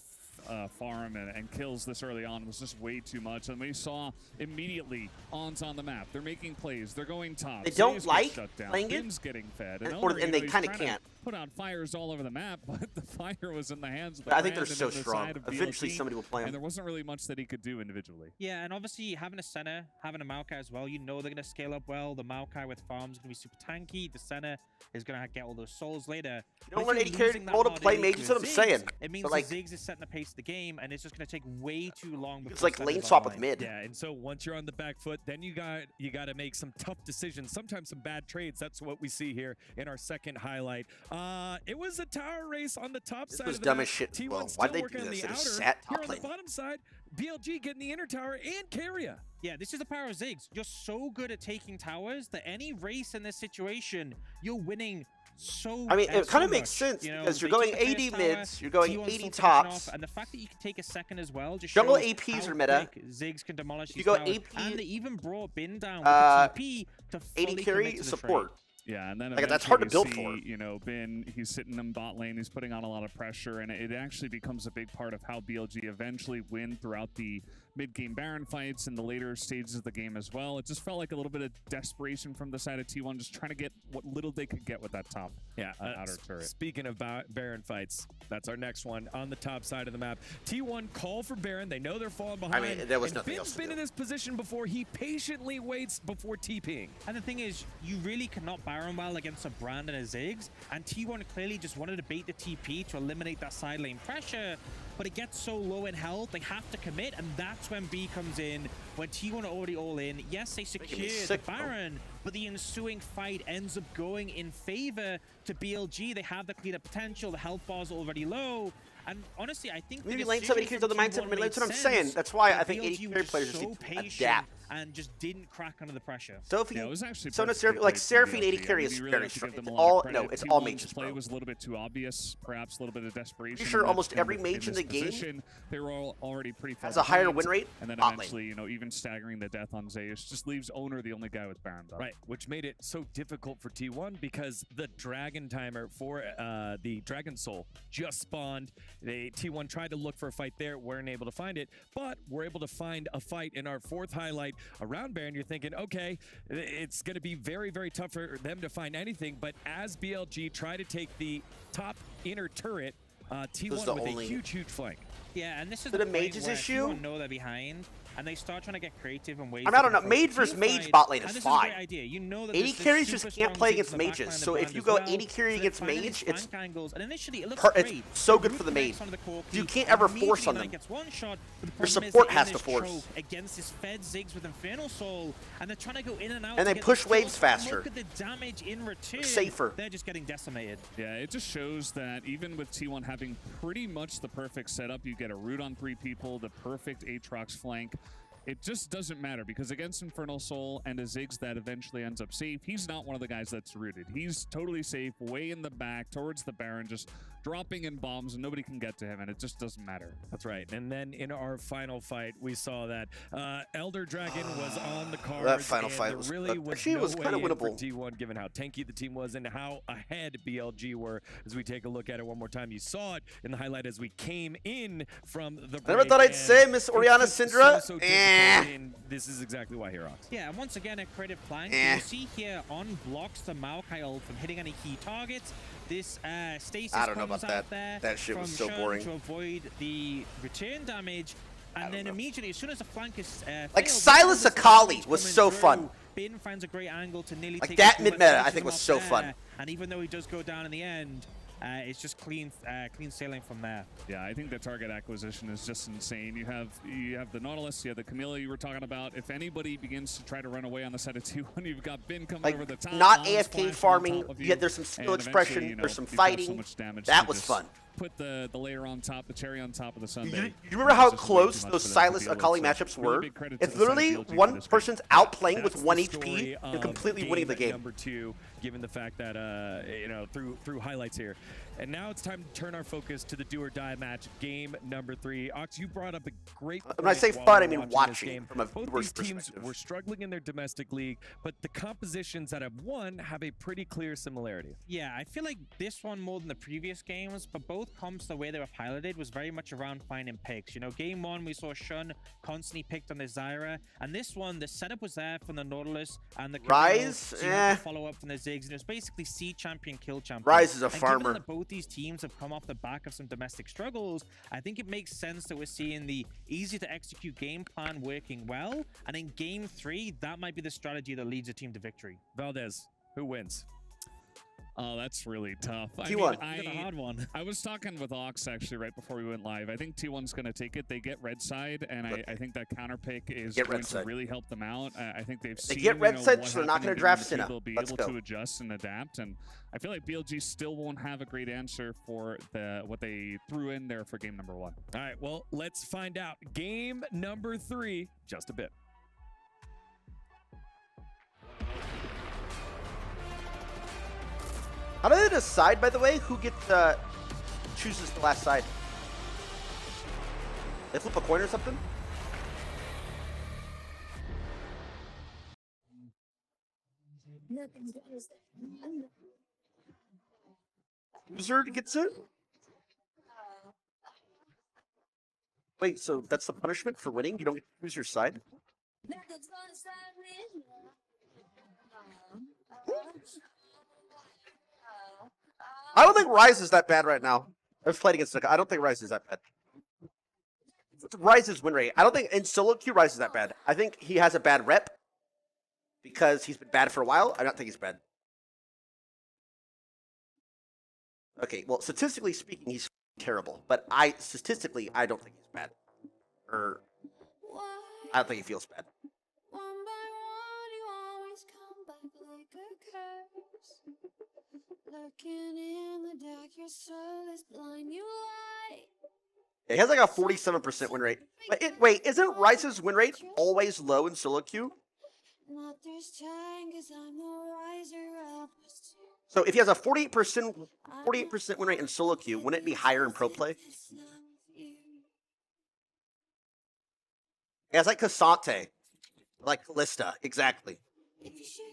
farm and kills this early on was just way too much. And we saw immediately On's on the map. They're making plays. They're going top. They don't Ziggs like shut down. playing it? Bin's getting fed. And they kind of can't. Put out fires all over the map, but the fire was in the hands of the I think they're Brand so and in the strong. side of Eventually BLG, somebody will play and them. there wasn't really much that he could do individually. Yeah, and obviously having a Senna, having a Maokai as well, you know they're going to scale up well. The Maokai with farms is going to be super tanky. The Senna is going to get all those souls later. You don't want 80 carry role to play mages, what I'm saying. It means But, like, the Ziggs is setting the pace of the game, and it's just going to take way too long. It's like lane swap with mid. Yeah, and so once you're on the back foot, then you got to make some tough decisions, sometimes some bad trades. That's what we see here in our second highlight. It was a tower race on the top side was of the dumb map. as shit. T1 Well, still why'd they working do on this? the They just outer. sat Here top on the lane. bottom side, BLG getting the inner tower and Carrier. Yeah, this is the power of Ziggs. You're so good at taking towers that any race in this situation, you're winning so I mean, it kind so of makes much. sense You know, because you're they going took the 80 first tower, mids, you're going T1's 80 still finishing tops. off, and the fact that you can take a second as well just Jungle shows APs how are meta. quick Ziggs can demolish If these you go towers. AP, And they even brought Bin down with the TP to fully 80 carry commit to the support. trade. Yeah, and then Like, that's hard to eventually build you see, for. You know, Bin, he's sitting in bot lane, he's putting on a lot of pressure, and it actually becomes a big part of how BLG eventually win throughout the mid-game Baron fights and the later stages of the game as well. It just felt like a little bit of desperation from the side of T1, just trying to get what little they could get with that top outer turret. Speaking of Baron fights, that's our next one on the top side of the map. T1 call for Baron. They know they're falling behind. I mean, there was and nothing Bin's else to been do. in this position before. He patiently waits before TPing. And the thing is, you really cannot Baron well against a Brand and a Ziggs, and T1 clearly just wanted to bait the TP to eliminate that side lane pressure, but it gets so low in health, they have to commit, and that's when B comes in, when T1 are already all in. Yes, they secure the Baron, but the ensuing fight ends up going in favor to BLG. They have the cleaner potential, the health bar's already low, and honestly, I think maybe lane 70 carries on the mindset. I mean, that's what I'm saying. That's why I think 80 carry players just need to adapt. and just didn't crack under the pressure. Sophie, yeah, it was actually like Seraphine 80 carry is very strong. It's all mages. Play was a little bit too obvious, perhaps a little bit of desperation. Pretty sure almost every mage in the game they were all already pretty far has a higher win rate. And then eventually, you know, even staggering the death on Zeus just leaves Owner the only guy with Baron buff. Right, which made it so difficult for T1 because the Dragon timer for the Dragon Soul just spawned. T1 tried to look for a fight there, weren't able to find it, but we're able to find a fight in our fourth highlight around Baron. You're thinking, okay, it's going to be very, very tough for them to find anything, but as BLG try to take the top inner turret, T1 with a huge flank. Yeah, and this is the mage's issue. T1 know they're behind, and they start trying to get creative and ways. I don't know. Mage versus mage bot lane is fine. Is a great idea. You know that 80 carries just can't play against mages. So if you go 80 carry against mage, it's so good for the mage. You can't ever force on them. Your support has to force. Against this Fed Ziggs with Infernal Soul, and they're trying to go in and out. And they push waves faster. Look at the damage in return. Safer. They're just getting decimated. Yeah, it just shows that even with T1 having pretty much the perfect setup, you get a root on 3 people, the perfect Aatrox flank. It just doesn't matter because against Infernal Soul and a Ziggs that eventually ends up safe, he's not one of the guys that's rooted. He's totally safe, way in the back, towards the Baron, just dropping in bombs and nobody can get to him, and it just doesn't matter. That's right. And then in our final fight, we saw that Elder Dragon was on the cards. That final fight was really was kind of winnable. T1, given how tanky the team was and how ahead BLG were. As we take a look at it one more time, you saw it in the highlight as we came in from the break. I never thought I'd say Miss Oriana Syndra. And this is exactly why here, Ox. Yeah, and once again, a creative flank. You see here on blocks the Maokai ult from hitting any key targets. This stasis comes out there. That shit was so boring. To avoid the return damage, and then immediately, as soon as the flank is like Silas Akali was so fun. Bin finds a great angle to nearly take that mid meta. I think was so fun. And even though he does go down in the end, it's just clean sailing from there. Yeah, I think the target acquisition is just insane. You have the Nautilus, you have the Camilla you were talking about. If anybody begins to try to run away on the side of 2-1, you've got Bin coming over the top. Not AFK farming, yet there's some skill expression, there's some fighting. That was fun. Put the layer on top, the cherry on top of the sundae. You remember how close those Silas Akali matchups were? It's literally one person's outplaying with 1 HP and completely winning the game. Number 2, given the fact that you know, through highlights here. And now it's time to turn our focus to the do or die match, game number 3. Ox, you brought up a great point. When I say fun, I mean watching from a viewer's perspective. Both these teams were struggling in their domestic league, but the compositions that have won have a pretty clear similarity. Yeah, I feel like this one more than the previous games, but both comps, the way they were piloted, was very much around finding picks. You know, game 1, we saw Shun constantly picked on the Zyra, and this one, the setup was there from the Nautilus and the Rise, follow up from the Ziggs, and it was basically see champion, kill champion. Rise is a farmer. Given that both these teams have come off the back of some domestic struggles, I think it makes sense that we're seeing the easy to execute game plan working well, and in game 3, that might be the strategy that leads a team to victory. Valdez, who wins? Oh, that's really tough. T1. A hard one. I was talking with Ox actually right before we went live. I think T1's going to take it. They get red side, and I think that counter pick is going to really help them out. I think they've seen. They get red side, so they're not going to draft Senna. They'll be able to adjust and adapt, and I feel like BLG still won't have a great answer for what they threw in there for game number 1. All right, well, let's find out. Game number 3, just a bit. How do they decide, by the way, who gets chooses the last side? They flip a coin or something? Loser gets it? Wait, so that's the punishment for winning? You don't get to choose your side? I don't think Rise is that bad right now. I've played against it. I don't think Rise is that bad. Rise's win rate. I don't think in solo queue Rise is that bad. I think he has a bad rep because he's been bad for a while. I don't think he's bad. Okay, well, statistically speaking, he's terrible. But statistically, I don't think he's bad. Or I don't think he feels bad. Looking in the dark, your soul is blind, you lie. He has like a 47% win rate. Wait, isn't Rice's win rate always low in solo queue? So if he has a 48% win rate in solo queue, wouldn't it be higher in pro play? Yeah, it's like Cassante, like Kalista, exactly. If you shoot,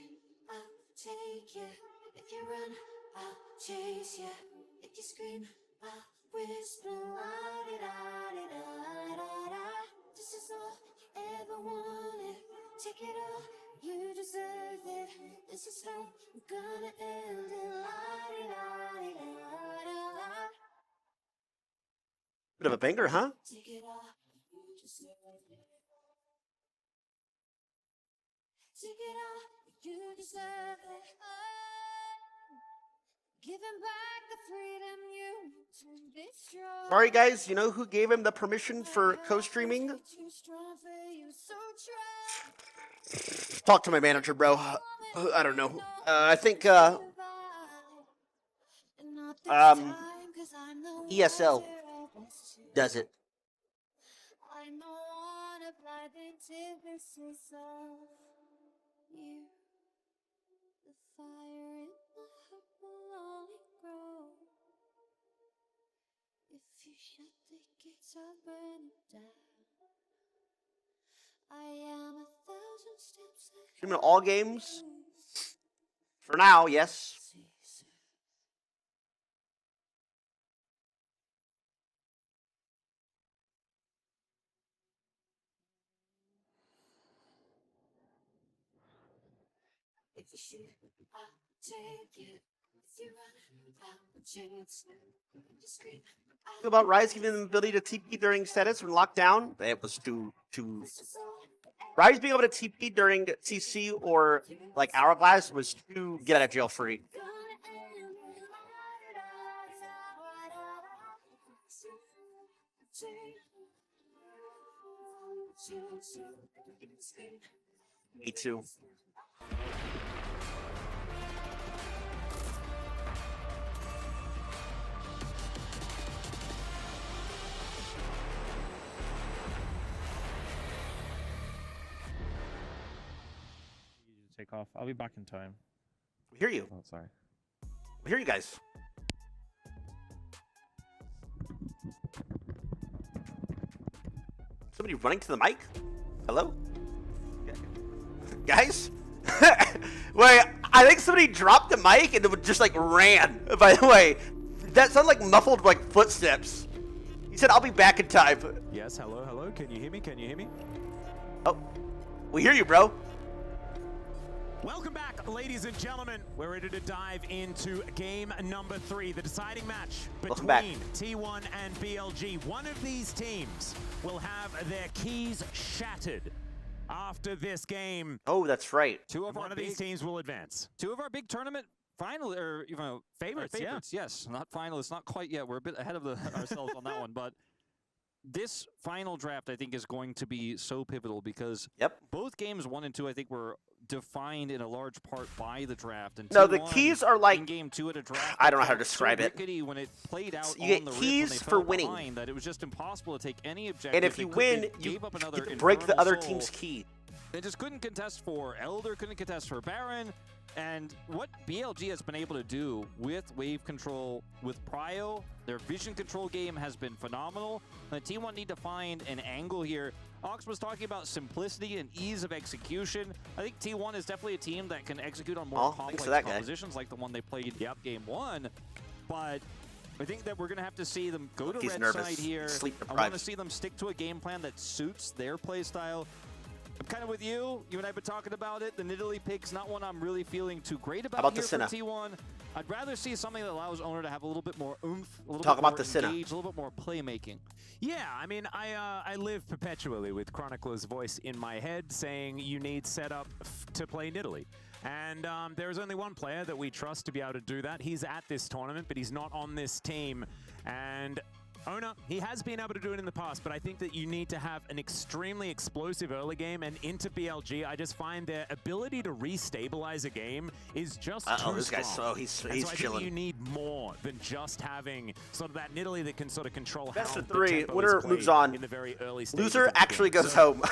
I'll take you. If you run, I'll chase you. If you scream, I'll whisper. La-di-da-di-da-da-da. This is all you ever wanted. Take it all, you deserve it. This is how I'm gonna end it. La-di-da-di-da-da-da. Bit of a banger, huh? Take it all, you deserve it. Take it all, you deserve it. Giving back the freedom you destroyed. Sorry guys, you know who gave him the permission for co-streaming? Talk to my manager, bro. I don't know. I think ESL does it. I'm the one of light antithesis of you. The fire in my heart will only grow. If you shut the gates, I'll burn it down. I am 1,000 steps ahead. Streaming all games? For now, yes. If you shoot, I'll take you. If you run, I'll chase you. If you scream, About Rise giving them the ability to TP during status when locked down? It was too. Rise being able to TP during CC or like Hourglass was too get out of jail free. Me too. Take off. I'll be back in time. We hear you. Oh, sorry. We hear you guys. Somebody running to the mic? Hello? Guys? Wait, I think somebody dropped the mic and it just like ran. By the way, that sounded like muffled like footsteps. He said, I'll be back in time. Yes, hello, hello. Can you hear me? Can you hear me? Oh, we hear you, bro. Welcome back, ladies and gentlemen. We're ready to dive into game number 3, the deciding match between T1 and BLG. One of these teams will have their keys shattered after this game. Oh, that's right. One of these teams will advance. Two of our big tournament favorites. Yes, not finalists, not quite yet. We're a bit ahead of ourselves on that one, but this final draft, I think, is going to be so pivotal because both games 1 and 2, I think, were defined in a large part by the draft. And no, the keys are like in game 2 at a draft. I don't know how to describe it. When it played out you on get the keys for winning. That it was just impossible to take any objective. And if you win, you break the other team's key. They just couldn't contest for Elder, couldn't contest for Baron. And what BLG has been able to do with wave control, with Prio, their vision control game has been phenomenal. The T1 need to find an angle here. Ox was talking about simplicity and ease of execution. I think T1 is definitely a team that can execute on more complex compositions like the one they played game 1. But I think that we're going to have to see them go to red side here. I want to see them stick to a game plan that suits their play style. I'm kind of with you. You and I have been talking about it. The Nidalee pick's not one I'm really feeling too great about here for T1. I'd rather see something that allows Owner to have a little bit more oomph, a little bit more engaged, a little bit more playmaking. Yeah, I mean, I live perpetually with Chronicler's voice in my head saying you need setup to play Nidalee. And there's only one player that we trust to be able to do that. He's at this tournament, but he's not on this team. And Ona, he has been able to do it in the past, but I think that you need to have an extremely explosive early game, and into BLG, I just find their ability to restabilize a game is just too strong. This guy's slow. He's I think chilling. you need more than just having sort of that Nidalee that can sort of control Best how of 3. the Winner moves on. in the very early stages Loser of the actually game. goes So, home.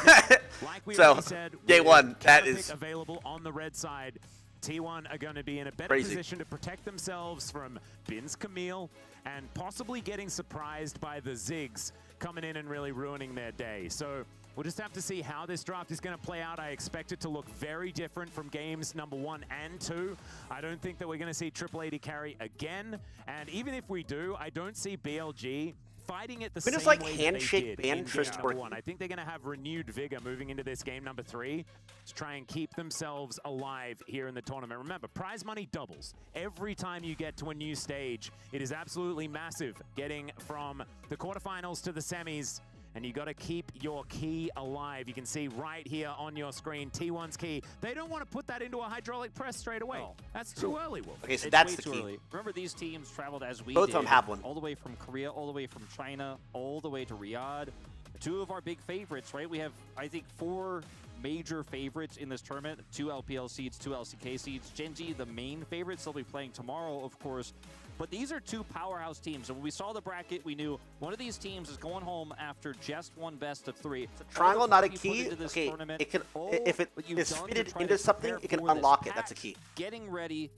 like we So, already said, day with 1, that counterpick is available on the red side. T1 are going to be in a better crazy position to protect themselves from Bin's Camille and possibly getting surprised by the Ziggs coming in and really ruining their day. So we'll just have to see how this draft is going to play out. I expect it to look very different from games number 1 and 2. I don't think that we're going to see Triple AD carry again. And even if we do, I don't see BLG fighting it the same like way handshake that they did in ban game Trist number 1. I think they're going to have renewed vigor moving into this game number 3 to try and keep themselves alive here in the tournament. Remember, prize money doubles every time you get to a new stage. It is absolutely massive getting from the quarterfinals to the semis. And you got to keep your key alive. You can see right here on your screen, T1's key. They don't want to put that into a hydraulic press straight away. No. That's too early, Wolf. Okay, so It's that's way the too key. early. Remember, these teams traveled as we Both did. of them have one. All the way from Korea, all the way from China, all the way to Riyadh. 2 of our big favorites, right? We have, I think, 4 major favorites in this tournament. 2 LPL seeds, 2 LCK seeds. Genji, the main favorites, they'll be playing tomorrow, of course. But these are 2 powerhouse teams. And when we saw the bracket, we knew one of these teams is going home after just one best of 3. Triangle, not a key. Okay, it can, if it is fitted into something, it can unlock it. That's a key. Getting ready,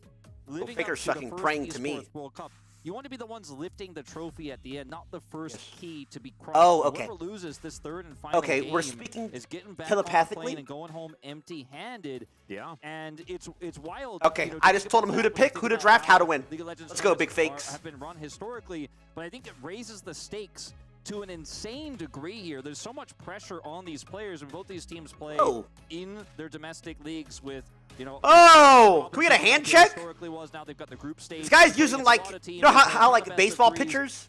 living Faker's up to fucking the first praying to me. Esports World Cup. You want to be the ones lifting the trophy at the end, not the first key to be crossed. Oh, okay. Whoever loses this 3rd and final game we're speaking is getting back telepathically? on the plane and going home empty-handed. Yeah. And it's wild. Okay, you know, I just told him who to pick, who to draft, how to win. League of Legends Let's go, big tournaments fakes. have been run historically, but I think it raises the stakes to an insane degree here. There's so much pressure on these players, and both these teams play in their domestic leagues with, you know. Oh, can we get a hand check? Historically was, now they've got the group stage. This guy's using like, you know how like baseball pitchers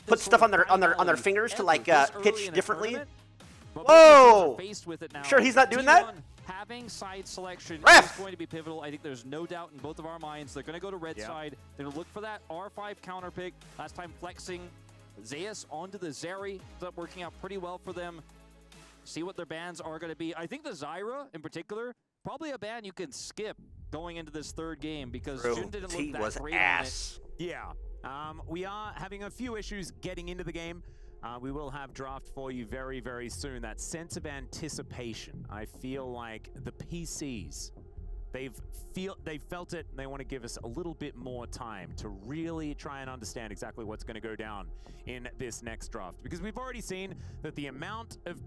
put stuff on their fingers to like pitch differently. Whoa! Sure, he's not doing that. Having side selection Ref! is going to be pivotal. I think there's no doubt in both of our minds. They're going to go to red side. They're going to look for that R5 counter pick. Last time flexing Zeus onto the Zeri. Ends up working out pretty well for them. See what their bans are going to be. I think the Zyra, in particular, probably a ban you can skip going into this 3rd game because Jun didn't look that great on it. Yeah. We are having a few issues getting into the game. We will have draft for you very, very soon. That sense of anticipation. I feel like the PCs, they've felt it, and they want to give us a little bit more time to really try and understand exactly what's going to go down in this next draft. Because we've already seen that the amount of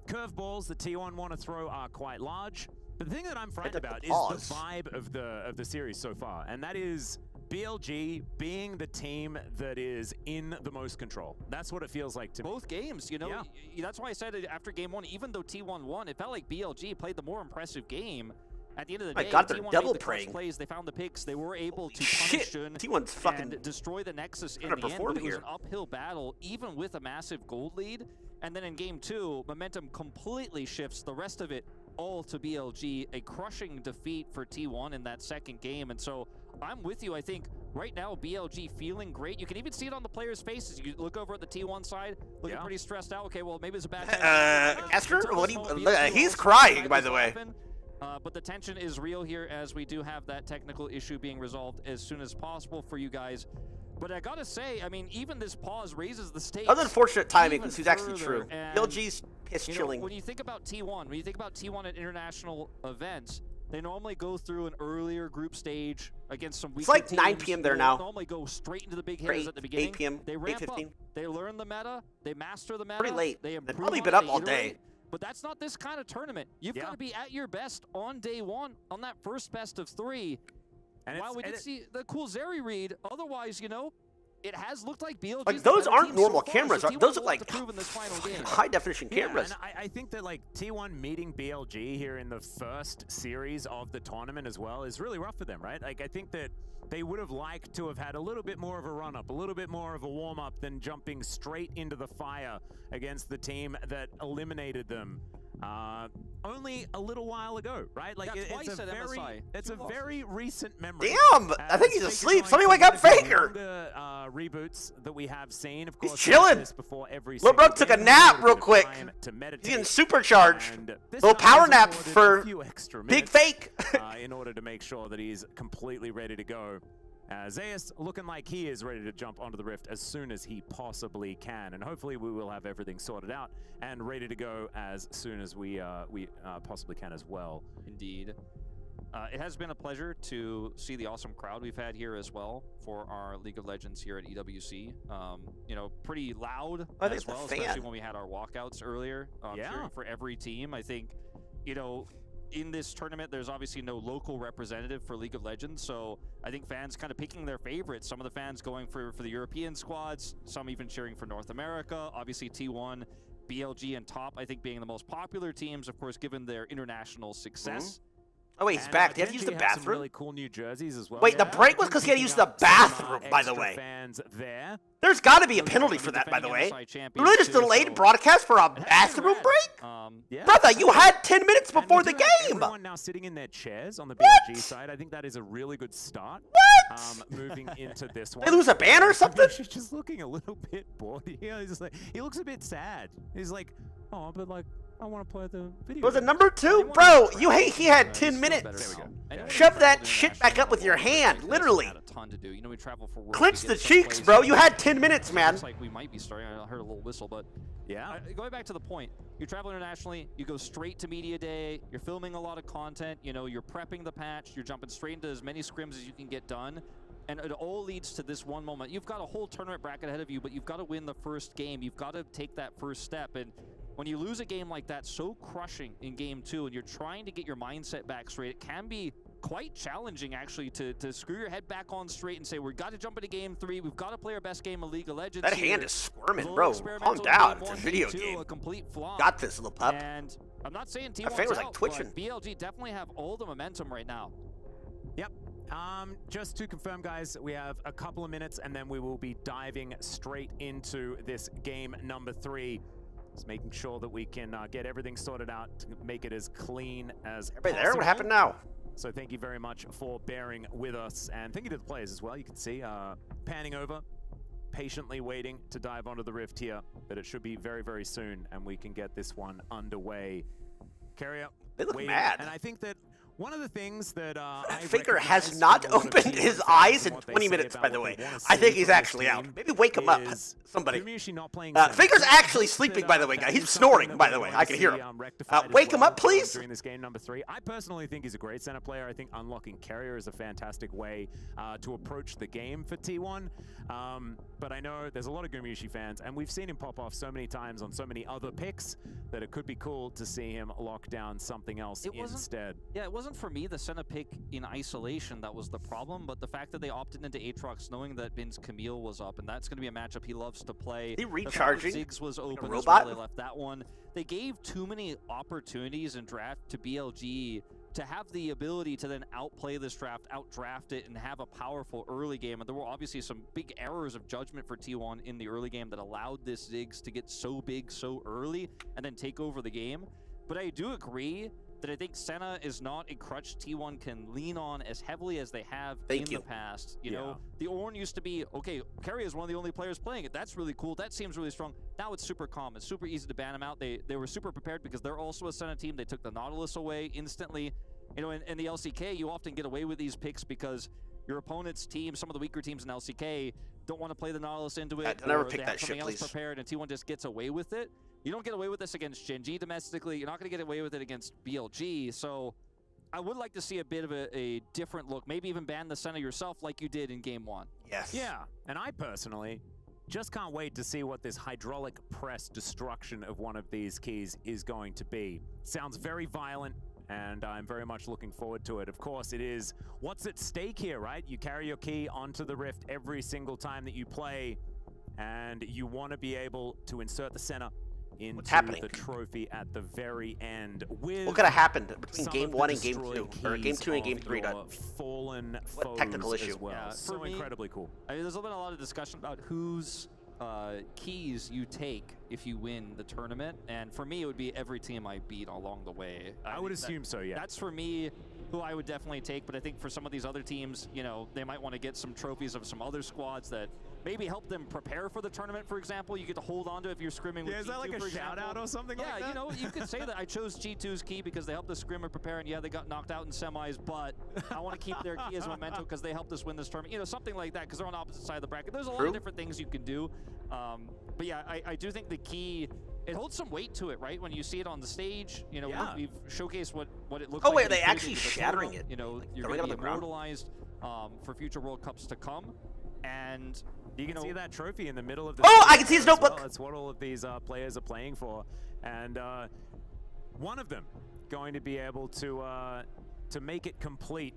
curveballs that T1 want to throw are quite large. But the thing that I'm frightened about is the vibe of the series so far, and that is BLG being the team that is in the most control. That's what it feels like to me. Both games, you know, that's why I said it after game 1, even though T1 won, it felt like BLG played the more impressive game. At the end of the day, they're T1 double made the praying. Plays, they found the picks, they were able to punish Jun T1's fucking and destroy the Nexus in the end, but it was an uphill battle, even with a massive gold lead. And then in game 2, momentum completely shifts. The rest of it all to BLG, a crushing defeat for T1 in that 2nd game. And so I'm with you. I think right now BLG feeling great. You can even see it on the players' faces. You look over at the T1 side, looking pretty stressed out. Okay, well, maybe it's a bad Esker? He's crying, by the way. But the tension is real here as we do have that technical issue being resolved as soon as possible for you guys. But I gotta say, I mean, even this pause raises the stakes. Unfortunate timing, because it's actually true. BLG's piss chilling. When you think about T1 at international events, they normally go through an earlier group stage against some weaker It's like teams. 9 p.m. there now. They normally go straight into the big hitters at the beginning. 8 p.m., They ramp 8:15. up, they learn the meta, they master the meta. Pretty late. They've probably been up all day. But that's not this kind of tournament. You've got to be at your best on day 1, on that first best of 3. And while we did see the cool Zeri read, otherwise, you know, it has looked like BLG. Like, those aren't normal cameras. Those are like high-definition cameras. And I think that like T1 meeting BLG here in the first series of the tournament as well is really rough for them, right? Like, I think that they would have liked to have had a little bit more of a run-up, a little bit more of a warm-up than jumping straight into the fire against the team that eliminated them. only a little while ago, right? Like it's a very recent memory. Damn, I think he's asleep. Somebody wake up Faker. Reboots that we have seen, of course. He's chilling. Before every Lil Bro took a nap real quick. He's getting supercharged. Little power nap for Big Fake. In order to make sure that he's completely ready to go. Zeus looking like he is ready to jump onto the Rift as soon as he possibly can, and hopefully we will have everything sorted out and ready to go as soon as we possibly can as well. Indeed. It has been a pleasure to see the awesome crowd we've had here as well for our League of Legends here at EWC. You know, pretty loud as well, especially when we had our walkouts earlier. Cheering for every team. I think, you know, in this tournament, there's obviously no local representative for League of Legends, so I think fans kind of picking their favorites. Some of the fans going for the European squads, some even cheering for North America. Obviously, T1, BLG, and Top, I think, being the most popular teams, of course, given their international success. Oh wait, he's back. Did he have to use the bathroom? Some really cool new jerseys as well. Wait, the break was because he had to use the bathroom, by the way. There's got to be a penalty for that, by the way. You really just delayed broadcast for a bathroom break? Brother, you had 10 minutes before the game. Everyone now sitting in their chairs on the BLG side. I think that is a really good start. What? Moving into this one. They lose a ban or something? She's just looking a little bit bored. He's just like, he looks a bit sad. He's like, oh, but like, I want to play the video. Was it number 2? Bro, he had 10 minutes. Shove that shit back up with your hand, literally. You know, we travel for work. Clench the cheeks, bro. You had 10 minutes, man. Looks like we might be starting. I heard a little whistle, but yeah. Going back to the point, you travel internationally, you go straight to media day, you're filming a lot of content, you know, you're prepping the patch, you're jumping straight into as many scrims as you can get done. And it all leads to this one moment. You've got a whole tournament bracket ahead of you, but you've got to win the first game. You've got to take that first step. And when you lose a game like that, so crushing in game 2, and you're trying to get your mindset back straight, it can be quite challenging, actually, to screw your head back on straight and say, we've got to jump into game 3. We've got to play our best game of League of Legends. That hand is squirming, bro. Calm down. It's a video game. A complete flop. Got this, little pup. And I'm not saying T1's my fan was like twitching. BLG definitely have all the momentum right now. Yep. Just to confirm, guys, we have a couple of minutes, and then we will be diving straight into this game number 3. Just making sure that we can get everything sorted out to make it as clean as possible. There? What happened now? So thank you very much for bearing with us, and thank you to the players as well. You can see panning over, patiently waiting to dive onto the Rift here, but it should be very, very soon, and we can get this one underway. Carrier, they look waiting. mad. And I think that one of the things that Faker has not opened his eyes in 20 minutes, by the way. I think he's actually out. Maybe wake him up, somebody. Faker's actually sleeping, by the way, guys. He's snoring, by the way. I can hear him. Wake him up, please. During this game number 3, I personally think he's a great center player. I think unlocking Carrier is a fantastic way to approach the game for T1. But I know there's a lot of Gumiushi fans, and we've seen him pop off so many times on so many other picks that it could be cool to see him lock down something else instead. Yeah, it wasn't for me the center pick in isolation that was the problem, but the fact that they opted into Aatrox knowing that Bin's Camille was up, and that's going to be a matchup he loves to play. He recharging? Ziggs was open like a as well. robot? They left that one. They gave too many opportunities in draft to BLG to have the ability to then outplay this draft, outdraft it, and have a powerful early game. And there were obviously some big errors of judgment for T1 in the early game that allowed this Ziggs to get so big so early and then take over the game. But I do agree that I think Senna is not a crutch T1 can lean on as heavily as they have in the past. You know, the Ornn used to be, okay, Carrier is one of the only players playing it. That's really cool. That seems really strong. Now it's super calm. It's super easy to ban him out. They were super prepared because they're also a Senna team. They took the Nautilus away instantly. You know, in the LCK, you often get away with these picks because your opponent's team, some of the weaker teams in LCK, don't want to play the Nautilus into it. Don't ever pick that shit, please. Prepared, and T1 just gets away with it. You don't get away with this against Gen G domestically. You're not going to get away with it against BLG. So I would like to see a bit of a different look. Maybe even ban the center yourself like you did in game 1. Yes. Yeah, and I personally just can't wait to see what this hydraulic press destruction of one of these keys is going to be. Sounds very violent, and I'm very much looking forward to it. Of course, it is what's at stake here, right? You carry your key onto the Rift every single time that you play, and you want to be able to insert the center into the trophy at the very end. With what could have happened between game 1 and game 2, or game 2 and game 3? Fallen what technical issue? As well. Yeah, so incredibly cool. I mean, there's been a lot of discussion about who's keys you take if you win the tournament, and for me it would be every team I beat along the way. I would assume so, yeah. That's for me who I would definitely take, but I think for some of these other teams, you know, they might want to get some trophies of some other squads that maybe help them prepare for the tournament, for example. You get to hold on to if you're scrimming with G2, is that like a shout out or something like that? Yeah, you know, you could say that I chose G2's key because they helped us scrim and prepare, and yeah, they got knocked out in semis, but I want to keep their key as a memento because they helped us win this tournament. You know, something like that, because they're on opposite side of the bracket. There's a lot of different things you can do. But yeah, I do think the key, it holds some weight to it, right? When you see it on the stage, you know, we've showcased what it looks like. Oh wait, are they actually shattering it? You know, like, you're going to be immortalized for future World Cups to come. And you can see that trophy in the middle of the... Oh, I can see his notebook! Well. That's what all of these players are playing for. And one of them going to be able to make it complete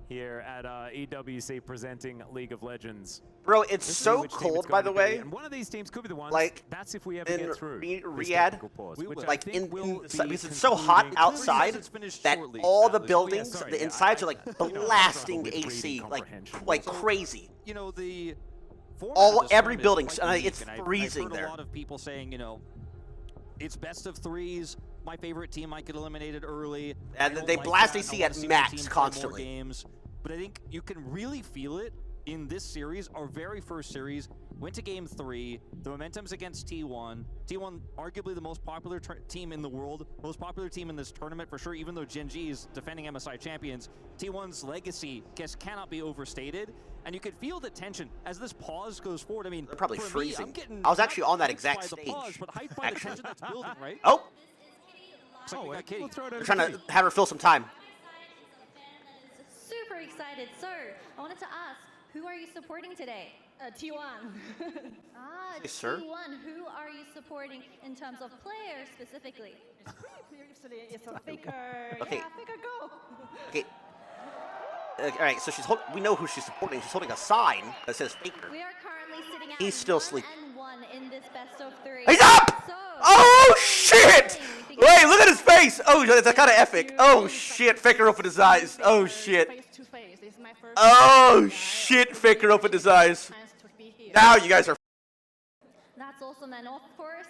here at EWC presenting League of Legends. Bro, it's so cold, by the way. And one of these teams could be the ones. Like, that's if we ever get through Riyadh, like because it's so hot outside that all the buildings, the insides are like blasting AC, like crazy. You know, the every building, it's freezing there. A lot of people saying, you know, it's best of threes. My favorite team might get eliminated early. And they blast AC at max constantly. Games, but I think you can really feel it in this series. Our very first series went to game 3. The momentum's against T1. T1, arguably the most popular team in the world, most popular team in this tournament for sure, even though Gen G is defending MSI champions. T1's legacy cannot be overstated. And you could feel the tension as this pause goes forward. I mean, they're probably freezing. Me, I was actually on that exact stage. Pause, but hyped by the tension that's building, right? Oh! We'll throw it over. We're trying to have her fill some time. Super excited. Sir, I wanted to ask, who are you supporting today? T1. Hey, sir. T1, who are you supporting in terms of players specifically? It's a Faker. Okay. Yeah, Faker, go. Okay. All right, so we know who she's supporting. She's holding a sign that says Faker. We are currently sitting at He's still sleeping. 1-1 in this best of 3. He's up! So, oh shit! Wait, look at his face! Oh, that's kind of epic. Oh shit, Faker opened his eyes. Oh shit. Oh shit, Faker opened his eyes. Now you guys are... That's awesome, and of course,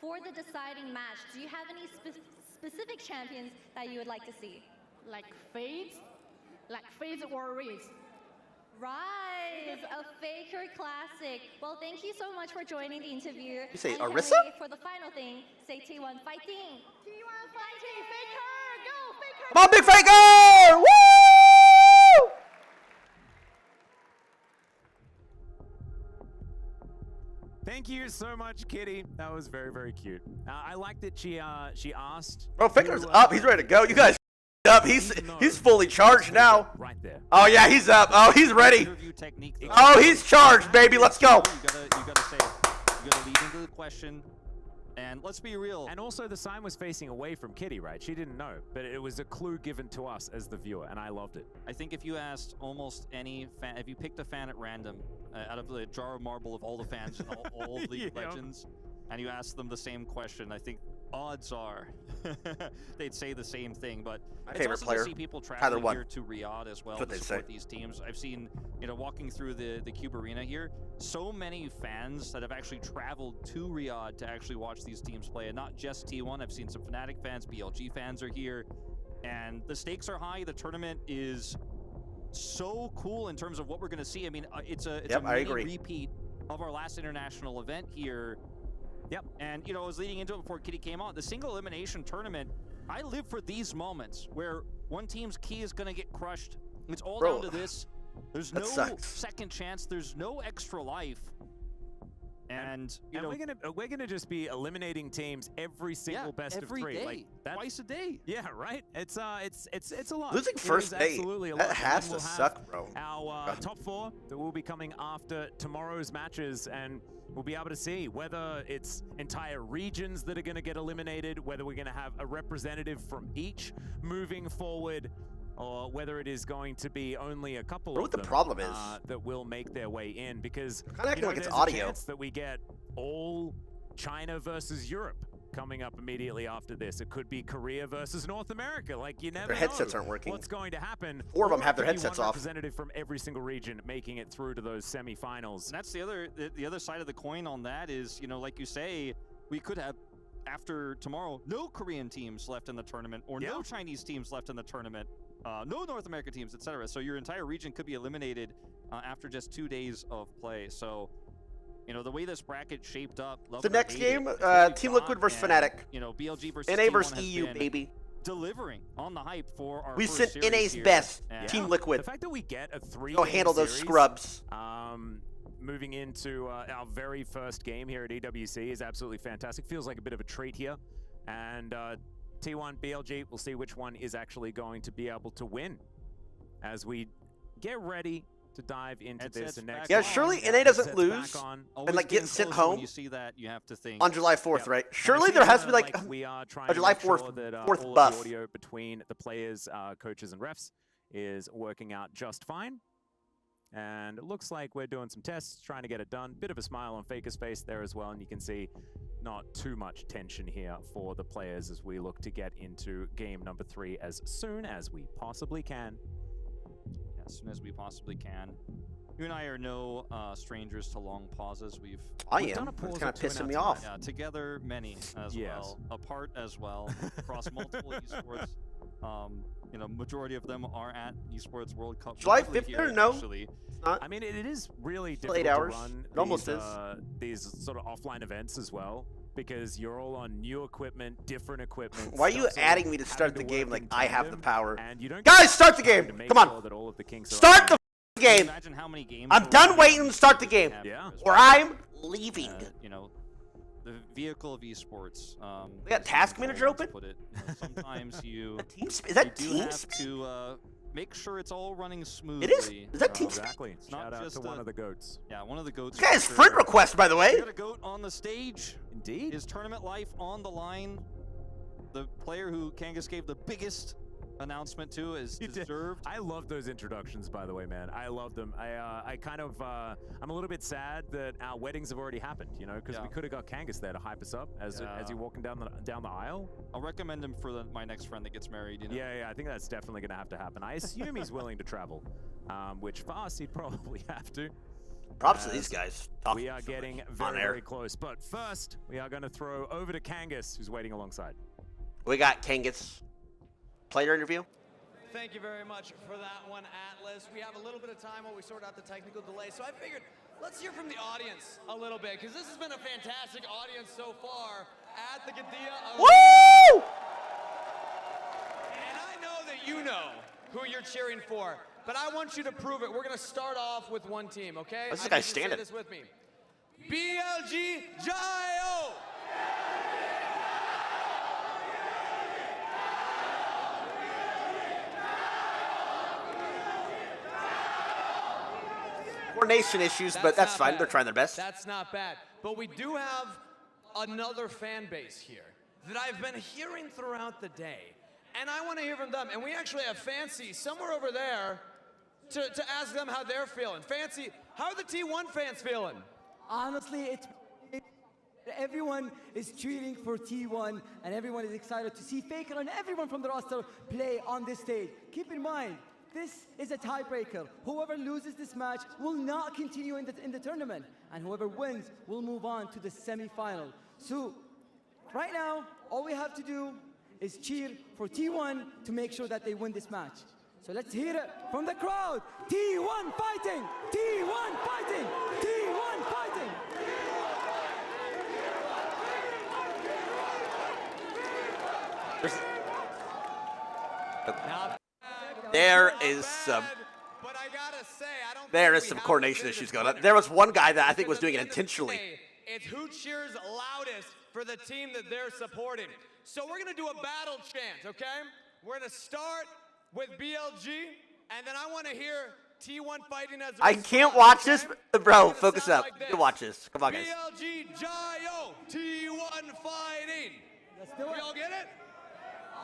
for the deciding match, do you have any specific champions that you would like to see? Like Fades? Like Fades or Reese? Right, a Faker classic. Well, thank you so much for joining the interview. You say and Arissa? For the final thing, say T1 fighting. T1 fighting, Faker! Go, Faker! Come on, big Faker! Woo! Thank you so much, Kitty. That was very, very cute. I like that she asked. Bro, Faker's up. He's ready to go. You guys up. He's fully charged now. Right there. Oh yeah, he's up. Oh, he's ready. Oh, he's charged, baby. Let's go. You gotta say it. You gotta lead into the question. And let's be real. And also the sign was facing away from Kitty, right? She didn't know, but it was a clue given to us as the viewer, and I loved it. I think if you asked almost any fan, if you picked a fan at random out of the jar of marble of all the fans in all of League of Legends, and you asked them the same question, I think odds are they'd say the same thing. But my it's favorite awesome player, to see people traveling here to Riyadh as well to support these teams. I've seen, you know, walking through the Cube Arena here, so many fans that have actually traveled to Riyadh to actually watch these teams play, and not just T1. I've seen some Fnatic fans, BLG fans are here, and the stakes are high. The tournament is so cool in terms of what we're going to see. I mean, it's a mini repeat of our last international event here. Yep, and you know, I was leading into it before Kitty came on. The single elimination tournament, I live for these moments where one team's key is going to get crushed. It's all down to this. There's no second chance. There's no extra life. And you know, we're gonna just be eliminating teams every single best of 3. Day, like twice a day. Yeah, right. It's a lot. Losing first day, absolutely a lot. That has to suck, bro. Our top 4 that will be coming after tomorrow's matches, and we'll be able to see whether it's entire regions that are going to get eliminated, whether we're going to have a representative from each moving forward, or whether it is going to be only a couple of them the problem is that will make their way in, because like there's it's audio. a chance that we get all China versus Europe coming up immediately after this. It could be Korea versus North America. Like, you never Their headsets know aren't working. what's going to happen. 4 of them Or have their it could be headsets one off. representative from every single region making it through to those semifinals. And that's the other side of the coin on that is, you know, like you say, we could have, after tomorrow, no Korean teams left in the tournament, or no Chinese teams left in the tournament, no North American teams, etc. So your entire region could be eliminated after just 2 days of play. So, you know, the way this bracket shaped up. The next game, Team Liquid versus Fnatic. You know, BLG versus NA T1 versus has EU, been baby. delivering on the hype for our We first sent series NA's here. best, And Team Liquid. The fact that we get a 3-game Go handle those series, scrubs. Moving into our very first game here at EWC is absolutely fantastic. Feels like a bit of a treat here. And T1, BLG, we'll see which one is actually going to be able to win as we get ready to dive into this. And next surely NA doesn't lose and like get sent home you see that, you have to think, on July 4th, right? Surely there has to be like we are trying a July to make 4th, sure that 4th all buff. of the audio between the players, coaches, and refs is working out just fine. And it looks like we're doing some tests, trying to get it done. Bit of a smile on Faker's face there as well, and you can see not too much tension here for the players as we look to get into game number 3 as soon as we possibly can. As soon as we possibly can. You and I are no strangers to long pauses. We've done a pause. It's kind of pissing me off. Yeah, together many as well, apart as well, across multiple esports. You know, majority of them are at Esports World Cup. July 5th or no? Actually. I mean, it is really Still difficult 8 hours. to run It almost these sort of offline events as well, because you're all on new equipment, different equipment. Why are you stuff, adding me to start the game like I have the power? And you don't Guys, start the game! Come on! That all of the kinks are Start the game! Imagine how many games I'm done waiting to start the game. Yeah. Or I'm leaving. You know, the vehicle of esports. We got Task Manager open? Put it. You know, sometimes you, is that you do Teams? have to make sure it's all running smoothly. It is? Is that Teams? Exactly. It's not Shout out just to one of the goats. Yeah, one of the goats. This guy's friend request, by the way. We got a goat on the stage. Indeed. His tournament life on the line. The player who Kangas gave the biggest announcement to is deserved. I love those introductions, by the way, man. I love them. I kind of, I'm a little bit sad that our weddings have already happened, you know, because we could have got Kangas there to hype us up as you're walking down the aisle. I'll recommend him for my next friend that gets married. You know? Yeah, I think that's definitely going to have to happen. I assume he's willing to travel, which for us, he'd probably have to. Props to these guys. We are getting very close. But first, we are going to throw over to Kangas, who's waiting alongside. We got Kangas. Player interview. Thank you very much for that one, Atlas. We have a little bit of time while we sort out the technical delay, so I figured let's hear from the audience a little bit, because this has been a fantastic audience so far at the Gadea. Woo! And I know that you know who you're cheering for, but I want you to prove it. We're going to start off with one team, okay? What's this guy standing? Say this with me. BLG Jayo! Coordination issues, but that's fine. They're trying their best. That's not bad. But we do have another fan base here that I've been hearing throughout the day. And I want to hear from them. And we actually have Fancy somewhere over there to ask them how they're feeling. Fancy, how are the T1 fans feeling? Honestly, everyone is cheering for T1, and everyone is excited to see Faker and everyone from the roster play on this stage. Keep in mind, this is a tiebreaker. Whoever loses this match will not continue in the tournament, and whoever wins will move on to the semi-final. So, right now, all we have to do is cheer for T1 to make sure that they win this match. So let's hear it from the crowd. T1 fighting! T1 fighting! T1 fighting! There is some. But I gotta say, I don't there is some coordination issues going on. There was one guy that I think was doing it intentionally. It's who cheers loudest for the team that they're supporting. So we're gonna do a battle chant, okay? We're gonna start with BLG, and then I want to hear T1 fighting as a I can't watch this, bro. Focus up. You can watch this. Come on, guys. BLG Jayo, T1 fighting. Let's do it. We all get it?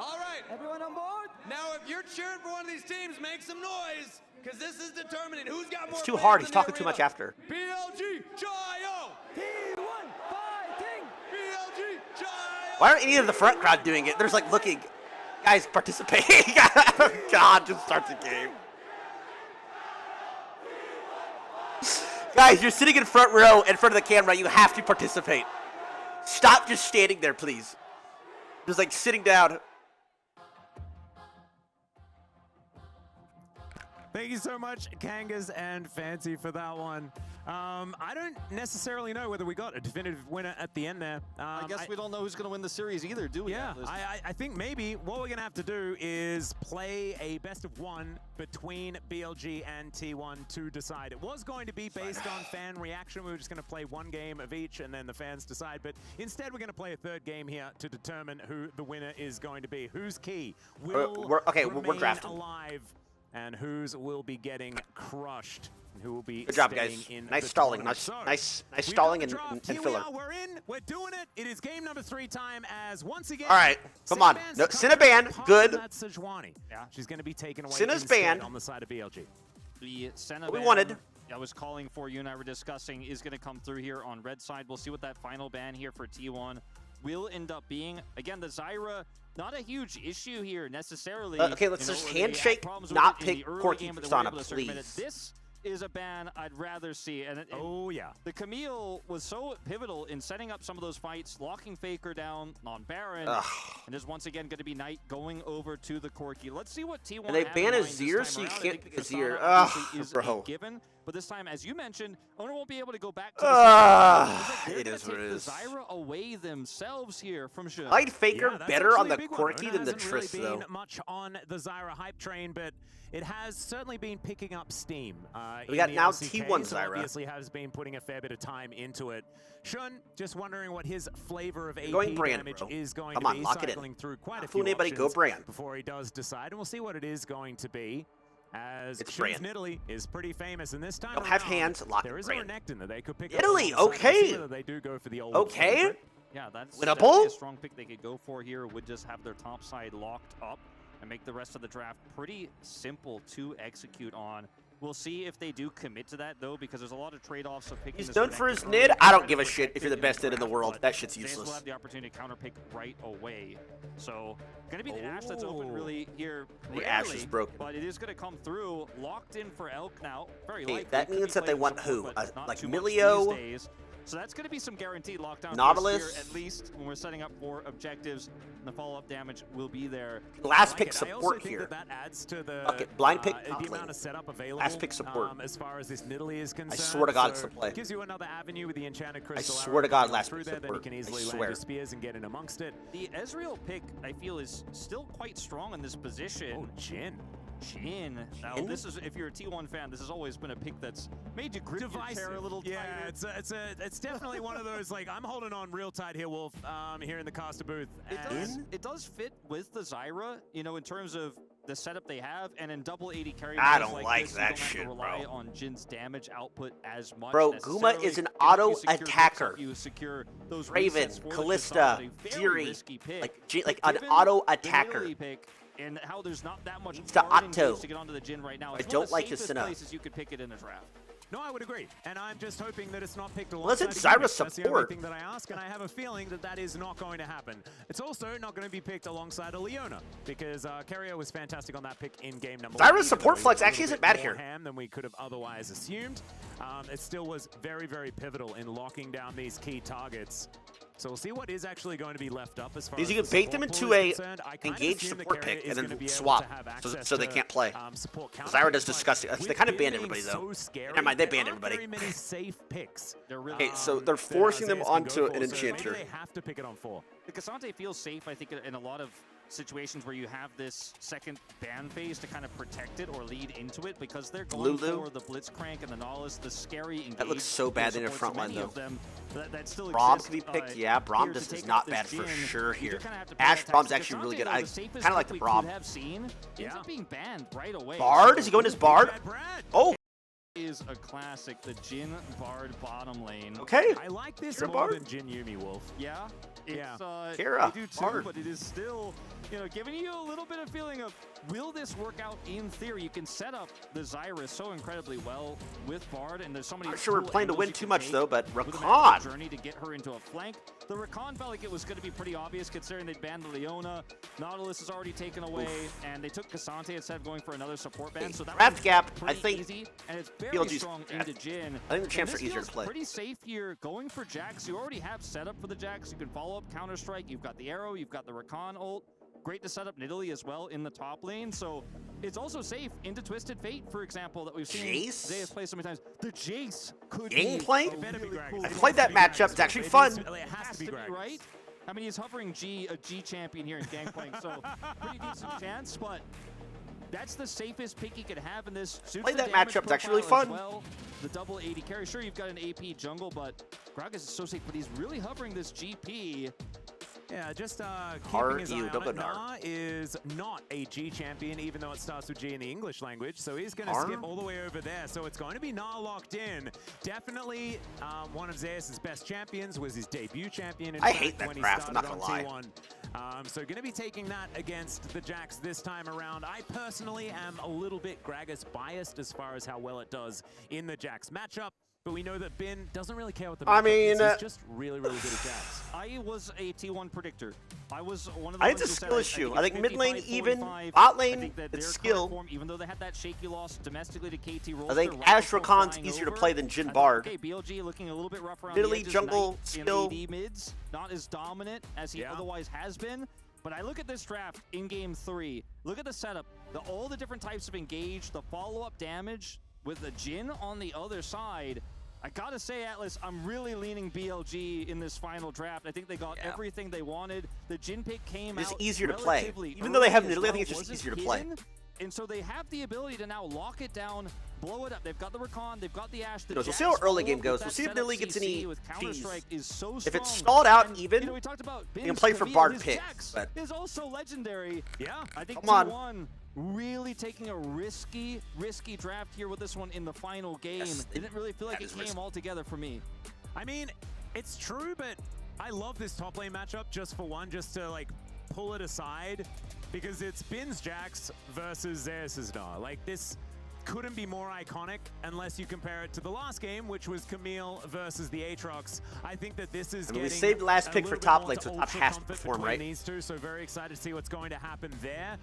All right. Everyone on board? Now, if you're cheering for one of these teams, make some noise, because this is determining who's got more. It's too hard. He's talking too much after. BLG Jayo. T1 fighting. BLG Jayo. Why aren't any of the front crowd doing it? There's like looking, guys participating. God, just start the game. Guys, you're sitting in front row in front of the camera. You have to participate. Stop just standing there, please. Just like sitting down. Thank you so much, Kangas and Fancy, for that one. I don't necessarily know whether we got a definitive winner at the end there. I guess we don't know who's going to win the series either, do we? Yeah, I think maybe what we're going to have to do is play a best of one between BLG and T1 to decide. It was going to be based on fan reaction. We were just going to play one game of each and then the fans decide. But instead, we're going to play a third game here to determine who the winner is going to be. Whose key will we're drafting alive, and whose will be getting crushed. Who will be good job, guys. Nice stalling. Nice stalling and filler. We're in. We're doing it. It is game number 3 time as once again. All right, come on. No, Cinnaband, good. Yeah, she's going to be taken away. Cinna's banned on the side of BLG. The Senna we wanted. I was calling for, you and I were discussing, is going to come through here on red side. We'll see what that final ban here for T1 will end up being. Again, the Zyra, not a huge issue here necessarily. Okay, let's just handshake, not pick Corki Persona, please. This is a ban I'd rather see. And yeah. The Camille was so pivotal in setting up some of those fights, locking Faker down on Baron, and is once again going to be Knight going over to the Corki. Let's see what T1 and they ban Azir, so you can't pick Azir. Ugh, bro. Given, but this time, as you mentioned, Owner won't be able to go back to the it is what it is. The Zyra away themselves here from Shun. I like Faker better on the Corki than the Triss, really though. Been much on the Zyra hype train, but it has certainly been picking up steam. We got now LCK, T1 so Zyra. Obviously has been putting a fair bit of time into it. Shun, just wondering what his flavor of AP Brand, damage bro. is going Come to on, be. lock it Cycling in. through quite a Fool few anybody, go options Brand. before he does decide, and we'll see what it is going to be. As it's Shun's Brand. Nidalee is pretty famous, and this time don't have hands, lock there is Brand. a Renekton that they could pick Italy, up. okay. Whether they do go for the old okay. favorite. Yeah, that's winnable. A strong pick they could go for here. Would just have their top side locked up and make the rest of the draft pretty simple to execute on. We'll see if they do commit to that, though, because there's a lot of trade-offs of picking. He's done for his nid. I don't give a shit if you're the best nid in the world. That shit's useless. Will have the opportunity to counterpick right away. So, going to be the Ashe that's open really here. The Ashe is broken. But it is going to come through. Locked in for Elk now. Very hey, likely. that means that they want support, who? Like too Milio? So that's going to be some guaranteed lockdown. Nautilus? Here, at least when we're setting up for objectives. The follow-up damage will be there. Last pick support here. That adds to the blind pick the amount of setup available. Last pick support. As far as this Nidalee is concerned. I swear to God, it's the play. Gives you another avenue with the enchanted crystal. I swear to God, last pick support. Then you can easily land your spears and get in amongst it. The Ezreal pick, I feel, is still quite strong in this position. Oh, Jhin. Now, this is, if you're a T1 fan, this has always been a pick that's made you grip your chair a little tighter. It's definitely one of those, like, I'm holding on real tight here, Wolf, here in the caster booth. It does fit with the Zyra, you know, in terms of the setup they have, and in double 80 carry. I don't like this, that you don't shit, have to rely bro. on Jin's damage output as much. Bro, Guma is an auto attacker. You secure those Raven, Callista, Fury, like an auto attacker. And how there's not that much to Otto. To get onto the Jhin right now. I don't like his Senna. Places you could pick it in the draft. No, I would agree, and I'm just hoping that it's not picked alongside. Well, it's Zyra That's the only support. thing that I ask, and I have a feeling that that is not going to happen. It's also not going to be picked alongside a Leona, because Kerio was fantastic on that pick in game number 1. Zyra's support flex actually isn't bad here. Than we could have otherwise assumed. It still was very, very pivotal in locking down these key targets. So we'll see what is actually going to be left up as far as you can bait them into a engaged support pick and then swap so they can't play. Zyra does disgusting. They kind of banned everybody though. Never mind, they banned everybody. Very many safe picks. Okay, so they're forcing them onto an enchanter. Maybe they have to pick it on 4. The Cassante feels safe, I think, in a lot of situations where you have this second ban phase to kind of protect it or lead into it, because they're going for the Blitzcrank and the Nautilus, the scary engage. That looks so bad in their front line though. That still Braum can be picked, yeah. Braum just is not bad for sure here. Ashe Braum's actually really good. I kind of like the Braum. Ends up being banned right away. Bard? Is he going as Bard? Oh! Is a classic, the Jhin Bard bottom lane. Okay. I like this more than Jhin Yuumi, Wolf. Yeah. Kira, I do too, Bard. but it is still, you know, giving you a little bit of feeling of, will this work out in theory? You can set up the Zyra so incredibly well with Bard, and there's so many. I'm not sure we're playing to win too much though, but Rakan Rakan. journey to get her into a flank. The Recon felt like it was going to be pretty obvious considering they'd banned the Leona. Nautilus is already taken away, and they took Cassante instead of going for another support ban. So that draft gap, I pretty think. Easy, and it's very BLG's strong into Jhin. I think the champs are easier to play. Pretty safe here, going for Jax. You already have setup for the Jax. You can follow up Counter-Strike. You've got the arrow. You've got the Recon ult. Great to set up Nidalee as well in the top lane. So it's also safe into Twisted Fate, for example, that we've seen Zeus play so many times. The Jace could gameplay? be really cool. I played that matchup. It's actually fun. It has to be right. I mean, he's hovering a G champion here in Gangplank, so pretty decent chance, but that's the safest pick he could have in this. Play that matchup. It's actually really fun. Well. The double 80 carry. Sure, you've got an AP jungle, but Gragas is so safe, but he's really hovering this GP. Yeah, just keeping his eye on it. Na is not a G champion, even though it starts with G in the English language, so he's going to skip all the way over there. So it's going to be Na locked in. Definitely one of Zeus' best champions, was his debut champion. I hate that draft, I'm not going to lie. T1. So going to be taking that against the Jax this time around. I personally am a little bit Gragas biased as far as how well it does in the Jax matchup. But we know that Bin doesn't really care what the matchup is. He's just really, really good at Jax. I was a T1 predictor. I was one of the I think it's a skill issue. I think mid lane even, bot lane, it's skill. Form, even though they had that shaky loss domestically to KT Rolster, I think Ashe Rakan's easier to play than Jhin Bard. Okay, BLG looking a little bit rough around Nidalee jungle skill. AD mids, not as dominant as he otherwise has been. But I look at this draft in Game 3. Look at the setup. All the different types of engage, the follow-up damage with the Jhin on the other side. I gotta say, Atlas, I'm really leaning BLG in this final draft. I think they got everything they wanted. The Jhin pick came it's out easier to play. Even though they have Nidalee, I think it's just easier to play. And so they have the ability to now lock it down, blow it up. They've got the Recon, they've got the Ashe. We'll see how early game goes. We'll see if Nidalee gets any keys. If it's stalled out even, we talked about you can play for Bard pick. But is also legendary. Yeah, I think T1 really taking a risky draft here with this one in the final game. Didn't really feel like it came all together for me. I mean, it's true, but I love this top lane matchup just for one, just to like pull it aside, because it's Bin's Jax versus Zeus' Na. Like, this couldn't be more iconic unless you compare it to the last game, which was Camille versus the Aatrox. I think that this is getting we saved last pick for top lane, so top has to perform, right? These two, so very excited to see what's going to happen there.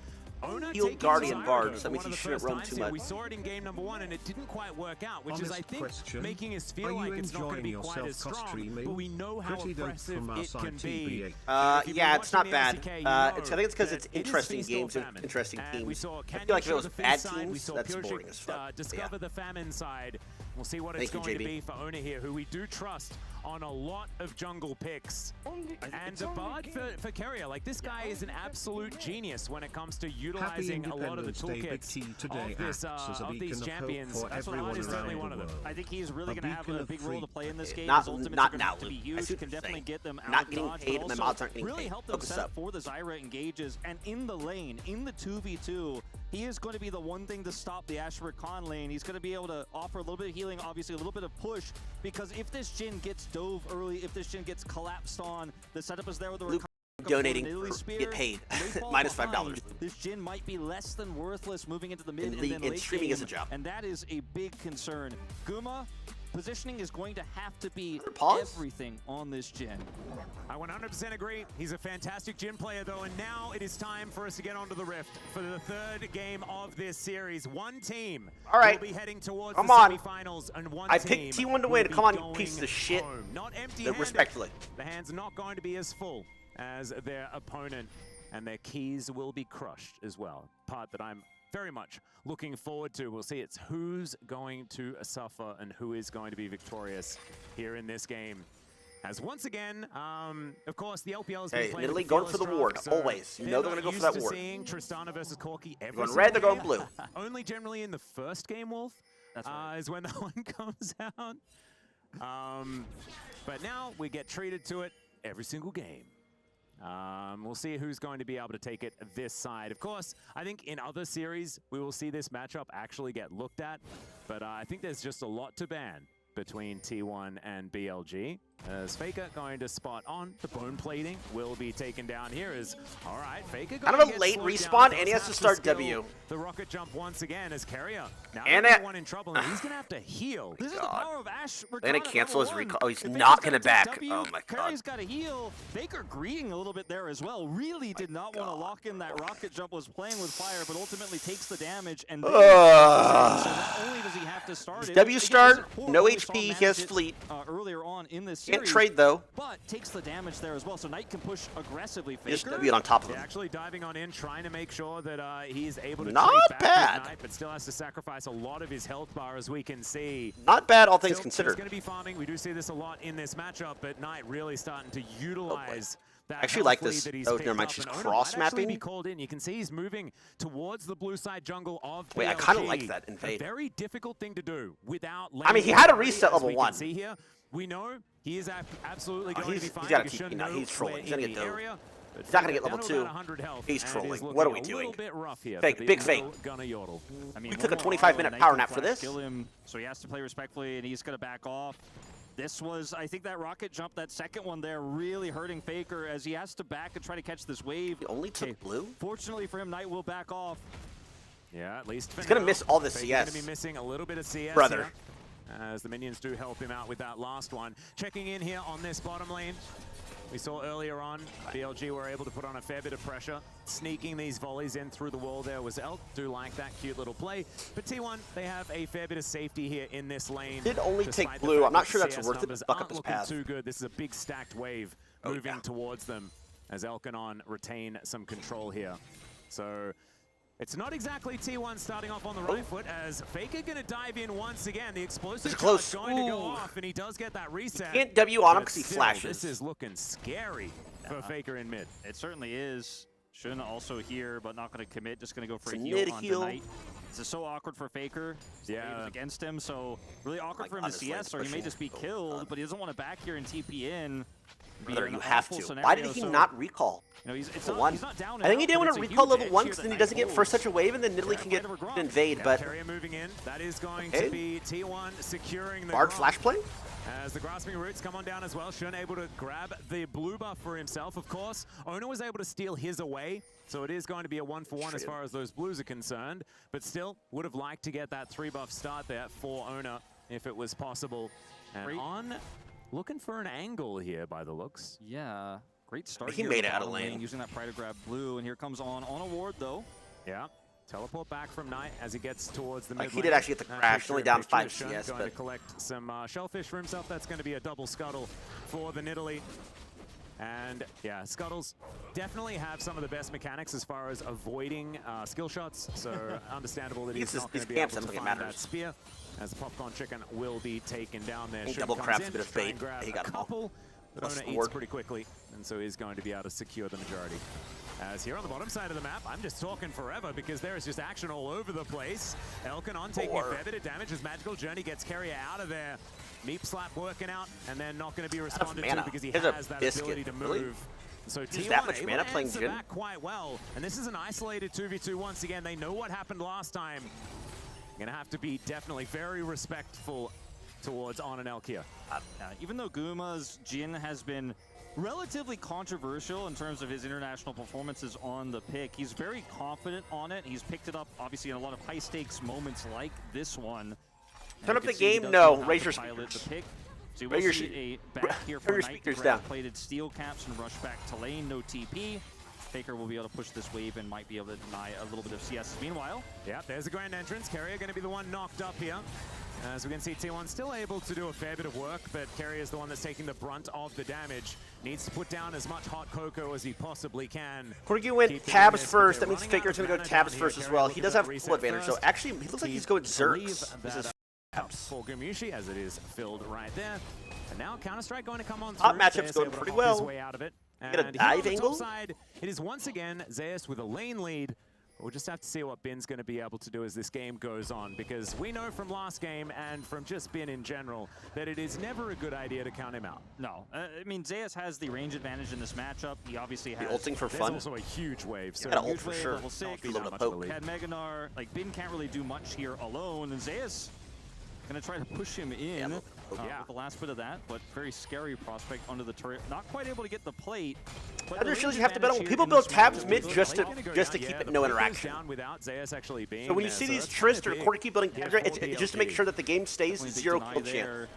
Field Guardian Bard, so that means he shouldn't roam too much. We saw it in game number 1, and it didn't quite work out, which is, I think, making us feel like it's not going to be quite as strong, but we know how impressive it can be. Yeah, it's not bad. I think it's because it's interesting games and interesting teams. I feel like if it was bad teams, that's boring as fuck. Discover the famine side. We'll see what it's going to be for Ona here, who we do trust on a lot of jungle picks. And the Bard for Keria, like, this guy is an absolute genius when it comes to utilizing a lot of the toolkits of these champions. That's what Bard is certainly one of them. I think he's really going to have a big role to play in this game. Not now, to be huge. Can definitely get them out not of getting dodge, paid, and my mods aren't getting really paid. help them set up for the Zyra engages. And in the lane, in the 2v2, he is going to be the one thing to stop the Ashe Rakan lane. He's going to be able to offer a little bit of healing, obviously a little bit of push, because if this Jhin gets dove early, if this Jhin gets collapsed on, the setup is there with the Rakan. Donating, get paid. Minus $5. This Jhin might be less than worthless moving into the mid and then late streaming game, is a job. And that is a big concern. Guma, positioning is going to have to be everything on this Jhin. I 100% agree. He's a fantastic Jhin player, though, and now it is time for us to get onto the Rift for the third game of this series. One team will be heading towards the semifinals, and one team picked T1 to win. Come on, you piece of shit. Home. Not empty-handed. Respectfully. The hand's not going to be as full as their opponent, and their keys will be crushed as well. Part that I'm very much looking forward to. We'll see it's who's going to suffer and who is going to be victorious here in this game. As once again, of course, the LPL has been playing Nidalee going for the ward, always. You know they're going to go for that ward. Seeing Tristana versus Corki every going red, they're going blue. Only generally in the first game, Wolf, is when that one comes out. But now we get treated to it every single game. We'll see who's going to be able to take it this side. Of course, I think in other series, we will see this matchup actually get looked at. But I think there's just a lot to ban between T1 and BLG. As Faker going to spot on, the bone plating will be taken down here. All right, Faker Kind of a late respawn, and he has to start W. The rocket jump once again as Carrier. Now and one in trouble, and he's going to have to heal. This is the power of Ash. They're going to cancel his recall. Oh, he's not going to back. Oh my god. Carrier's got to heal. Faker greeting a little bit there as well. Really did not want to lock in that rocket jump, was playing with fire, but ultimately takes the damage. And so not only does he have to start it. W start, no HP, he has fleet. Earlier on in this series. Can't trade though. But takes the damage there as well, so Knight can push aggressively. Faker. Just W on top of him. Actually diving on in, trying to make sure that he's able to not trade back bad. Knight, but still has to sacrifice a lot of his health bar, as we can see. Not bad, all things considered. He's going to be farming. We do see this a lot in this matchup, but Knight really starting to utilize that. I actually like health this. lead that he's Oh, picked never mind. up, She's and Ono cross might actually mapping. be called in. You can see he's moving towards the blue side jungle of Wait, I BLG. kind of like that invade. A very difficult thing to do without. I mean, he had a reset level as we 1. Can see here, we know he is absolutely going to be fine. He's got to keep. You know, he's trolling. He's gonna get dove. He's not gonna get level 2. He's trolling. What are we doing? Fake, big fake. I mean, we took a 25-minute power nap for this. Him, so he has to play respectfully, and he's gonna back off. This was, I think, that rocket jump, that second one there, really hurting Faker as he has to back and try to catch this wave. He only took blue? Fortunately for him, Knight will back off. Yeah, at least he's going to miss all the Faker's CS. Going to be missing a little bit of CS Brother. here, as the minions do help him out with that last one. Checking in here on this bottom lane. We saw earlier on, BLG were able to put on a fair bit of pressure. Sneaking these volleys in through the wall there was Elk. Do like that cute little play. But T1, they have a fair bit of safety here in this lane. Did only take blue. I'm not sure that's worth it to buck up his path. Too good. This is a big stacked wave moving towards them as Elkanon retain some control here. So it's not exactly T1 starting off on the right foot as Faker going to dive in once again. The explosive charge is going to go off, and he does get that reset. You can't W on him because he flashes. This is looking scary for Faker in mid. It certainly is. Shun also here, but not going to commit. Just going to go for a heal on tonight. This is so awkward for Faker. Yeah, against him. So really awkward for him to CS, or he may just be killed. But he doesn't want to back here and TP in. Brother, you have to. Why did he not recall? You know, he's not down I think he didn't want to recall level 1 because then he doesn't get first such a wave, and then Nidalee can get invade. But moving in. That is going to be T1 securing the Bard flash play. As the grasping roots come on down as well, Shun able to grab the blue buff for himself, of course. Ono was able to steal his away, so it is going to be a 1-for-1 as far as those blues are concerned. But still, would have liked to get that 3-buff start there for Ono if it was possible. And on, looking for an angle here by the looks. Yeah, great start. He made it out of lane. Using that Pride to grab blue, and here comes on a ward though. Yeah. Teleport back from Knight as he gets towards the mid lane. He did actually get the crash, only down 5 CS. Going to collect some shellfish for himself. That's going to be a double scuttle for the Nidalee. And yeah, scuttles definitely have some of the best mechanics as far as avoiding skill shots. So understandable that he's not going to be able to find that spear. As the popcorn chicken will be taken down there. He double crabs a bit of bait. He got a couple. But Ona eats pretty quickly, and so he's going to be able to secure the majority. As here on the bottom side of the map, I'm just talking forever because there is just action all over the place. Elkanon taking a fair bit of damage as Magical Journey gets Carrier out of there. Meep Slap working out, and then not going to be responded to because he has that ability to move. Really? So T1 that much mana playing Jhin back quite well, and this is an isolated 2v2 once again. They know what happened last time. Going to have to be definitely very respectful towards On and Elk here. Even though Guma's Jhin has been relatively controversial in terms of his international performances on the pick, he's very confident on it. He's picked it up, obviously, in a lot of high-stakes moments like this one. Turn up the game? No. Raise your speakers. So you will see a back here for Knight to grab plated steel caps and rush back to lane. No TP. Faker will be able to push this wave and might be able to deny a little bit of CS. Meanwhile, yeah, there's a grand entrance. Carrier going to be the one knocked up here. As we can see, T1 still able to do a fair bit of work, but Carrier is the one that's taking the brunt of the damage. Needs to put down as much hot cocoa as he possibly can. Corgi went tabs first. That means Faker's going to go tabs first as well. He does have full advantage, so actually, he looks like he's going Zerks. This is for Gumushi, as it is filled right there. And now Counter-Strike going to come on through. Top matchup's going pretty well. Way out of it. Get a dive angle. Side, it is once again Zeus with a lane lead. We'll just have to see what Bin's going to be able to do as this game goes on, because we know from last game and from just Bin in general that it is never a good idea to count him out. No, I mean, Zeus has the range advantage in this matchup. He obviously has... The ulting for fun. There's also a huge wave. So yeah, ult for sure. Level 6, had Meganar. Like, Bin can't really do much here alone, and Zeus gonna try to push him in. with the last bit of that, but very scary prospect under the turret. Not quite able to get the plate. Other shields you have to bet on. People build tabs mid just to keep it no interaction. So when you see these Trist or Corki building tabs, it's just to make sure that the game stays 0 kill chance.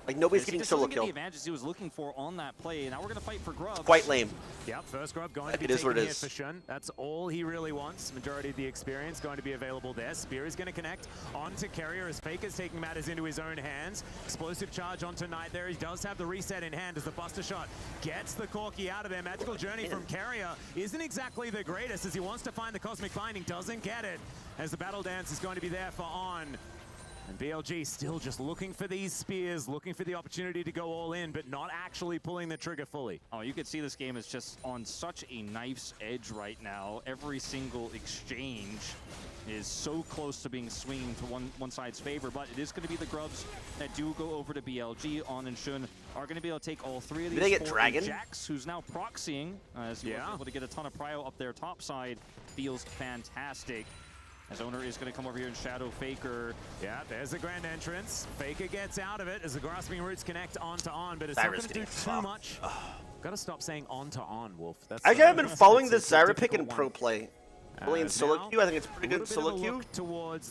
Like nobody's getting solo kill. The advantage he was looking for on that play. Now we're gonna fight for grub. Quite lame. Yep, first grub going to be what it taken is. here for Shun. That's all he really wants. Majority of the experience going to be available there. Spear is going to connect onto Carrier as Faker's taking matters into his own hands. Explosive charge onto Knight there. He does have the reset in hand as the Buster Shot gets the Corki out of there. Magical Journey from Carrier isn't exactly the greatest as he wants to find the Cosmic Binding, doesn't get it. As the Battle Dance is going to be there for On. And BLG still just looking for these spears, looking for the opportunity to go all in, but not actually pulling the trigger fully. Oh, you can see this game is just on such a knife's edge right now. Every single exchange is so close to being swinging to one side's favor, but it is going to be the grubs that do go over to BLG. On and Shun are going to be able to take all three of these. Did they get Dragon? Jax, who's now proxying, as he was able to get a ton of prio up there top side, feels fantastic. As Owner is going to come over here and shadow Faker. Yeah, there's the grand entrance. Faker gets out of it as the grasping roots connect onto On, but it's not going to do too much. Gotta stop saying onto On, Wolf. That's Actually, I've been following this Zyra pick in pro play. Really in solo queue, I think it's pretty good in solo queue.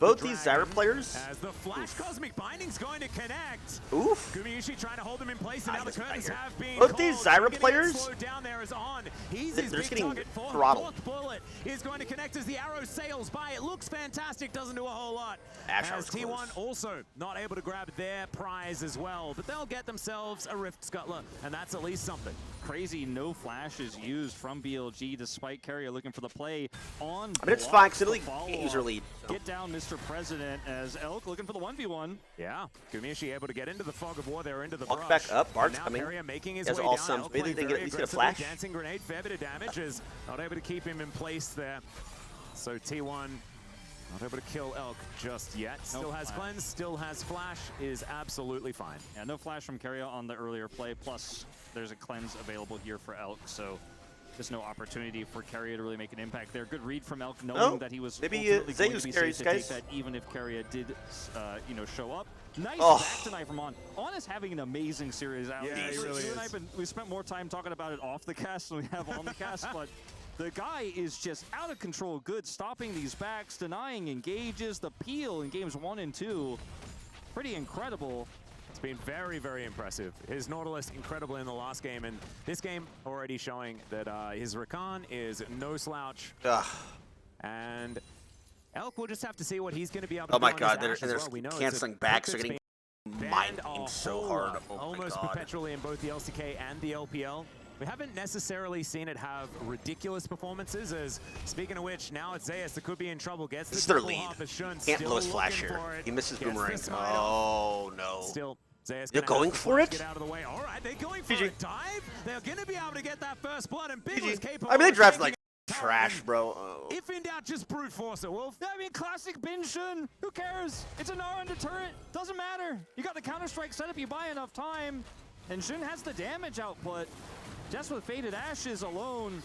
Both these Zyra players. As the Flash Cosmic Binding's going to connect. Oof. Gumayushi trying to hold him in place, and now the curtains have been Both these Zyra players. Slowed down there is On. He's his big getting target for throttled. fourth bullet is going to connect as the arrow sails by. It looks fantastic, doesn't do a whole lot. Ash as T1 also not able to grab their prize as well, but they'll get themselves a Rift Scuttler, and that's at least something. Crazy no flash is used from BLG despite Carrier looking for the play on. I mean, it's fine, because it'll user lead. So. Get down, Mr. President, as Elk looking for the 1v1. Yeah, Gumayushi able to get into the fog of war there, into the Walk brush. back up, Bart's coming. Carrier making his He has way all down. sums. Elk Maybe they playing get very at least get a aggressively. flash. Dancing grenade, fair bit of damage, is not able to keep him in place there. So T1 not able to kill Elk just yet. Still has cleanse, still has flash, is absolutely fine. Yeah, no flash from Carrier on the earlier play, plus there's a cleanse available here for Elk, so there's no opportunity for Carrier to really make an impact there. Good read from Elk, knowing that he was maybe ultimately going to be safe to take that, even if Carrier did, show up. Nice back tonight from On. On is having an amazing series out. Yeah, he really is. And I we spent more time talking about it off the cast than we have on the cast, but the guy is just out of control good, stopping these backs, denying engages, the peel in games 1 and 2. Pretty incredible. It's been very, very impressive. His Nautilus, incredible in the last game, and this game already showing that his Rakan is no slouch. Ugh. And Elk will just have to see what he's going to be able to do. Oh my on god, his they're Ashe as well. We know canceling it's backs, they're banned getting mind so hard. Oh my almost god. perpetually in both the LCK and the LPL. We haven't necessarily seen it have ridiculous performances, as, speaking of which, now it's Zeus that could be in trouble. Gets This is the their double lead. off as Shun, Can't blow his still flash looking here. for it. He misses Gets boomerang. the smite Oh no. Still, Zeus They're going for it? Get out of the way. All right, they're going for GG. a dive. They're going to be able to get that first blood, and Big was capable. I mean, they of drafted taking like trash, bro. Oh. If in doubt, just brute force it, Wolf. I mean, classic Bin Shun. Who cares? It's an R under turret. Doesn't matter. You got the Counter-Strike setup. You buy enough time. And Shun has the damage output. Just with Faded Ashes alone,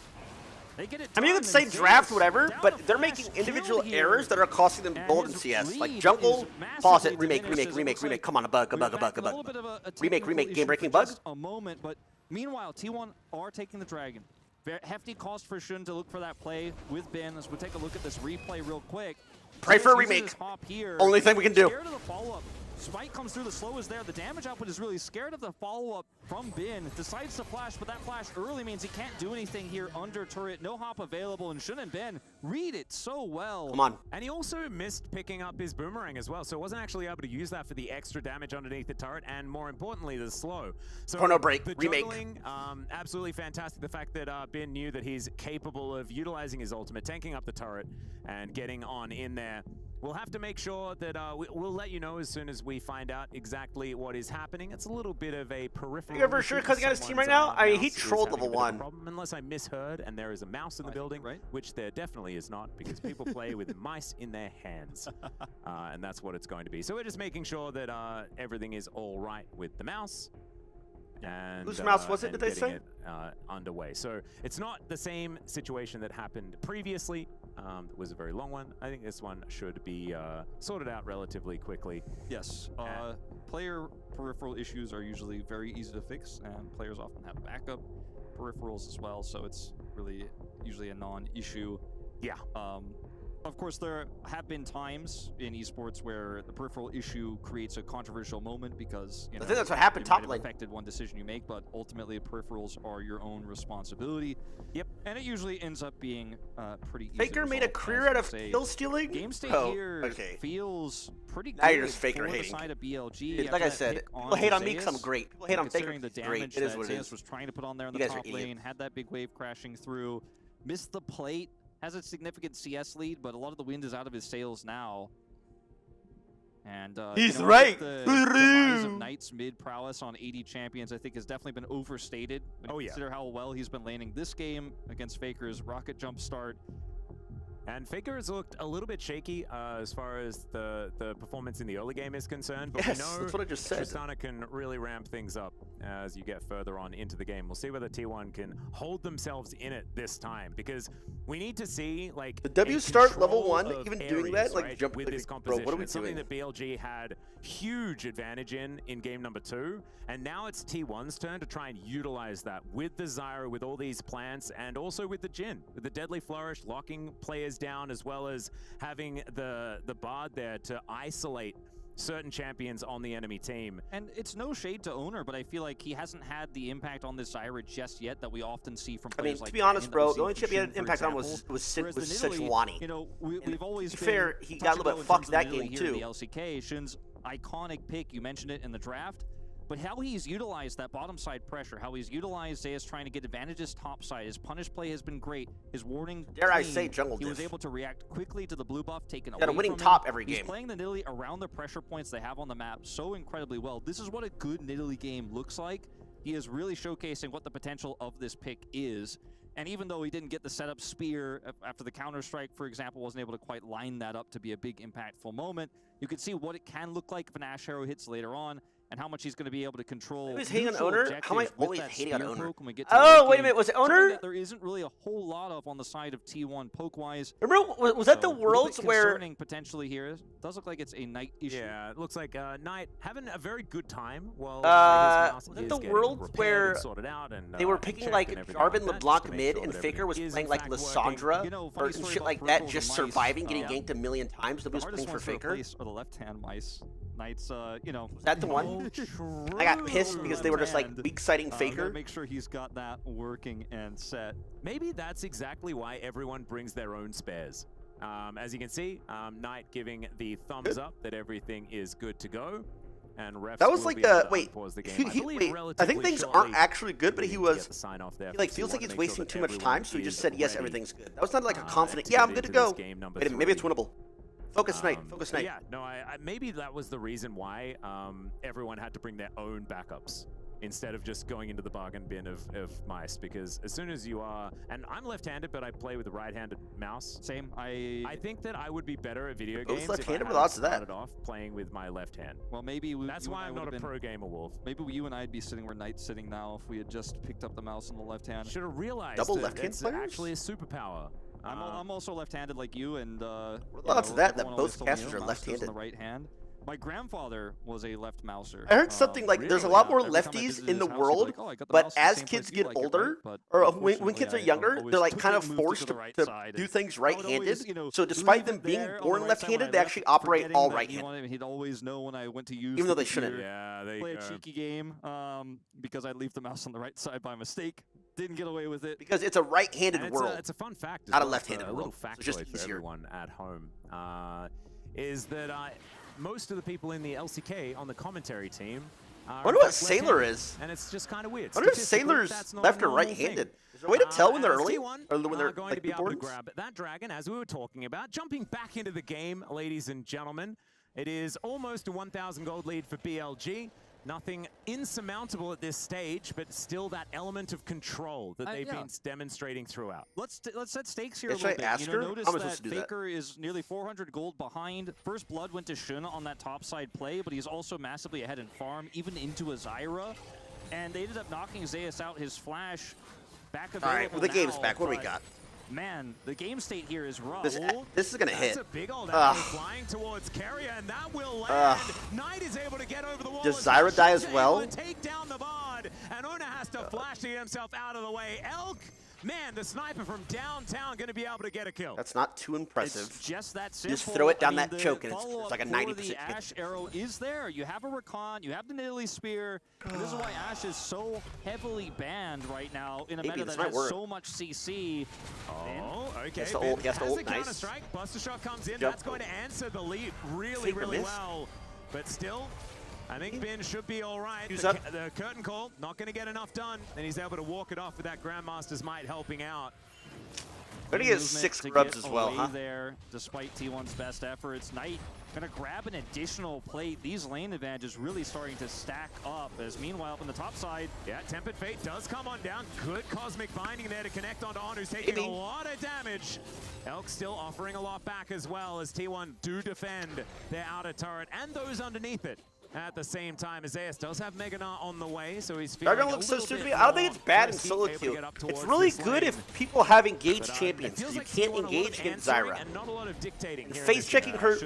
they get it done. I mean, you could say draft whatever, but they're making individual errors that are costing them gold in CS. Like jungle, pause it, remake. Come on, a bug. Remake, game-breaking bug. A moment, but meanwhile, T1 are taking the Dragon. Hefty cost for Shun to look for that play with Ben. As we take a look at this replay real quick. Pray for a remake. Only thing we can do. Scared of the follow-up. Smite comes through, the slow is there. The damage output is really scared of the follow-up from Bin. Decides to flash, but that flash early means he can't do anything here under turret. No hop available, and Shun and Ben read it so well. Come on. And he also missed picking up his boomerang as well, so wasn't actually able to use that for the extra damage underneath the turret, and more importantly, the slow. So Chrono break, the remake. juggling, absolutely fantastic. The fact that Ben knew that he's capable of utilizing his ultimate, tanking up the turret, and getting on in there. We'll have to make sure that we'll let you know as soon as we find out exactly what is happening. It's a little bit of a peripheral. You ever sure cutting out his team right now? I mean, he trolled level 1. Unless I misheard and there is a mouse in the building, which there definitely is not, because people play with mice in their hands. And that's what it's going to be. So we're just making sure that everything is all right with the mouse. And, whose mouse was it, did they say? Underway. So it's not the same situation that happened previously. That was a very long one. I think this one should be sorted out relatively quickly. Yes. Player peripheral issues are usually very easy to fix, and players often have backup peripherals as well, so it's really usually a non-issue. Yeah. Of course, there have been times in esports where the peripheral issue creates a controversial moment because I think that's what happened top lane. Affected one decision you make, but ultimately peripherals are your own responsibility. Yep. And it usually ends up being pretty easy. Faker made a career out of kill stealing. Game state here feels pretty good. Now you're just Faker for hating. The side of BLG. Like I said, people hate on me because I'm great. People hate on Faker. Considering the damage damage that Zeus was trying to put on there in the top lane, had that big wave crashing through, missed the plate. Has a significant CS lead, but a lot of the wind is out of his sails now. And he's right. The demise of Knight's mid prowess on AD champions, I think, has definitely been overstated. When you consider how well he's been laning this game against Faker's rocket jump start. And Faker has looked a little bit shaky as far as the performance in the early game is concerned, but we know that's what I just said. Tristana can really ramp things up as you get further on into the game. We'll see whether T1 can hold themselves in it this time, because we need to see like the W start level 1, even doing that, like right, jump with this composition. Bro, what are we it's doing? Something that BLG had huge advantage in game number 2, and now it's T1's turn to try and utilize that with the Zyra, with all these plants, and also with the Jhin, with the Deadly Flourish, locking players down, as well as having the Bard there to isolate certain champions on the enemy team. And it's no shade to Owner, but I feel like he hasn't had the impact on this Zyra just yet that we often see from players like to be honest, bro, the only champ he had an impact on was Sejuani. You know, we've always been fair, he got a little bit fucked that game too. The LCK, Shin's iconic pick, you mentioned it in the draft, but how he's utilized that bottom side pressure, how he's utilized Zeus trying to get advantages top side, his punish play has been great, his warding dare I say jungle he was able to react quickly to the blue buff taken away got a winning from top him. every game. He's playing the Nidalee around the pressure points they have on the map so incredibly well. This is what a good Nidalee game looks like. He is really showcasing what the potential of this pick is. And even though he didn't get the setup spear after the Counter-Strike, for example, wasn't able to quite line that up to be a big impactful moment, you can see what it can look like if an Ash Arrow hits later on, and how much he's going to be able to control. He was hating on Owner? How am I always hating on Owner? Oh, wait a minute, was it Owner? That there isn't really a whole lot of on the side of T1 poke-wise. Remember, was that the Worlds where... potentially here. It does look like it's a Knight issue. Yeah, it looks like Knight having a very good time while was that the Worlds where sorted out and, they were picking like Jarvan LeBlanc mid and Faker was playing like Lissandra or shit like that, just surviving, getting ganked a million times. Nobody was playing for Faker. Or the left-hand mice. Knight's, you know... Was that the one? I got pissed because they were just like weak-siding Faker. Make sure he's got that working and set. Maybe that's exactly why everyone brings their own spares. As you can see, Knight giving the thumbs up that everything is good to go. And refs that was like the wait. Wait, I think things aren't actually good, but he like feels like he's wasting too much time, so he just said yes, everything's good. That was not like a confident. Yeah, I'm good to go. Maybe it's winnable. Focus Knight. Focus Knight. Yeah, no, maybe that was the reason why everyone had to bring their own backups instead of just going into the bargain bin of mice, because as soon as you are, and I'm left-handed, but I play with a right-handed mouse. Same. I think that I would be better at video games if I had started off playing with my left hand. Well, maybe that's why I'm not a pro gamer, Wolf. Maybe you and I'd be sitting where Knight's sitting now if we had just picked up the mouse on the left hand. Should have realized double left-hand it's players? Actually a superpower. I'm also left-handed like you, and lots of that both casters are left-handed. On the right hand. My grandfather was a left mouser. I heard something like there's a lot more lefties in the world, but as kids get older, or when kids are younger, they're like kind of forced to do things right-handed. So despite them being born left-handed, they actually operate all right-handed. He'd always know when I went to use even though they shouldn't. Play a cheeky game because I'd leave the mouse on the right side by mistake. Didn't get away with it because it's a right-handed world. It's a fun fact, not a left-handed world. A little factoid for everyone at home is that most of the people in the LCK on the commentary team I wonder what Sailor is. And it's just kind of weird. I wonder if Sailor's left or right-handed. Is there a way to tell when they're early? Or when they're going to be able to grab that dragon, as we were talking about. Jumping back into the game, ladies and gentlemen. It is almost a 1,000 gold lead for BLG. Nothing insurmountable at this stage, but still that element of control that they've been demonstrating throughout. Let's set stakes here a little bit. Notice that Faker is nearly 400 gold behind. First blood went to Shun on that top side play, but he's also massively ahead in farm, even into a Zyra. And they ended up knocking Zeus out his flash back available. All right, well, the game's back. What do we got? Man, the game state here is rough. This is gonna hit. That's a big old arrow flying towards Carrier, and that will land. Knight is able to get over the wall. Does Zyra die as well? Take down the Bard, and Una has to flash to get himself out of the way. Elk, man, the sniper from downtown going to be able to get a kill. That's not too impressive. It's just that simple. Just throw it down I mean, that choke, and it's like a 90% the Ashe arrow is there. You have a recon, you have the Nidalee Spear. And this is why Ashe is so heavily banned right now in a meta that has so much CC. Oh, okay. He has to ult, Nice. Nice. Strike. Buster Shot comes in. Jump. That's going to answer the lead really well. But still, I think Ben should be all right. The curtain call, not going to get enough done. And he's able to walk it off with that Grandmaster's Might helping out. But he has 6 grubs as well, huh? There, despite T1's best efforts. Knight gonna grab an additional plate. These lane advantages really starting to stack up. As meanwhile, up on the top side, yeah, Tempered Fate does come on down. Good Cosmic Binding there to connect onto On, who's taking a lot of damage. Elk still offering a lot back as well as T1 do defend their outer turret and those underneath it. At the same time, Azaius does have Meganar on the way, so he's feeling They're gonna look so stupid. I don't think it's bad in solo queue. It's really good if people have engaged champions, because you can't engage against Zyra. And not a lot of dictating here. Face checking her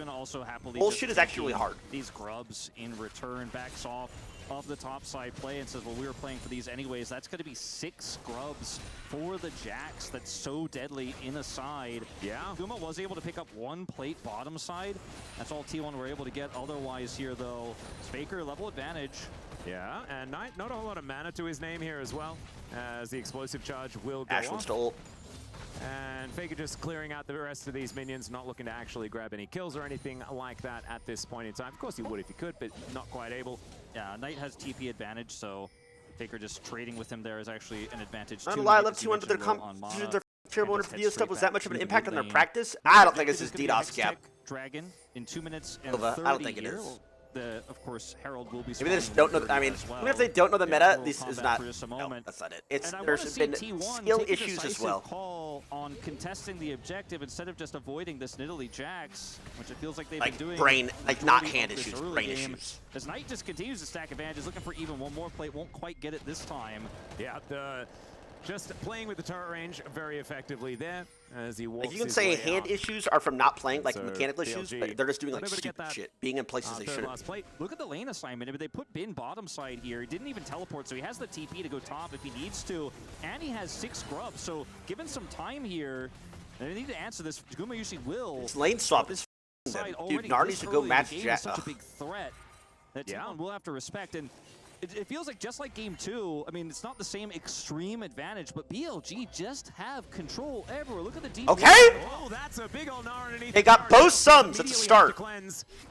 bullshit is actually really hard. These grubs in return backs off of the top side play and says, well, we were playing for these anyways. That's going to be 6 grubs for the Jax. That's so deadly in a side. Yeah. Guma was able to pick up 1 plate bottom side. That's all T1 were able to get otherwise here, though. Faker, level advantage. Yeah, and Knight, not a whole lot of mana to his name here as well, as the explosive charge will go Ashe wants to ult. And Faker just clearing out the rest of these minions, not looking to actually grab any kills or anything like that at this point in time. Of course he would if he could, but not quite able. Yeah, Knight has TP advantage, so Faker just trading with him there is actually an advantage. Not a lie, I love T1, but their terrible owner for DDoS stuff was that much of an impact on their practice? I don't think it's his DDoS gap. Dragon in 2 minutes and 30 I don't think it is. Of course, Herald will be. Maybe they just don't know. I mean, even if they don't know the meta, this is not. No, that's not it. It's there's been skill issues as well. Call on contesting the objective instead of just avoiding this Nidalee Jax, which it feels like they've been doing. Brain, not hand issues, brain issues. As Knight just continues to stack advantages, looking for even one more plate, won't quite get it this time. Yeah, just playing with the turret range very effectively there as he walks. Like you can say hand issues are from not playing, like mechanical issues, but they're just doing like stupid shit, being in places they shouldn't. Look at the lane assignment. I mean, they put Bin bottom side here. He didn't even teleport, so he has the TP to go top if he needs to, and he has 6 grubs. So given some time here, they need to answer this. Guma usually will. This lane swap is dude. Nar needs to go match Jax. Such a big threat that T1 will have to respect. And it feels like just like game 2, I mean, it's not the same extreme advantage, but BLG just have control everywhere. Look at the deep. Okay. Oh, that's a big old Gnar underneath. They got both sums at the start.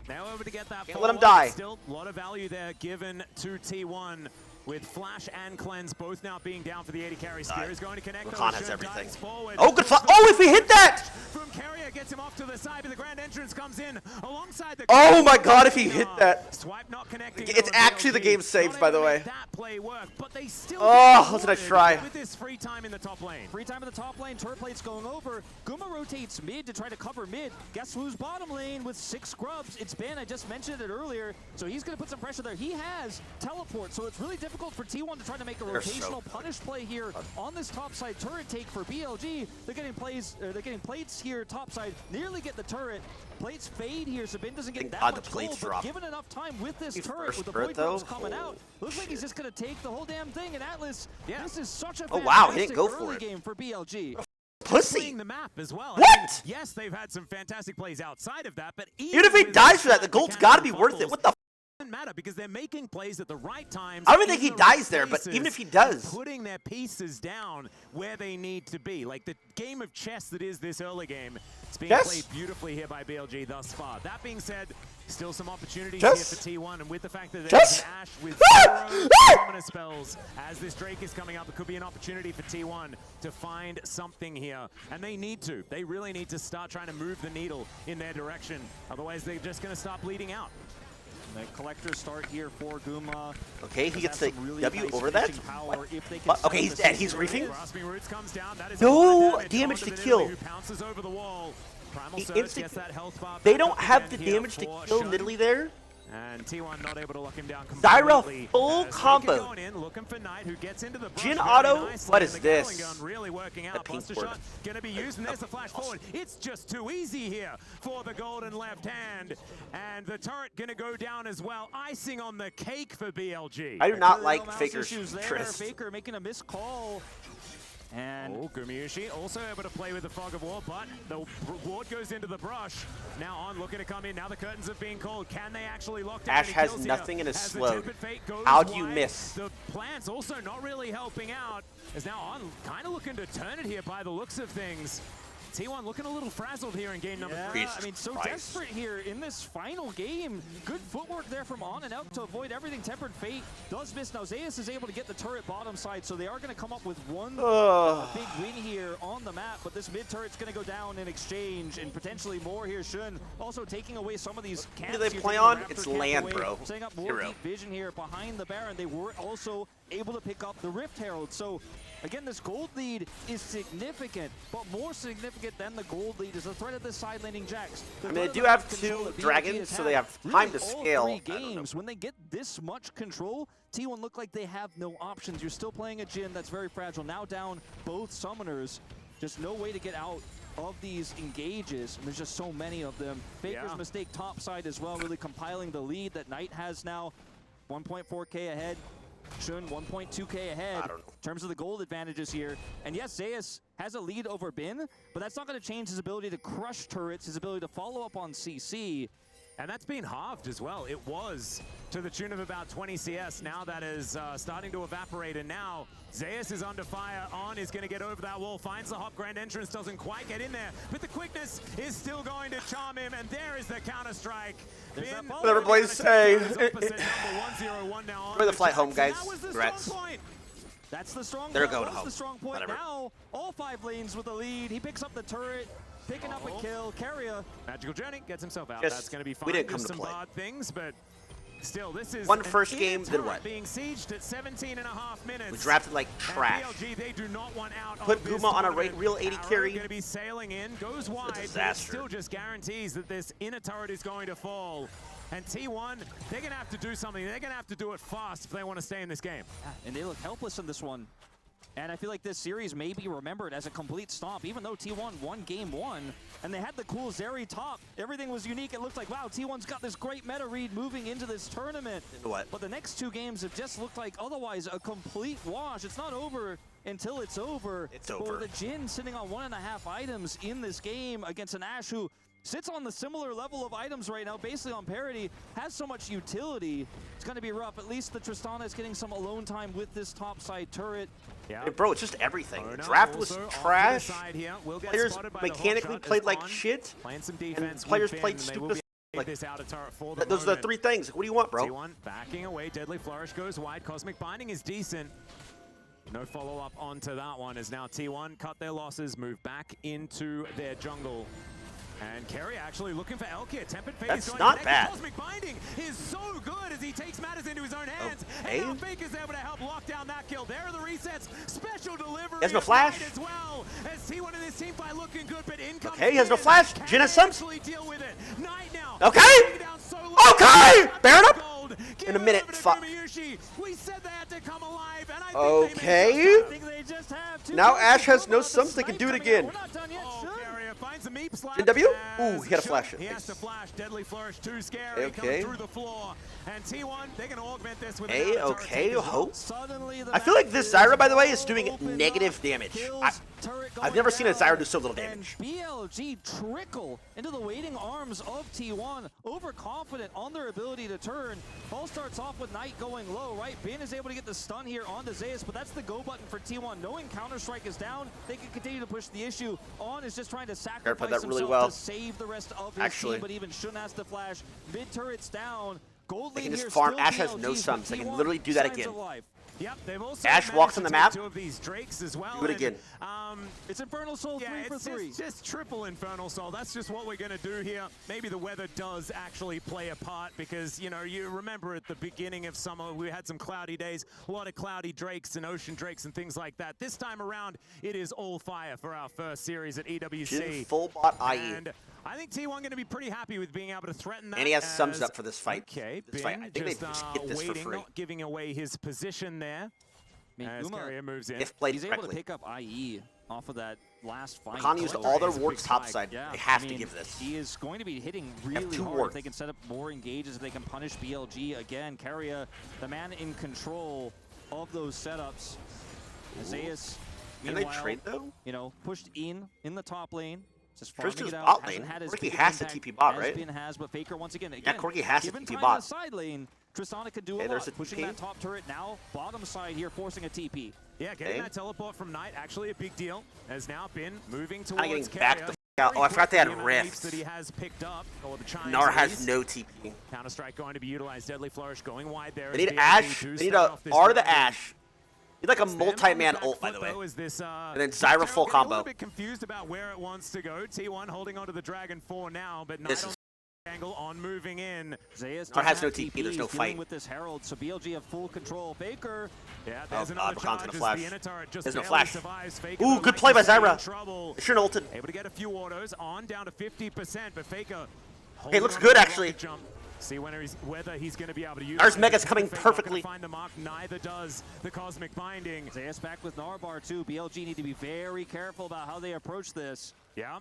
Now over to get that. Can't let him die. Still a lot of value there given to T1. With Flash and Cleanse both now being down for the 80 carry. Spear is going to connect. Rakan has everything. Oh, good flash. Oh, if we hit that! From Carrier gets him off to the side, but the grand entrance comes in alongside the. Oh my God! If he hit that, swipe not connecting. It's actually the game saved, by the way. That play worked, but they still. Oh, that's a nice try. With this free time in the top lane. Free time in the top lane. Turret plate's going over. Guma rotates mid to try to cover mid. Guess who's bottom lane with 6 grubs? It's Ben. I just mentioned it earlier, so he's going to put some pressure there. He has teleport, so it's really difficult for T1 to try to make a rotational punish play here on this top side turret take for BLG. They're getting plates here top side, nearly get the turret. Plates fade here, so Ben doesn't get that much gold, but given enough time with this turret, with the Void Rolls coming out, looks like he's just going to take the whole damn thing. And Atlas, this is such a fantastic early game for BLG. Pussy. The map as well. What? I mean, yes, they've had some fantastic plays outside of that, but even if he dies for that, the gold's got to be worth it. What the? Doesn't matter because they're making plays at the right times. I don't think he dies there, but even if he does, putting their pieces down where they need to be, like the game of chess that is this early game, it's being played beautifully here by BLG thus far. That being said, still some opportunities here for T1, and with the fact that there's an Ashe with 0 summoner spells as this Drake is coming up, it could be an opportunity for T1 to find something here, and they need to. They really need to start trying to move the needle in their direction. Otherwise, they're just going to start bleeding out. The collector start here for Guma. Okay, he gets the W over that. Okay, he's dead. He's reefing. No damage to kill. They don't have the damage to kill Nidalee there. And T1 not able to lock him down Zyra completely. full combo. Going in, looking for Knight, who gets into the brush Jin very auto? nicely, What and is the this? Gatling gun really working A out. pink Buster word. shot going to be used, and there's the flash forward. It's just too easy here for the golden left hand. And the turret going to go down as well. Icing on the cake for BLG. I do not Really like no mouse Faker's issues there. tryst. Faker making a missed call. And Gumiushi also able to play with the fog of war, but the ward goes into the brush. Now on looking to come in. Now the curtains have been called. Can they actually lock down Ash any has kills nothing here? and is As the slowed. Tempered Fate goes How'd you wide, miss? The plants also not really helping out. Is now on kind of looking to turn it here by the looks of things. T1 looking a little frazzled here in game number 3. I mean, so desperate here in this final game. Good footwork there from On and Out to avoid everything. Tempered Fate does miss. Now Zeus is able to get the turret bottom side, so they are going to come up with one big win here on the map, but this mid turret's going to go down in exchange, and potentially more here. Shun also taking away some of these camps. Who do they You're play taking on? the Raptor It's camp land, away, bro. setting up more Hero. deep vision here behind the Baron. They were also able to pick up the Rift Herald, so again, this gold lead is significant, but more significant than the gold lead is the threat of the side laning Jax. I mean, they do have 2 dragons, so they have time to scale. All 3 games, when they get this much control, T1 look like they have no options. You're still playing a Jhin that's very fragile. Now down both summoners. Just no way to get out of these engages, and there's just so many of them. Faker's mistake topside as well, really compiling the lead that Knight has now. 1.4k ahead. Shun 1.2k ahead in terms of the gold advantages here. And yes, Zeus has a lead over Bin, but that's not going to change his ability to crush turrets, his ability to follow up on CC. And that's been halved as well. It was to the tune of about 20 CS. Now that is starting to evaporate, and now Zeus is under fire. On is going to get over that wall, finds the hop grand entrance, doesn't quite get in there, but the quickness is still going to charm him, and there is the counter-strike. Whatever, boys. Hey, enjoy the flight home, guys. Congrats. That's the strong They're point. going That's home. the strong point. Whatever. Now, all 5 lanes with the lead. He picks up the turret, picking up a kill. Carrier. Magical Journey gets himself out. Just, That's going to be fine. we didn't come There's to some play. bad things, but still, this is One first game, then what? Being sieged at 17.5 minutes. We drafted like trash. BLG, they do not want out Put of this Guma on a tournament. real 80 carry. Going to be sailing in, goes wide, but it disaster. still just guarantees that this inner turret is going to fall. And T1, they're going to have to do something. They're going to have to do it fast if they want to stay in this game. And they look helpless in this one. And I feel like this series may be remembered as a complete stomp, even though T1 won game 1, and they had the cool Zeri top. Everything was unique. It looked like, wow, T1's got this great meta read moving into this tournament. What? But the next 2 games have just looked like otherwise a complete wash. It's not over until it's over. It's but over. with the Jhin sitting on 1.5 items in this game against an Ashe who sits on the similar level of items right now, basically on parity, has so much utility. It's going to be rough. At least the Tristana is getting some alone time with this topside turret. Yeah. Hey, bro, it's just everything. The draft was trash. Players mechanically played like shit. Playing some defense. Players played stupid. Like, those are the 3 things. What do you want, bro? T1 backing away. Deadly Flourish goes wide. Cosmic Binding is decent. No follow-up onto that one as now T1 cut their losses, move back into their jungle. And Kerry actually looking for Elkir. Tempered Fate is going not to bad. Cosmic Binding is so good as he takes matters into his own hands. Okay. And now Faker's able to help lock down that kill. There are the resets. Special delivery. He has no flash. As well as T1 in this team fight looking good, but income. Okay, he has no flash. Jhin has some. Deal with it. Knight now. Okay. Okay. Baron up. In a minute. Fuck. We said they had to come alive, and I Okay. Now Ashe has no sums. They can do it again. NW? Ooh, he had a flash. He has to flash. Deadly Flourish, too scary. Okay. Coming through the floor. And T1, they can augment this with Okay, hope. I feel like this Zyra, by the way, is doing negative damage. I've never seen a Zyra do so little damage. BLG trickle into the waiting arms of T1, overconfident on their ability to turn. All starts off with Knight going low, right? Bin is able to get the stun here onto Zeus, but that's the go button for T1. Knowing Counter-Strike is down, they can continue to push the issue. On is just trying to sacrifice that really himself well. to save the rest of his team, but even Shun has to flash. Mid turret's down. Gold They lead can just here, farm. still Ash has no BLGs, sums. but They can T1 literally do that signs again. of life. Yep, they've also Ash walks on the map. 2 of these Drakes as well. Do it again. It's Infernal Soul 3 for 3. It's just triple Infernal Soul. That's just what we're going to do here. Maybe the weather does actually play a part because, you know, you remember at the beginning of summer, we had some cloudy days, a lot of cloudy Drakes and Ocean Drakes and things like that. This time around, it is all fire for our first series at EWC. Jhin full bot IE. And I think T1 going to be pretty happy with being able to threaten that. And he has sums up for this fight. Okay, this fight. I think they just get this waiting, for free. not giving away his position there. As Carrier moves in. If played He's correctly. able to pick up IE off of that last fight. Khan used all their wards topside. Yeah. They have to give this. He is going to be hitting really hard wards. if they can set up more engages, if they can punish BLG again. Carrier, the man in control of those setups. Zeus, Can they trade though? You know, pushed in the top lane. Just Tristan's it out. bot lane. Had his Corki has to TP bot, right? Has, but Faker once again. Yeah, Corki has to given TP time bot. On the side lane, Tristana can do a lot. Pushing that top turret now, bottom side here, forcing a TP. Yeah, getting that teleport from Knight, actually a big deal. Has now been moving towards getting Carrier. back the out. Oh, I forgot they had Rift. That he has picked up, or the Gnar has no TP. Counter-strike going to be utilized. Deadly Flourish going wide there. They need Ashe. They need a R the Ashe. Need like a multi-man ult, by the way. And then Zyra full combo. A little bit confused about where it wants to go. T1 holding onto the Dragon 4 now, but Knight on the angle on moving in. Zeus has no TP. There's no fight. With this Herald, so BLG have full control. Faker. Yeah, there's another charge as the Inotar just there's no barely flash. survives. Faker Ooh, good play by Zyra. They shouldn't ulted. Able to get a few autos on down to 50%, but Faker. Hey, looks good actually. See whether he's going to be able to use. Ars Mega's coming perfectly. Find the mark. Neither does the Cosmic Binding. Zeus back with Narbar too. BLG need to be very careful about how they approach this. Yeah,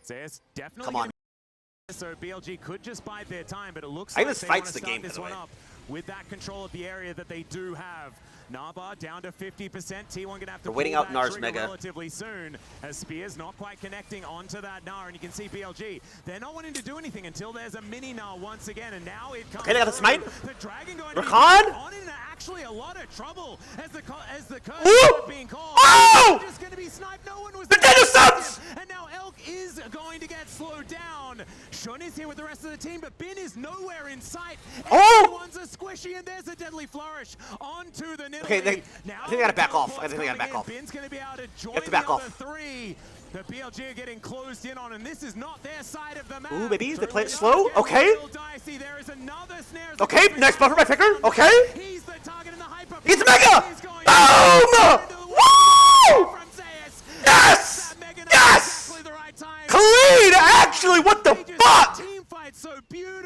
Zeus definitely. Come on. So BLG could just bide their time, but it looks like this fights the game, this one up with that control of the area that they do have. Narbar down to 50%. T1 gonna have to waiting pull out that Nars trigger Mega relatively soon, as Spears not quite connecting onto that Gnar, and you can see BLG. They're not wanting to do anything until there's a mini Gnar once again, and now it comes. Okay, they got the smite. The Dragon going Rakan? on in actually a lot of trouble as the curse is being called. Oh! Just gonna be sniped. No one was the there. subs! And now Elk is going to get slowed down. Shun is here with the rest of the team, but Bin is nowhere in sight. Everyone's a squishy, and there's a deadly flourish onto the Nidalee. Okay, I think they gotta back off. I think they gotta back off. Bin's gonna be able to join have to back the off. other three. The BLG are getting closed in on, and this is not their side of the map. Ooh, baby, they play it slow. Okay. There is another snare. Okay, nice buffer by Faker. Okay. He's the target in the hyper. He's Mega. Boom! Woo! Yes! Yes! Clean! Actually, what the fuck?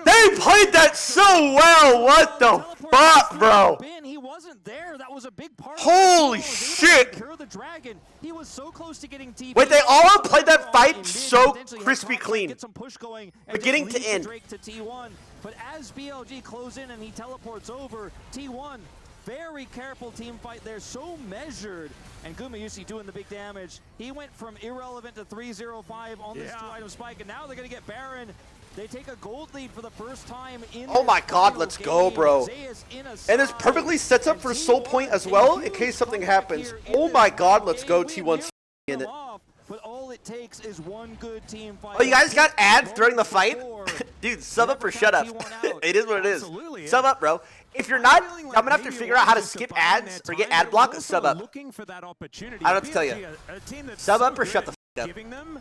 They played that so well. What the fuck, bro? He wasn't there. That was a big part. Holy shit! The dragon. He was so close to getting TP. Wait, they all played that fight so crispy clean, get some push going, beginning to end. Drake to T1, but as BLG close in and he teleports over, T1 very careful team fight there, so measured, and Gumayusi doing the big damage. He went from irrelevant to 305 on this 2-item spike, and now they're gonna get Baron. They take a gold lead for the first time in Oh my god, let's go, bro. And this perfectly sets up for Soul Point as well, in case something happens. Oh my god, let's go, T1's in it. But all it takes is one good team fight. Oh, you guys got ads during the fight? Dude, sub up or shut up. It is what it is. Sub up, bro. If you're not, I'm gonna have to figure out how to skip ads or get ad block. Sub up. I don't have to tell you. Sub up or shut the f up.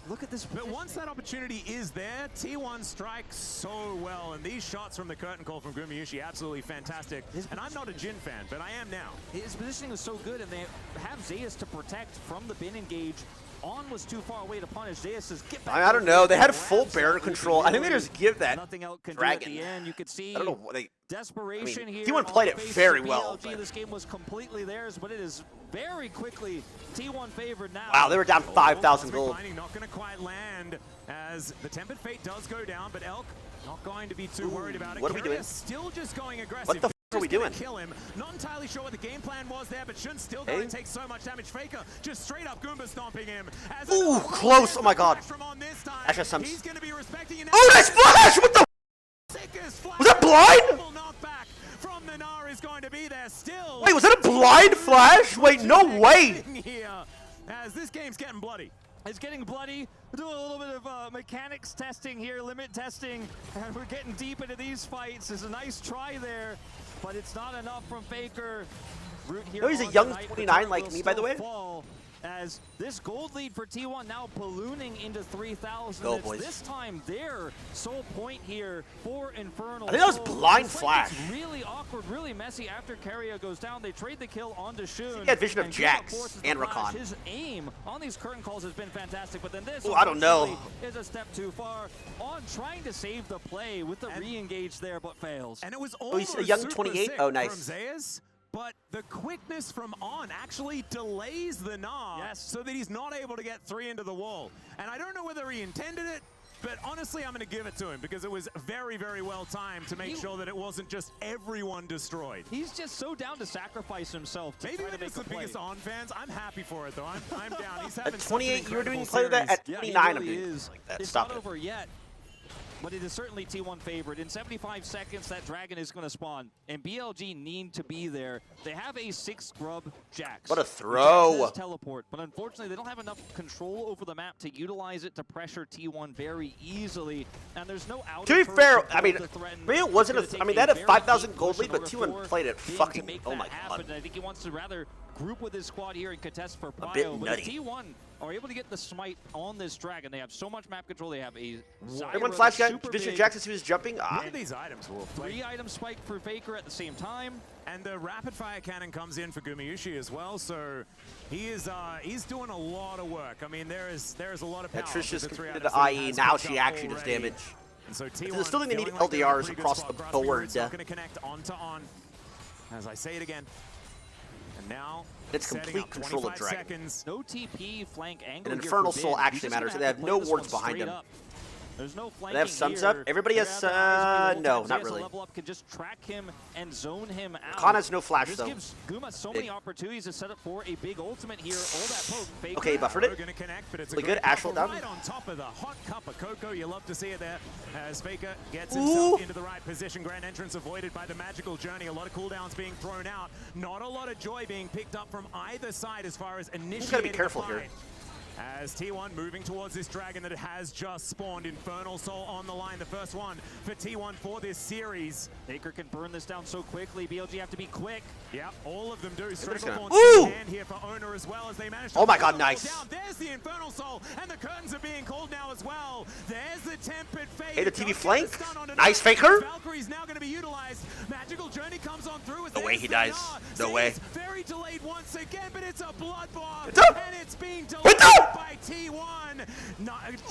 Look at this. But once that opportunity is there, T1 strikes so well, and these shots from the curtain call from Gumayusi absolutely fantastic. And I'm not a Jhin fan, but I am now. His positioning was so good, and they have Zeus to protect from the bin engage. On was too far away to punish. Zeus says, get back. I don't know. They had full Baron control. I think they just give that Nothing else can Dragon. do at the end. You could see I don't know what they. desperation here. T1 played it very well. This game was completely theirs, but it is very quickly T1 favored now. Wow, they were down 5,000 gold. Not going to quite land as the Tempered Fate does go down, but Elk not going to be too worried about it. What are we doing? Still just going aggressive. What the f are we doing? Kill him. Not entirely sure what the game plan was there, but Shun's still going to take so much damage. Faker just straight up Goomba stomping him. Ooh, close. Oh my god. Ashe has some. He's going to be respecting it. Oh, nice flash! What the? Was that blind? From the Gnar is going to be there still. Wait, was that a blind flash? Wait, no way. As this game's getting bloody. It's getting bloody. We're doing a little bit of mechanics testing here, limit testing, and we're getting deep into these fights. There's a nice try there, but it's not enough from Faker. Root here No, he's a young 29 like me, by the way. as this gold lead for T1 now ballooning into 3,000. Go, boys. This time their sole point here for Infernal. I think that was blind flash. It's really awkward, really messy. After Keria goes down, they trade the kill onto Shun. He had vision of Jax and Rakan. His aim on these curtain calls has been fantastic, but then this I don't know. is a step too far on trying to save the play with the re-engage there, but fails. And it was he's a young 28. Oh, nice. From Zayas, but the quickness from On actually delays the Gnar so that he's not able to get 3 into the wall. And I don't know whether he intended it, but honestly, I'm going to give it to him because it was very, very well timed to make sure that it wasn't just everyone destroyed. He's just so down to sacrifice himself to Maybe try to we're make just the play. biggest On fans. I'm happy for it, though. I'm down. He's having At 28, you were doing play play that. At 29, I'm really doing is. like that. It's Stop not it. over yet, but it is certainly T1 favorite. In 75 seconds, that dragon is going to spawn, and BLG need to be there. They have a 6 scrub Jax. What a throw! Jax teleport, but unfortunately, they don't have enough control over the map to utilize it to pressure T1 very easily. And there's no out. To be fair, I mean, maybe it wasn't a. I mean, they had a 5,000 gold lead, but T1 played it fucking. Oh my god! I think he wants to rather group with his squad here and contest for A bit Prio. But nutty. if T1 are able to get the smite on this dragon, they have so much map control. They have a Everyone flash got Vision Jax as he was jumping. Look at these items, Wolf. 3 item spike for Faker at the same time. And the rapid fire cannon comes in for Gumayushi as well, so he is he's doing a lot of work. I mean, there is a lot of power. Trish just with the 3 completed items the that he IE. has Now picked she up actually does already. damage. And so Still T1 think they need feeling like they're in a LDRs pretty good across spot. the Crossfire board. is not going to connect on to On. As I say it again. And now It's complete up control of 25 Dragon. seconds. No TP flank angle. And here Infernal for Soul Bin. He's actually just matters. gonna They have to no play this wards one behind straight them. up. There's no flanking They have sums here. up? Everybody has, They have the eyes, but the no, whole not time really. Level up can just track him and zone him out. Khan has no flash, This though. gives Guma so Big. many opportunities to set up for a big ultimate here. All that poke. Faker. Okay, buffered it. We're gonna connect, but it's a Really great good. Ash couple roll down. right on top of the hot cup of cocoa. You love to see it there as Faker gets himself into the right position. Grand entrance avoided by the magical journey. A lot of cooldowns being thrown out. Not a lot of joy being picked up from either side as far as initiating gotta be the careful fight. here. As T1 moving towards this dragon that has just spawned. Infernal Soul on the line. The first one for T1 for this series. Faker can burn this down so quickly. BLG have to be quick. Yeah, all of them do. gonna- Strangleborn's Ooh! in hand here for Owner as well as they manage to Oh my pull God, them nice. all down. There's the Infernal Soul, and the curtains are being called now as well. There's the Tempered Fate. Hey, the TV Don't get flank. the stun onto Nice, Nine. Faker. Valkyrie's now going to be utilized. Magical Journey comes on through. No way he dies. No way. Very delayed once again, but it's a blood bomb. It's up. And it's being delayed It's up. by T1.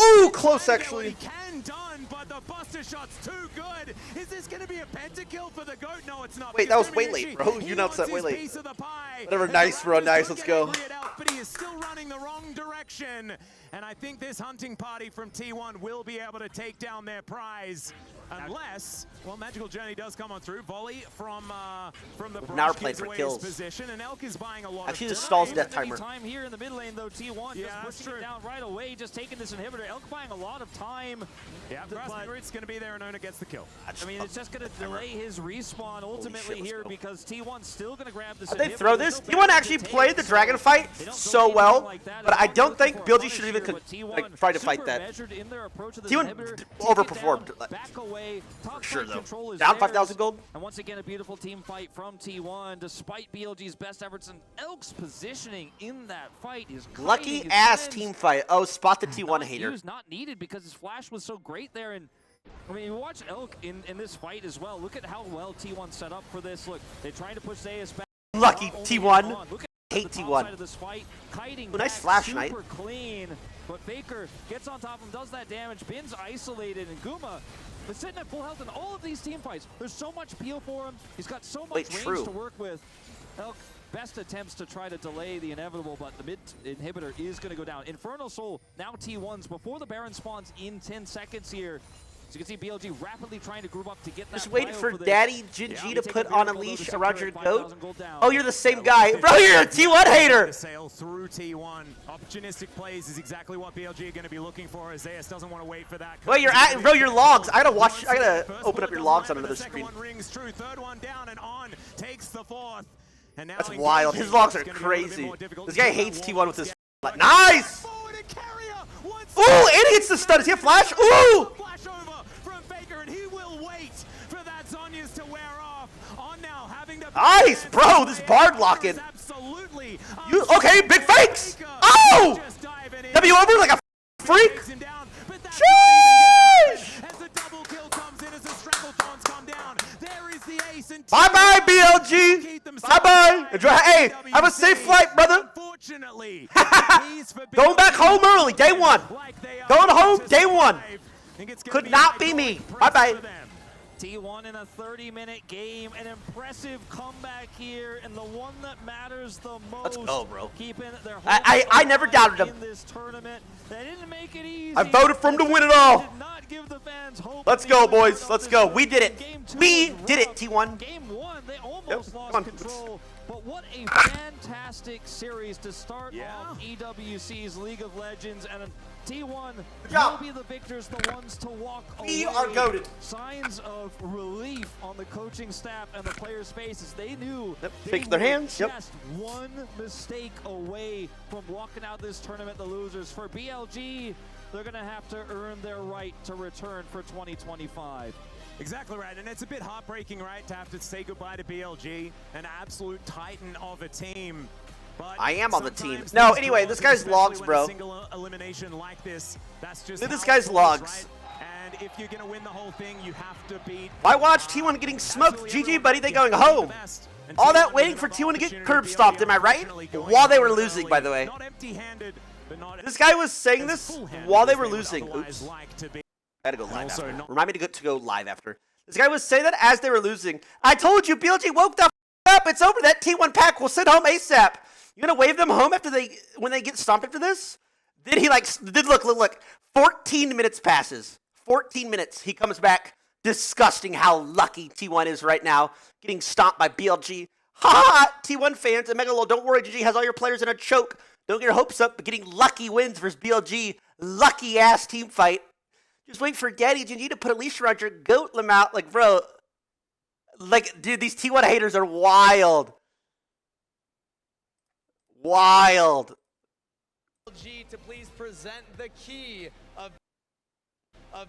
Ooh, close, What actually. he can done, but the buster shot's too good. Is this going to be a pentakill for the GOAT? No, it's not. Wait, that because was way Gumayushi, late, bro. he You announced wants that way his late. piece of the pie. Whatever, And nice, the bro, Raptors nice, don't let's get go. angry at Elk, but he is still running the wrong direction. And I think this hunting party from T1 will be able to take down their prize. Unless, well, Magical Journey does come on through. Volley from the Now we're brush playing gives for away kills. his position, and Elk is buying a lot Actually, of this time. stalls death Any timer. time here in the mid lane, though, T1 Yeah, just that's pushing true. it down right away, just taking this inhibitor. Elk buying a lot of time. Yeah, Grasping Root's going to be there, and Owner gets the kill. I mean, it's just going to delay his respawn ultimately let's here go. because T1's still going to grab this. Did they inhibitor. throw There's this? no T1 benefit actually to played take, the so dragon fight they don't so anything well, like that. but It's I not don't looking think for a BLG punish should even here, but T1 like try to fight super that. measured in their approach of this T1 inhibitor. Take it overperformed. down, back away. Top sure, side though. control is Down theirs. 5,000 gold. And once again, a beautiful team fight from T1, despite BLG's best efforts and Elk's positioning in that fight is Lucky his ass wins. team fight. Oh, spot the T1 Not hater. used, not needed because his flash was so great there. And I mean, you watch Elk in this fight as well. Look at how well T1 set up for this. Look, they're trying to push Zayas back. Lucky Not only T1. on. Look at Hate the top T1. side of this fight. Kiting Ooh, nice back, flash, super Knight. clean. But Faker gets on top of him, does that damage. Bin's isolated, and Guma is sitting at full health in all of these team fights. There's so much peel for him. He's got so much Wait, range true. to work with. Elk, best attempts to try to delay the inevitable, but the mid inhibitor is going to go down. Infernal Soul, now T1s, before the Baron spawns in 10 seconds here. So you can see BLG rapidly trying to group up to get that. Just waiting prio for this. Daddy Jinji Yeah, to take put a on a vehicle, though, leash the around sector your at goat. 5,000 gold down. Oh, you're the same guy. Bro, you're a T1 hater. The sail through T1. Opportunistic plays is exactly what BLG are going to be looking for. as Zayas doesn't want to wait for that. Well, you're at, bro, your logs. I gotta open up your logs on another screen. Second one rings true. Third one down and On takes the fourth. And now That's wild. His logs are crazy. This guy hates T1 with his. Nice. Forward and Carrier once Ooh, and he hits the stun. Does he have flash? Ooh. Flash over from Faker, and he will wait for that Zhonya's to wear off. On now, having to nice, bro. This Bard lock-in. Absolutely. Okay, big fakes. Oh! W over like a freak. Sheesh! As the double kill comes in, as the Stranglethorns come down, there is the ace. Bye-bye, BLG. Bye-bye. Hey, have a safe flight, brother. Unfortunately, going back home early, day one. Going home, day one. Could not be me. Bye-bye. T1 in a 30-minute game, an impressive comeback here, and the one that matters the most. Let's go, bro. Keeping their I never doubted them. In this tournament. They didn't make it easy. I voted for them to win it all. Did not give the fans hope. Let's go, boys. Let's go. We did it. We did it, T1. Game 1, they almost lost control. But what a fantastic series to start off EWC's League of Legends, and T1 will be the victors, the ones to walk away. We are goated. Signs of relief on the coaching staff and the players' faces. They knew they Shake their hands. just one mistake away from walking out this tournament the losers. For BLG, they're going to have to earn their right to return for 2025. Exactly right, and it's a bit heartbreaking, right, to have to say goodbye to BLG, an absolute titan of a team. But I am on the team. No, anyway, this guy's logs, bro. Single elimination like this, that's just look at this guy's logs. Right? And if you're going to win the whole thing, you have to beat. Why watch T1 getting smoked? GG, buddy. They going home. All that waiting for T1 to get curb stopped. Am I right? While they were losing, by the way. This guy was saying this while they were losing. Oops. I had to go live after. Remind me to go live after. This guy was saying that as they were losing. I told you, BLG woke the up. It's over. That T1 pack will send home ASAP. You gonna wave them home after when they get stomped after this? Then he look. 14 minutes passes. 14 minutes. He comes back. Disgusting how lucky T1 is right now. Getting stomped by BLG. Ha! T1 fans and Megalol, don't worry. GG has all your players in a choke. Don't get your hopes up. But getting lucky wins versus BLG. Lucky ass team fight. Just wait for Gaddy GG to put a leash around your goat Lamont. Like, bro. Like, dude, these T1 haters are wild. Wild. BLG to please present the key of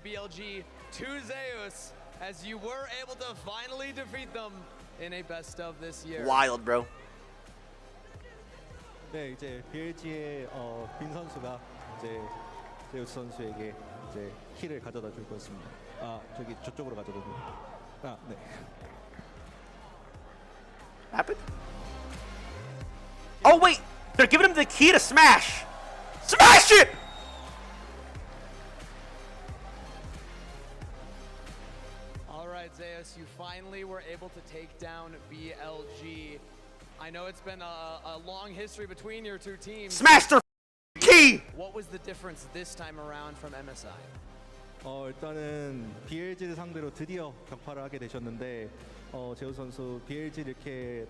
BLG to Zeus, as you were able to finally defeat them in a best of this year. Wild, bro. 네, 이제 BLG의 빈 선수가 이제 제우스 선수에게 이제 키를 가져다 줄 것입니다. 아, 저기 저쪽으로 가져다 줄. 아, 네. Happened? Oh wait, they're giving him the key to smash. Smash it! All right, Zeus, you finally were able to take down BLG. I know it's been a long history between your two teams. Smash their key! What was the difference this time around from MSI? 일단은 BLG를 상대로 드디어 격파를 하게 되셨는데 제우 선수 BLG 이렇게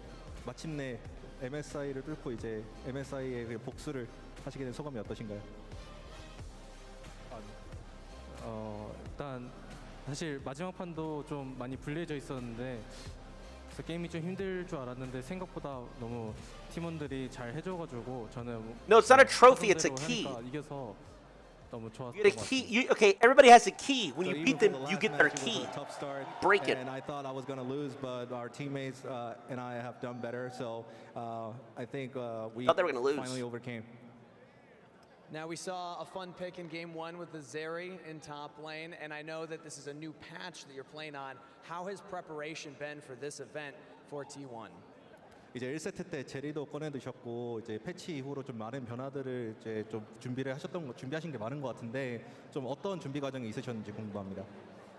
마침내 MSI를 뚫고 이제 MSI의 그 복수를 하시게 된 소감이 어떠신가요? 일단 사실 마지막 판도 좀 많이 불리해져 있었는데 그래서 게임이 좀 힘들 줄 알았는데 생각보다 너무 팀원들이 잘 해줘가지고 저는 No, it's not a trophy, it's a key. 이겨서 너무 좋았던 You get a key. Okay, everybody has a key. When you beat them, you get their key. Break it. And I thought I was going to lose, but our teammates and I have done better. So I think we thought they were gonna lose. Finally overcame. Now we saw a fun pick in game one with the Zeri in top lane, and I know that this is a new patch that you're playing on. How has preparation been for this event for T1? 이제 1세트 때 제리도 꺼내두셨고 이제 패치 이후로 좀 많은 변화들을 이제 좀 준비하신 게 많은 것 같은데 좀 어떤 준비 과정이 있으셨는지 궁금합니다.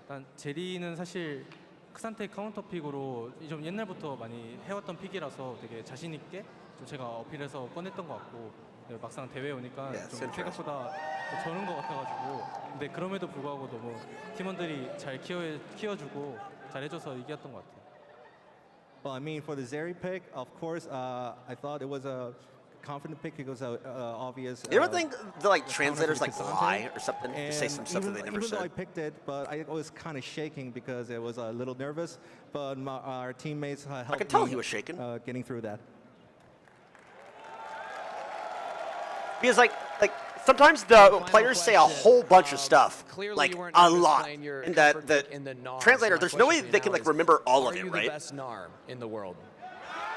일단 제리는 사실 크산테 카운터 픽으로 좀 옛날부터 많이 해왔던 픽이라서 되게 자신 있게 좀 제가 어필해서 꺼냈던 것 같고 막상 대회 오니까 좀 생각보다 저는 것 같아가지고 근데 그럼에도 불구하고 너무 팀원들이 잘 키워주고 잘 해줘서 이겼던 것 같아요. Well, I mean, for the Zeri pick, of course, I thought it was a confident pick because obvious. You ever think the translators lie or something to say some stuff that they never said? Even though I said? picked it, but I was kind of shaking because it was a little nervous. But our teammates helped I could tell me, he was shaking. Getting through that. Because sometimes the players say a whole bunch of stuff, like a lot, and the translator, there's no way they can like remember all of it, right? Are you the best NAR in the world?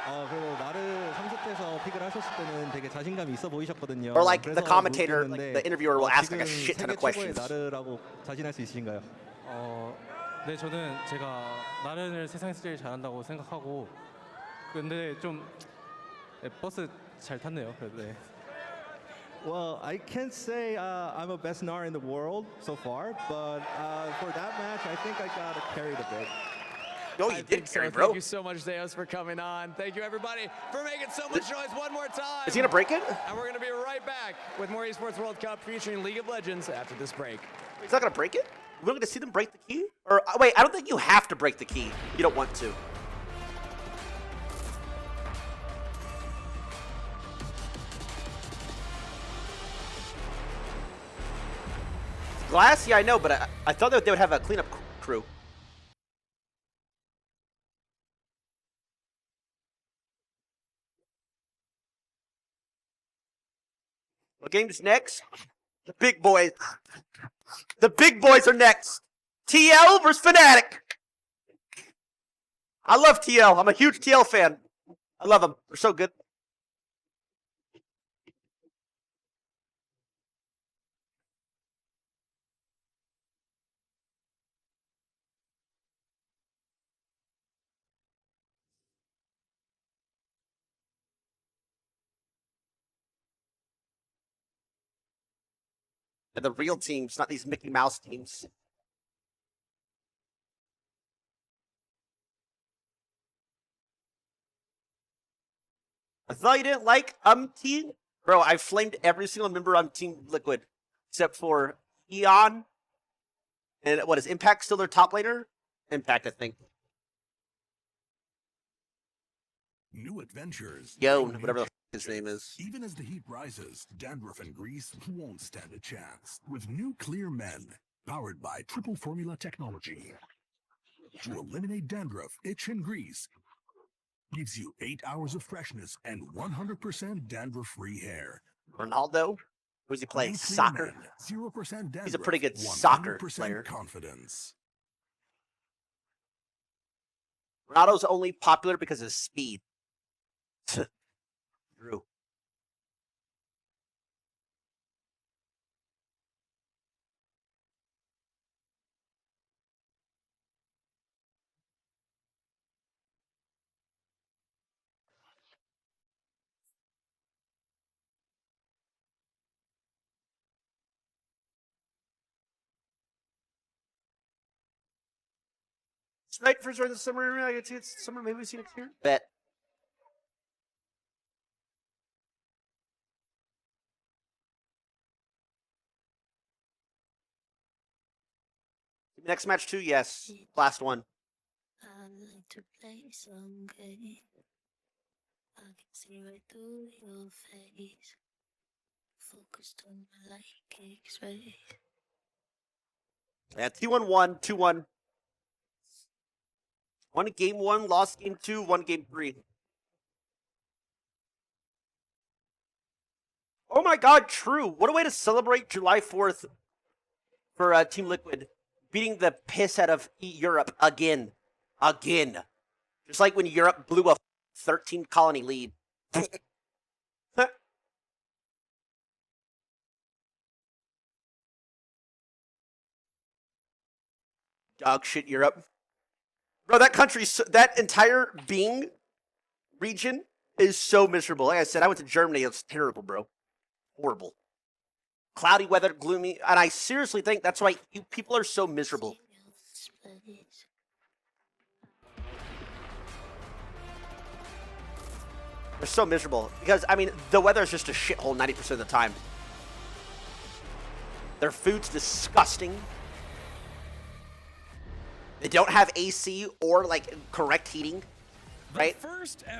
그리고 나를 3세트에서 픽을 하셨을 때는 되게 자신감이 있어 보이셨거든요. Or like the commentator, like the interviewer will ask like a shit ton of questions. 나르라고 자신할 수 있으신가요? 네, 저는 제가 나른을 세상에서 제일 잘한다고 생각하고 근데 좀 버스 잘 탔네요. 그래도 네. Well, I can't say I'm a best NAR in the world so far, but for that match, I think I got carried a bit. No, you did carry, bro. Thank you so much, Zeus, for coming on. Thank you, everybody, for making so much noise one more time. Is he gonna break it? And we're gonna be right back with more Esports World Cup featuring League of Legends after this break. He's not gonna break it? We're gonna see them break the key? Or wait, I don't think you have to break the key. You don't want to. Glass? Yeah, I know, but I thought that they would have a cleanup crew. What game's next? The big boys. The big boys are next. TL versus Fnatic. I love TL. I'm a huge TL fan. I love them. They're so good. And the real teams, not these Mickey Mouse teams. I thought you didn't like team? Bro, I flamed every single member on Team Liquid. Except for Eon. And what, is Impact still their top laner? Impact, I think. New adventures. Yone, whatever the f his name is. Even as the heat rises, dandruff and grease won't stand a chance. With new Clear Men, powered by triple formula technology. To eliminate dandruff, itch, and grease, gives you 8 hours of freshness and 100% dandruff-free hair. Ronaldo? Who's he playing? Soccer? 0% dandruff, he's a pretty good soccer player. Confidence. Ronaldo's only popular because of speed. True. Right for the summer. I get to see it summer. Maybe we see next year. Bet. Next match too. Yes. Last one. I like to play some game. I can see right through your face. Focused on my like X-ray. Yeah, T1-1, 2-1. Won game 1, lost game 2, won game 3. Oh my god, true. What a way to celebrate July 4th for Team Liquid. Beating the piss out of Europe again. Again. Just like when Europe blew a 13 colony lead. Dog shit Europe. Bro, that country, that entire Bing region is so miserable. Like I said, I went to Germany. It's terrible, bro. Horrible. Cloudy weather, gloomy. And I seriously think that's why you people are so miserable. They're so miserable. Because, I mean, the weather is just a shithole 90% of the time. Their food's disgusting. They don't have AC or, like, correct heating, right?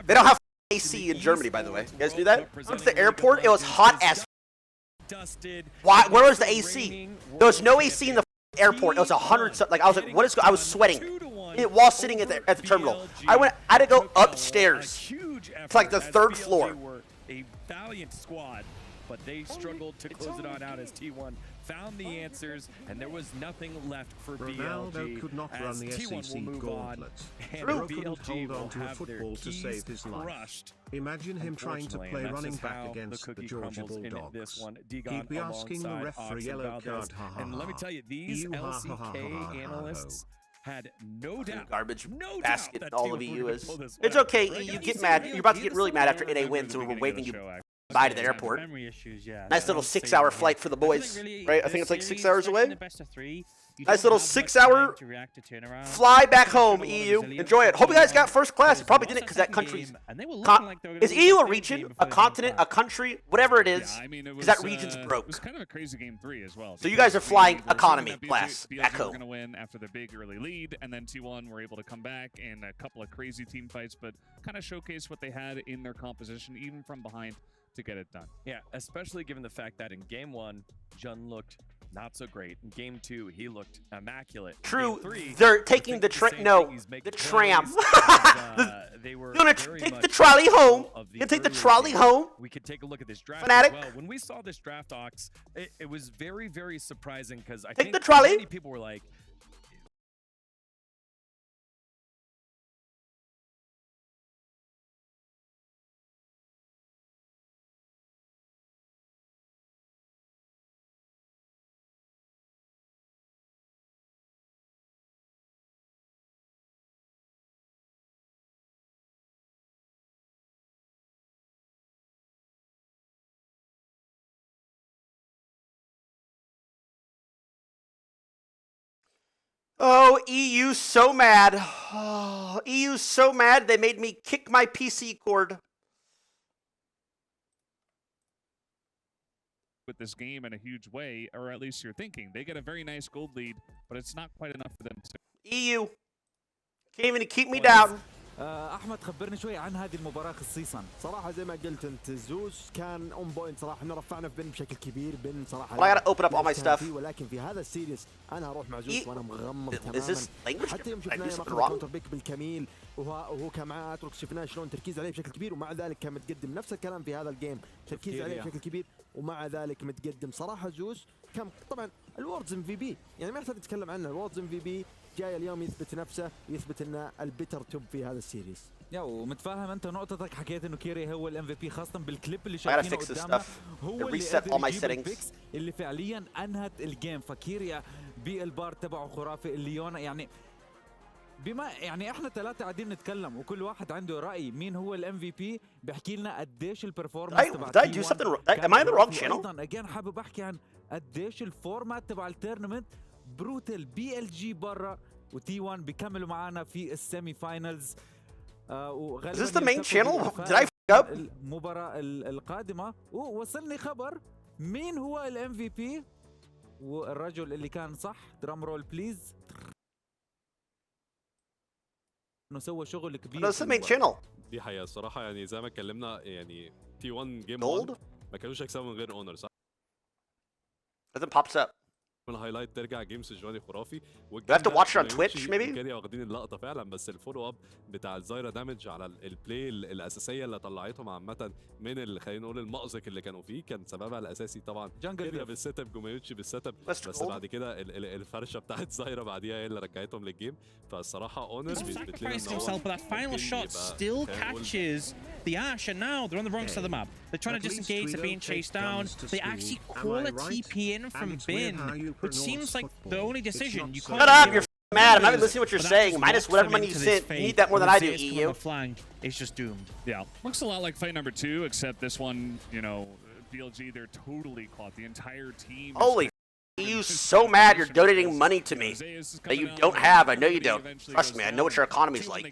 They don't have AC in Germany, by the way. You guys knew that? I went to the airport. It was hot as Why? Where was the AC? There was no AC in the airport. It was 100. Like I was like, what is? I was sweating while sitting at the terminal. I had to go upstairs to like the 3rd floor. A valiant squad. but they struggled to close it on out as T1 found the answers, and there was nothing left for BLG. Could not run the T1 will move gauntlet. on, and Couldn't BLG hold on will to a have their football to keys save his life. crushed. Imagine him trying to Unfortunately, play and that's running just back how against the Georgia crumbles in Bulldogs. this one. He'd Degon be asking the alongside ref for a Ox yellow and Valdez. card. Ha, ha, And let me ha. tell you, these Ew, ha, ha, ha, ha, LCK ha, analysts had no doubt, Garbage no basket doubt that all of T1 EU were is. gonna pull this It's one okay. out. You get mad. You're about to get really mad after NA wins, and we're waving you bye to the airport. Memory issues, yeah. Nice little 6-hour flight for the boys, right? I think it's like 6 hours away. Best of 3. Nice little 6-hour fly back home, EU. Enjoy it. Hope you guys got first class. You probably didn't because that country's... Is EU a region, a continent, a country, whatever it is? Because that region's broke. It was kind of a crazy game 3 as well. So you guys are flying economy class back BLG were home. going to win after the big early lead, and then T1 were able to come back in a couple of crazy team fights, but kind of showcase what they had in their composition, even from behind, to get it done. Yeah, especially given the fact that in game 1, Jun looked not so great. In game 2, he looked immaculate. True, Game 3, they're taking the tram. No, the tram. They were You're gonna very take much the trolley home. of the You take the early trolley game. home. We could take a look at this draft Fanatic. as well. When we saw this draft, Ox, it was very, very surprising because I Take think the trolley. many people were like, Oh, EU so mad. Oh, EU so mad they made me kick my PC cord. With this game in a huge way, or at least you're thinking. They get a very nice gold lead, but it's not quite enough for them to... EU. Can't even keep me down. احمد خبرني شوي عن هذه المباراه خصيصا. صراحه زي ما قلت انت زوس كان اون بوينت صراحه، احنا رفعنا في بن بشكل كبير. بن صراحه I gotta open up all my stuff. ولكن في هذا السيريس انا هروح مع زوس وانا مغمض Is تماما. this language? حتى يوم Did I شفناه do يوم something اخذ wrong? كونتر بيك بالكميل وهو كان معاه اتروكس، شفناه شلون تركيز عليه بشكل كبير، ومع ذلك كان متقدم. نفس الكلام في هذا الجيم، تركيز عليه بشكل كبير ومع ذلك متقدم. صراحه زوس كان طبعا الوردز ام في بي، يعني ما يحتاج نتكلم عنه. الوردز ام في بي جاي اليوم يثبت نفسه، يثبت انه البيتر توب في هذا السيريس. يا ومتفاهم انت نقطتك، حكيت انه كيري هو الام في بي، خاصه بالكليب اللي شايفينه قدامنا هو اللي قدر يجيب البيكس اللي فعليا انهت الجيم. فكيريا بالبار تبعه خرافي. الليونا يعني بما يعني احنا ثلاثه قاعدين نتكلم وكل واحد عنده راي مين هو الام في بي، بيحكي لنا قديش البرفورمانس تبع Did I do something wrong? Am I in the wrong channel? ايضا اجين حابب احكي عن قديش الفورمات تبع التورنمنت بروتل. بي ال جي برا وتي 1 بيكملوا معنا في السيمي فاينلز. Is this the main channel? Did I f*** up? المباراة القادمة. ووصلني خبر مين هو الام في بي والرجل اللي كان صح. درام رول بليز. انه سوى شغل كبير. This is the main channel. دي حقيقة الصراحة، يعني زي ما اتكلمنا، يعني تي 1 جيم 1 ما كانوش هيكسبوا من غير اونر، صح؟ Nothing pops up. من الهايلايت ترجع جيم سجواني خرافي. Do I have to watch it on Twitch maybe? كانوا واخدين اللقطة فعلا، بس الفولو اب بتاع الزايرا دامج على البلاي الأساسية اللي طلعتهم عامة من خلينا نقول المأزق اللي كانوا فيه، كان سببها الأساسي طبعا كيريا بالسيت اب، جومايوتشي بالسيت اب، بس بعد كده الفرشة بتاعت زايرا بعديها هي اللي رجعتهم للجيم. فالصراحة اونر بيثبت لنا ان هو but that final shot still catches the Ash, and now they're on the wrong side of the map. They're trying to disengage, they're being chased down. They actually call a TP in from Bin, which seems like the only decision. You can't. Shut up! You're mad. I'm not even listening to what you're saying. Minus whatever money you sent. You need that more than I do, EU. It's just doomed. Yeah, looks a lot like fight number 2, except this one, you know, BLG, they're totally caught. The entire team. Holy. You so mad you're donating money to me that you don't have. I know you don't. Trust me, I know what your economy's like.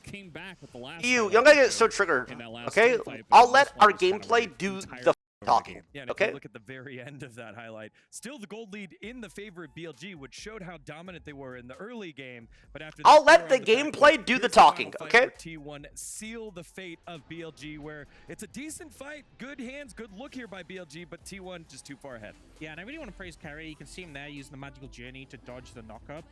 You don't gotta get so triggered, okay? I'll let our gameplay do the talking, yeah, okay? Look at the very end of that highlight. Still the gold lead in the favor of BLG, which showed how dominant they were in the early game. But after I'll let the gameplay do the talking, okay? T1 seal the fate of BLG, where it's a decent fight, good hands, good look here by BLG, but T1 just too far ahead. Yeah, and I really want to praise Kerry. You can see him there using the magical journey to dodge the knockup.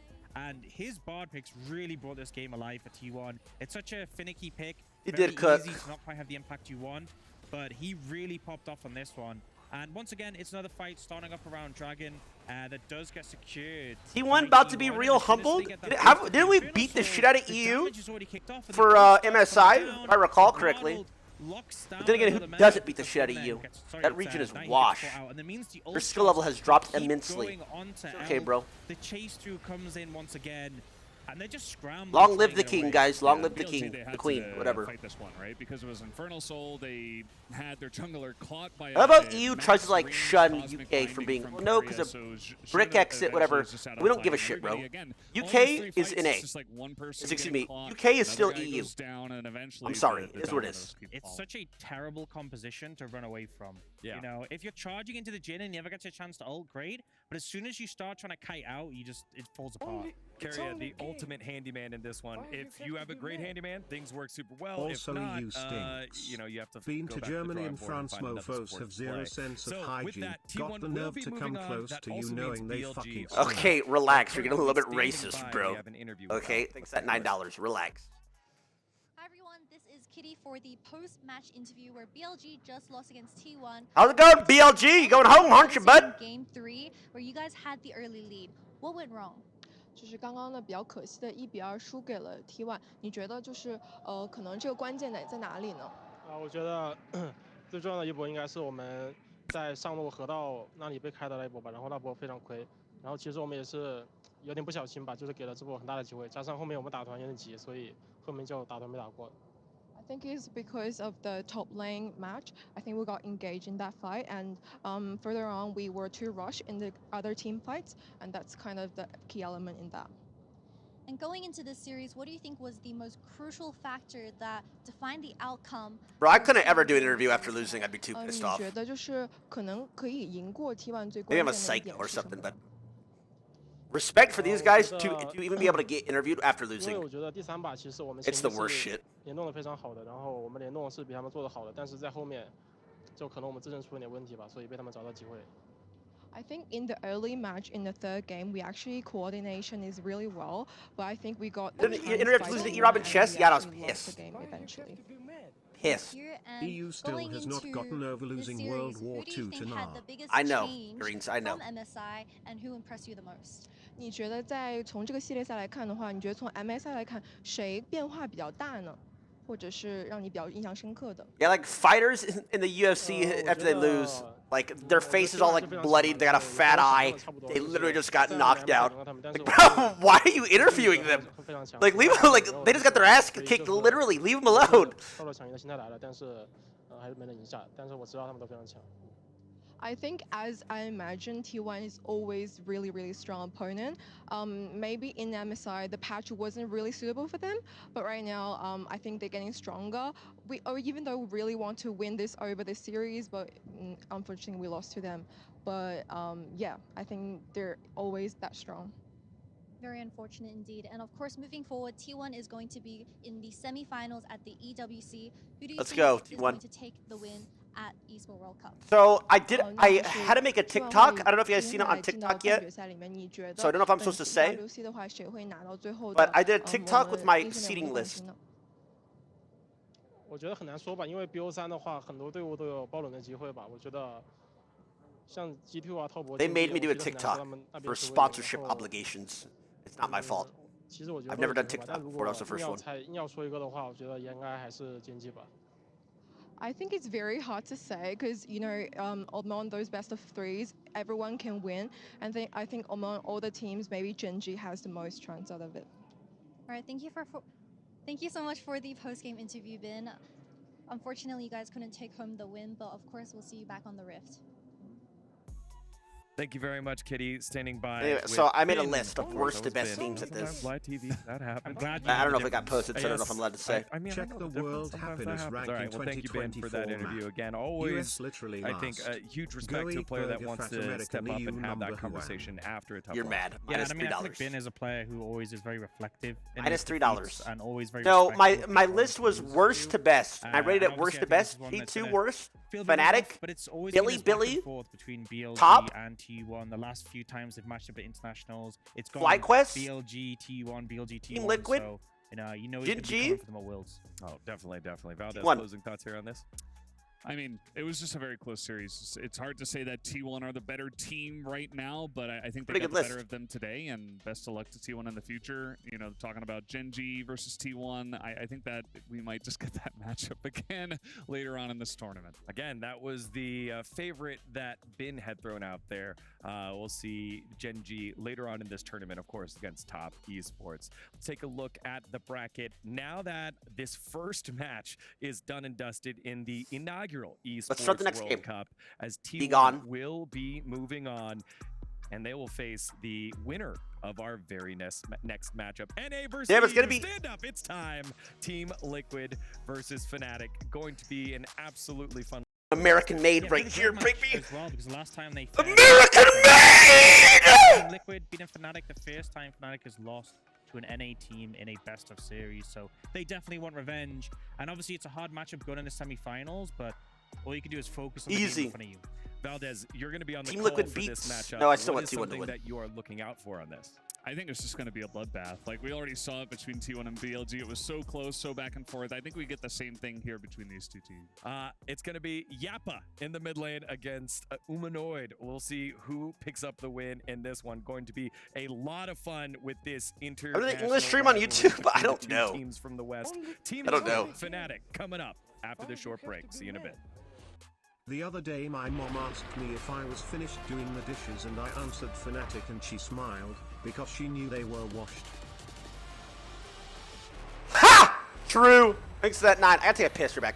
And his bard picks really brought this game alive for T1. It's such a finicky pick. He very did cook. easy to not quite have the impact you want, but he really popped off on this one. And once again, it's another fight starting up around Dragon that does get secured. T1 about to be real humbled. Didn't we beat the shit out of EU for MSI, if I recall correctly? But then again, who doesn't beat the shit out of EU? That region is wash. Their skill level has dropped immensely. Okay, bro. The chase through comes in once again. And they're just scrambling. Long live the king, guys. Long live the king, the queen, whatever. Fight this one, right? Because it was Infernal Soul. They had their jungler caught by. How about EU tries to like shun UK from being no because of brick exit, whatever. We don't give a shit, bro. UK is in A. Excuse me. UK is still EU. I'm sorry. It is what it is. It's such a terrible composition to run away from. You know, if you're charging into the Jhin and you never get a chance to ult, great. But as soon as you start trying to kite out, it falls apart. Carrier, the ultimate handyman in this one. If you have a great handyman, things work super well. Also, if not, EU stinks. you know, you have to Been go to back Germany to and the drawing France, board and find another mofos sport have to zero play. sense So of with hygiene. that, Got T1 the will nerve be to come moving on. close That to you also knowing means they BLG fucking are stink. Okay, relax. You're getting a little bit standing racist, by. bro. We have an interview with Okay, them. thanks that $9. Relax. Hi everyone, this is Kitty for the post-match interview where BLG just lost against T1. How's it going, BLG? You going home, aren't you, bud? Game 3, where you guys had the early lead. What went wrong? 就是刚刚呢比较可惜的1-2输给了 T1， 你觉得就是可能这个关键点在哪里呢？我觉得最重要的一波应该是我们在上路河道那里被开的那一波吧，然后那波非常亏，然后其实我们也是有点不小心吧，就是给了这波很大的机会，加上后面我们打团有点急，所以后面就打团没打过。 I think it's because of the top lane match. I think we got engaged in that fight, and further on we were too rushed in the other team fights, and that's kind of the key element in that. And going into this series, what do you think was the most crucial factor that defined the outcome? Bro, I couldn't ever do an interview after losing. I'd be too pissed off. 你觉得就是可能可以赢过 T1 最 Maybe 关 I'm a 键的一 psycho 点 or 是什么 something, but respect for these guys to even be able to get interviewed after 因为 losing. 我觉得第3把其实我们 It's the worst shit. 联动的非常好的，然后我们联动是比他们做的好的，但是在后面就可能我们自身出了点问题吧，所以被他们找到机会。 I think in the early match, in the third game, we actually coordination is really well, but I think we got. You ended up losing to E-Robin chess? Yeah, I was pissed. Eventually. Pissed. EU still has not gotten over losing World War II to NAR. I know, Greens, I know. From MSI, and who impressed you the most? 你觉得在从这个系列赛来看的话，你觉得从 MSI 来看，谁变化比较大呢？或者是让你比较印象深刻的？ Yeah, like fighters in the UFC after they lose, like their face is all like bloodied. They got a fat eye. They literally just got knocked out. Like, bro, why are you interviewing them? Like leave them. Like they just got their ass kicked. Literally, leave them alone. 受了抢赢的心态来了，但是还是没能赢下，但是我知道他们都非常强。 I think, as I imagine, T1 is always really strong opponent. Maybe in MSI, the patch wasn't really suitable for them, but right now, I think they're getting stronger. Even though we really want to win this over the series, but unfortunately we lost to them. But yeah, I think they're always that strong. Very unfortunate indeed. And of course, moving forward, T1 is going to be in the semifinals at the EWC. Who do you think is going to take the win at Esports World Cup? So I had to make a TikTok. I don't know if you guys seen it on TikTok yet. So I don't know if I'm supposed to say. But I did a TikTok with my seating list. 我觉得很难说吧，因为 BO3 的话，很多队伍都有爆冷的机会吧。我觉得像 G2 啊、滔博。They made me do a TikTok for sponsorship obligations. It's not my fault. 其实我觉得 I've never done TikTok before. That was the first one. 硬要说一个的话，我觉得应该还是经济吧。 I think it's very hard to say because, you know, among those best of threes, everyone can win. And I think among all the teams, maybe Genji has the most chance out of it. All right, thank you so much for the post-game interview, Bin. Unfortunately, you guys couldn't take home the win, but of course, we'll see you back on the Rift. Thank you very much, Kitty, standing by. Anyway, so I made a list of worst to best teams at this. Live TV, that happened. I don't know if it got posted, so I don't know if I'm allowed to say. I mean, check the World Happiness Ranking all right, well, thank you, Ben, for that interview again. Always, literally I think, huge respect to a player that wants to step up and have that conversation after a tough You're mad. Yeah, Minus I mean, I $3. think Ben is a player who always is very reflective. Minus $3. And always very No, respectful. my list was worst to best. I rated it worst to best. T2 worst. Fnatic. But it's always Bilibili. Between BLG Top. and T1. The last few times they've matched up at internationals, it's gone FlyQuest. BLG T1, BLG T1. Team Liquid. So, you know, he's Gen been G. coming for them at Worlds. Oh, definitely. Valdez, T1. closing thoughts here on this? I mean, it was just a very close series. It's hard to say that T1 are the better team right now, but I think they got the better of them today, and best of luck to T1 in the future. You know, talking about Gen.G versus T1, I think that we might just get that matchup again later on in this tournament. Again, that was the favorite that Bin had thrown out there. We'll see Gen.G later on in this tournament, of course, against Top Esports. Let's take a look at the bracket. Now that this first match is done and dusted in the inaugural Esports World Cup, as T1 will be moving on, and they will face the winner of our very next matchup. NA versus it's gonna be stand up. It's time. Team Liquid versus Fnatic. Going to be an absolutely fun. American made right here, baby. As well, because last time they American made. Team Liquid beating Fnatic the first time Fnatic has lost to an NA team in a best of series, so they definitely want revenge. And obviously, it's a hard matchup going in the semifinals, but all you can do is focus on the game in front of you. Valdez, you're going to be on the Team call Liquid for beats. this matchup. No, I still what want is T1 to something win. that you are looking out for on this? I think it's just going to be a bloodbath. Like, we already saw it between T1 and BLG. It was so close, so back and forth. I think we get the same thing here between these two teams. It's going to be Yappa in the mid lane against Humanoid. We'll see who picks up the win in this one. Going to be a lot of fun with this international. I'm going to stream on YouTube, but I don't know. Teams from the West. Team I don't know. Fnatic coming up after the short break. See you in a bit. The other day my mom asked me if I was finished doing the dishes and I answered Fnatic and she smiled, because she knew they were washed. Ha! True. Thanks for that 9. I gotta take a piss. You're back.